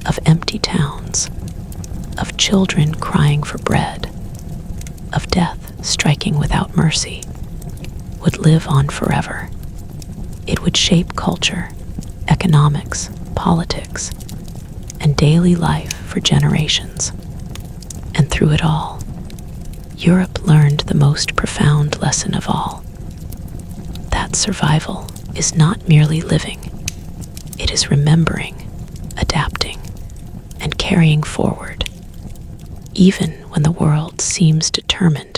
of empty towns, of children crying for bread, of death striking without mercy, would live on forever. It would shape culture, economics, politics, and daily life for generations. And through it all, Europe learned the most profound lesson of all, that survival is not merely living, it is remembering, adapting, and carrying forward, even when the world seems determined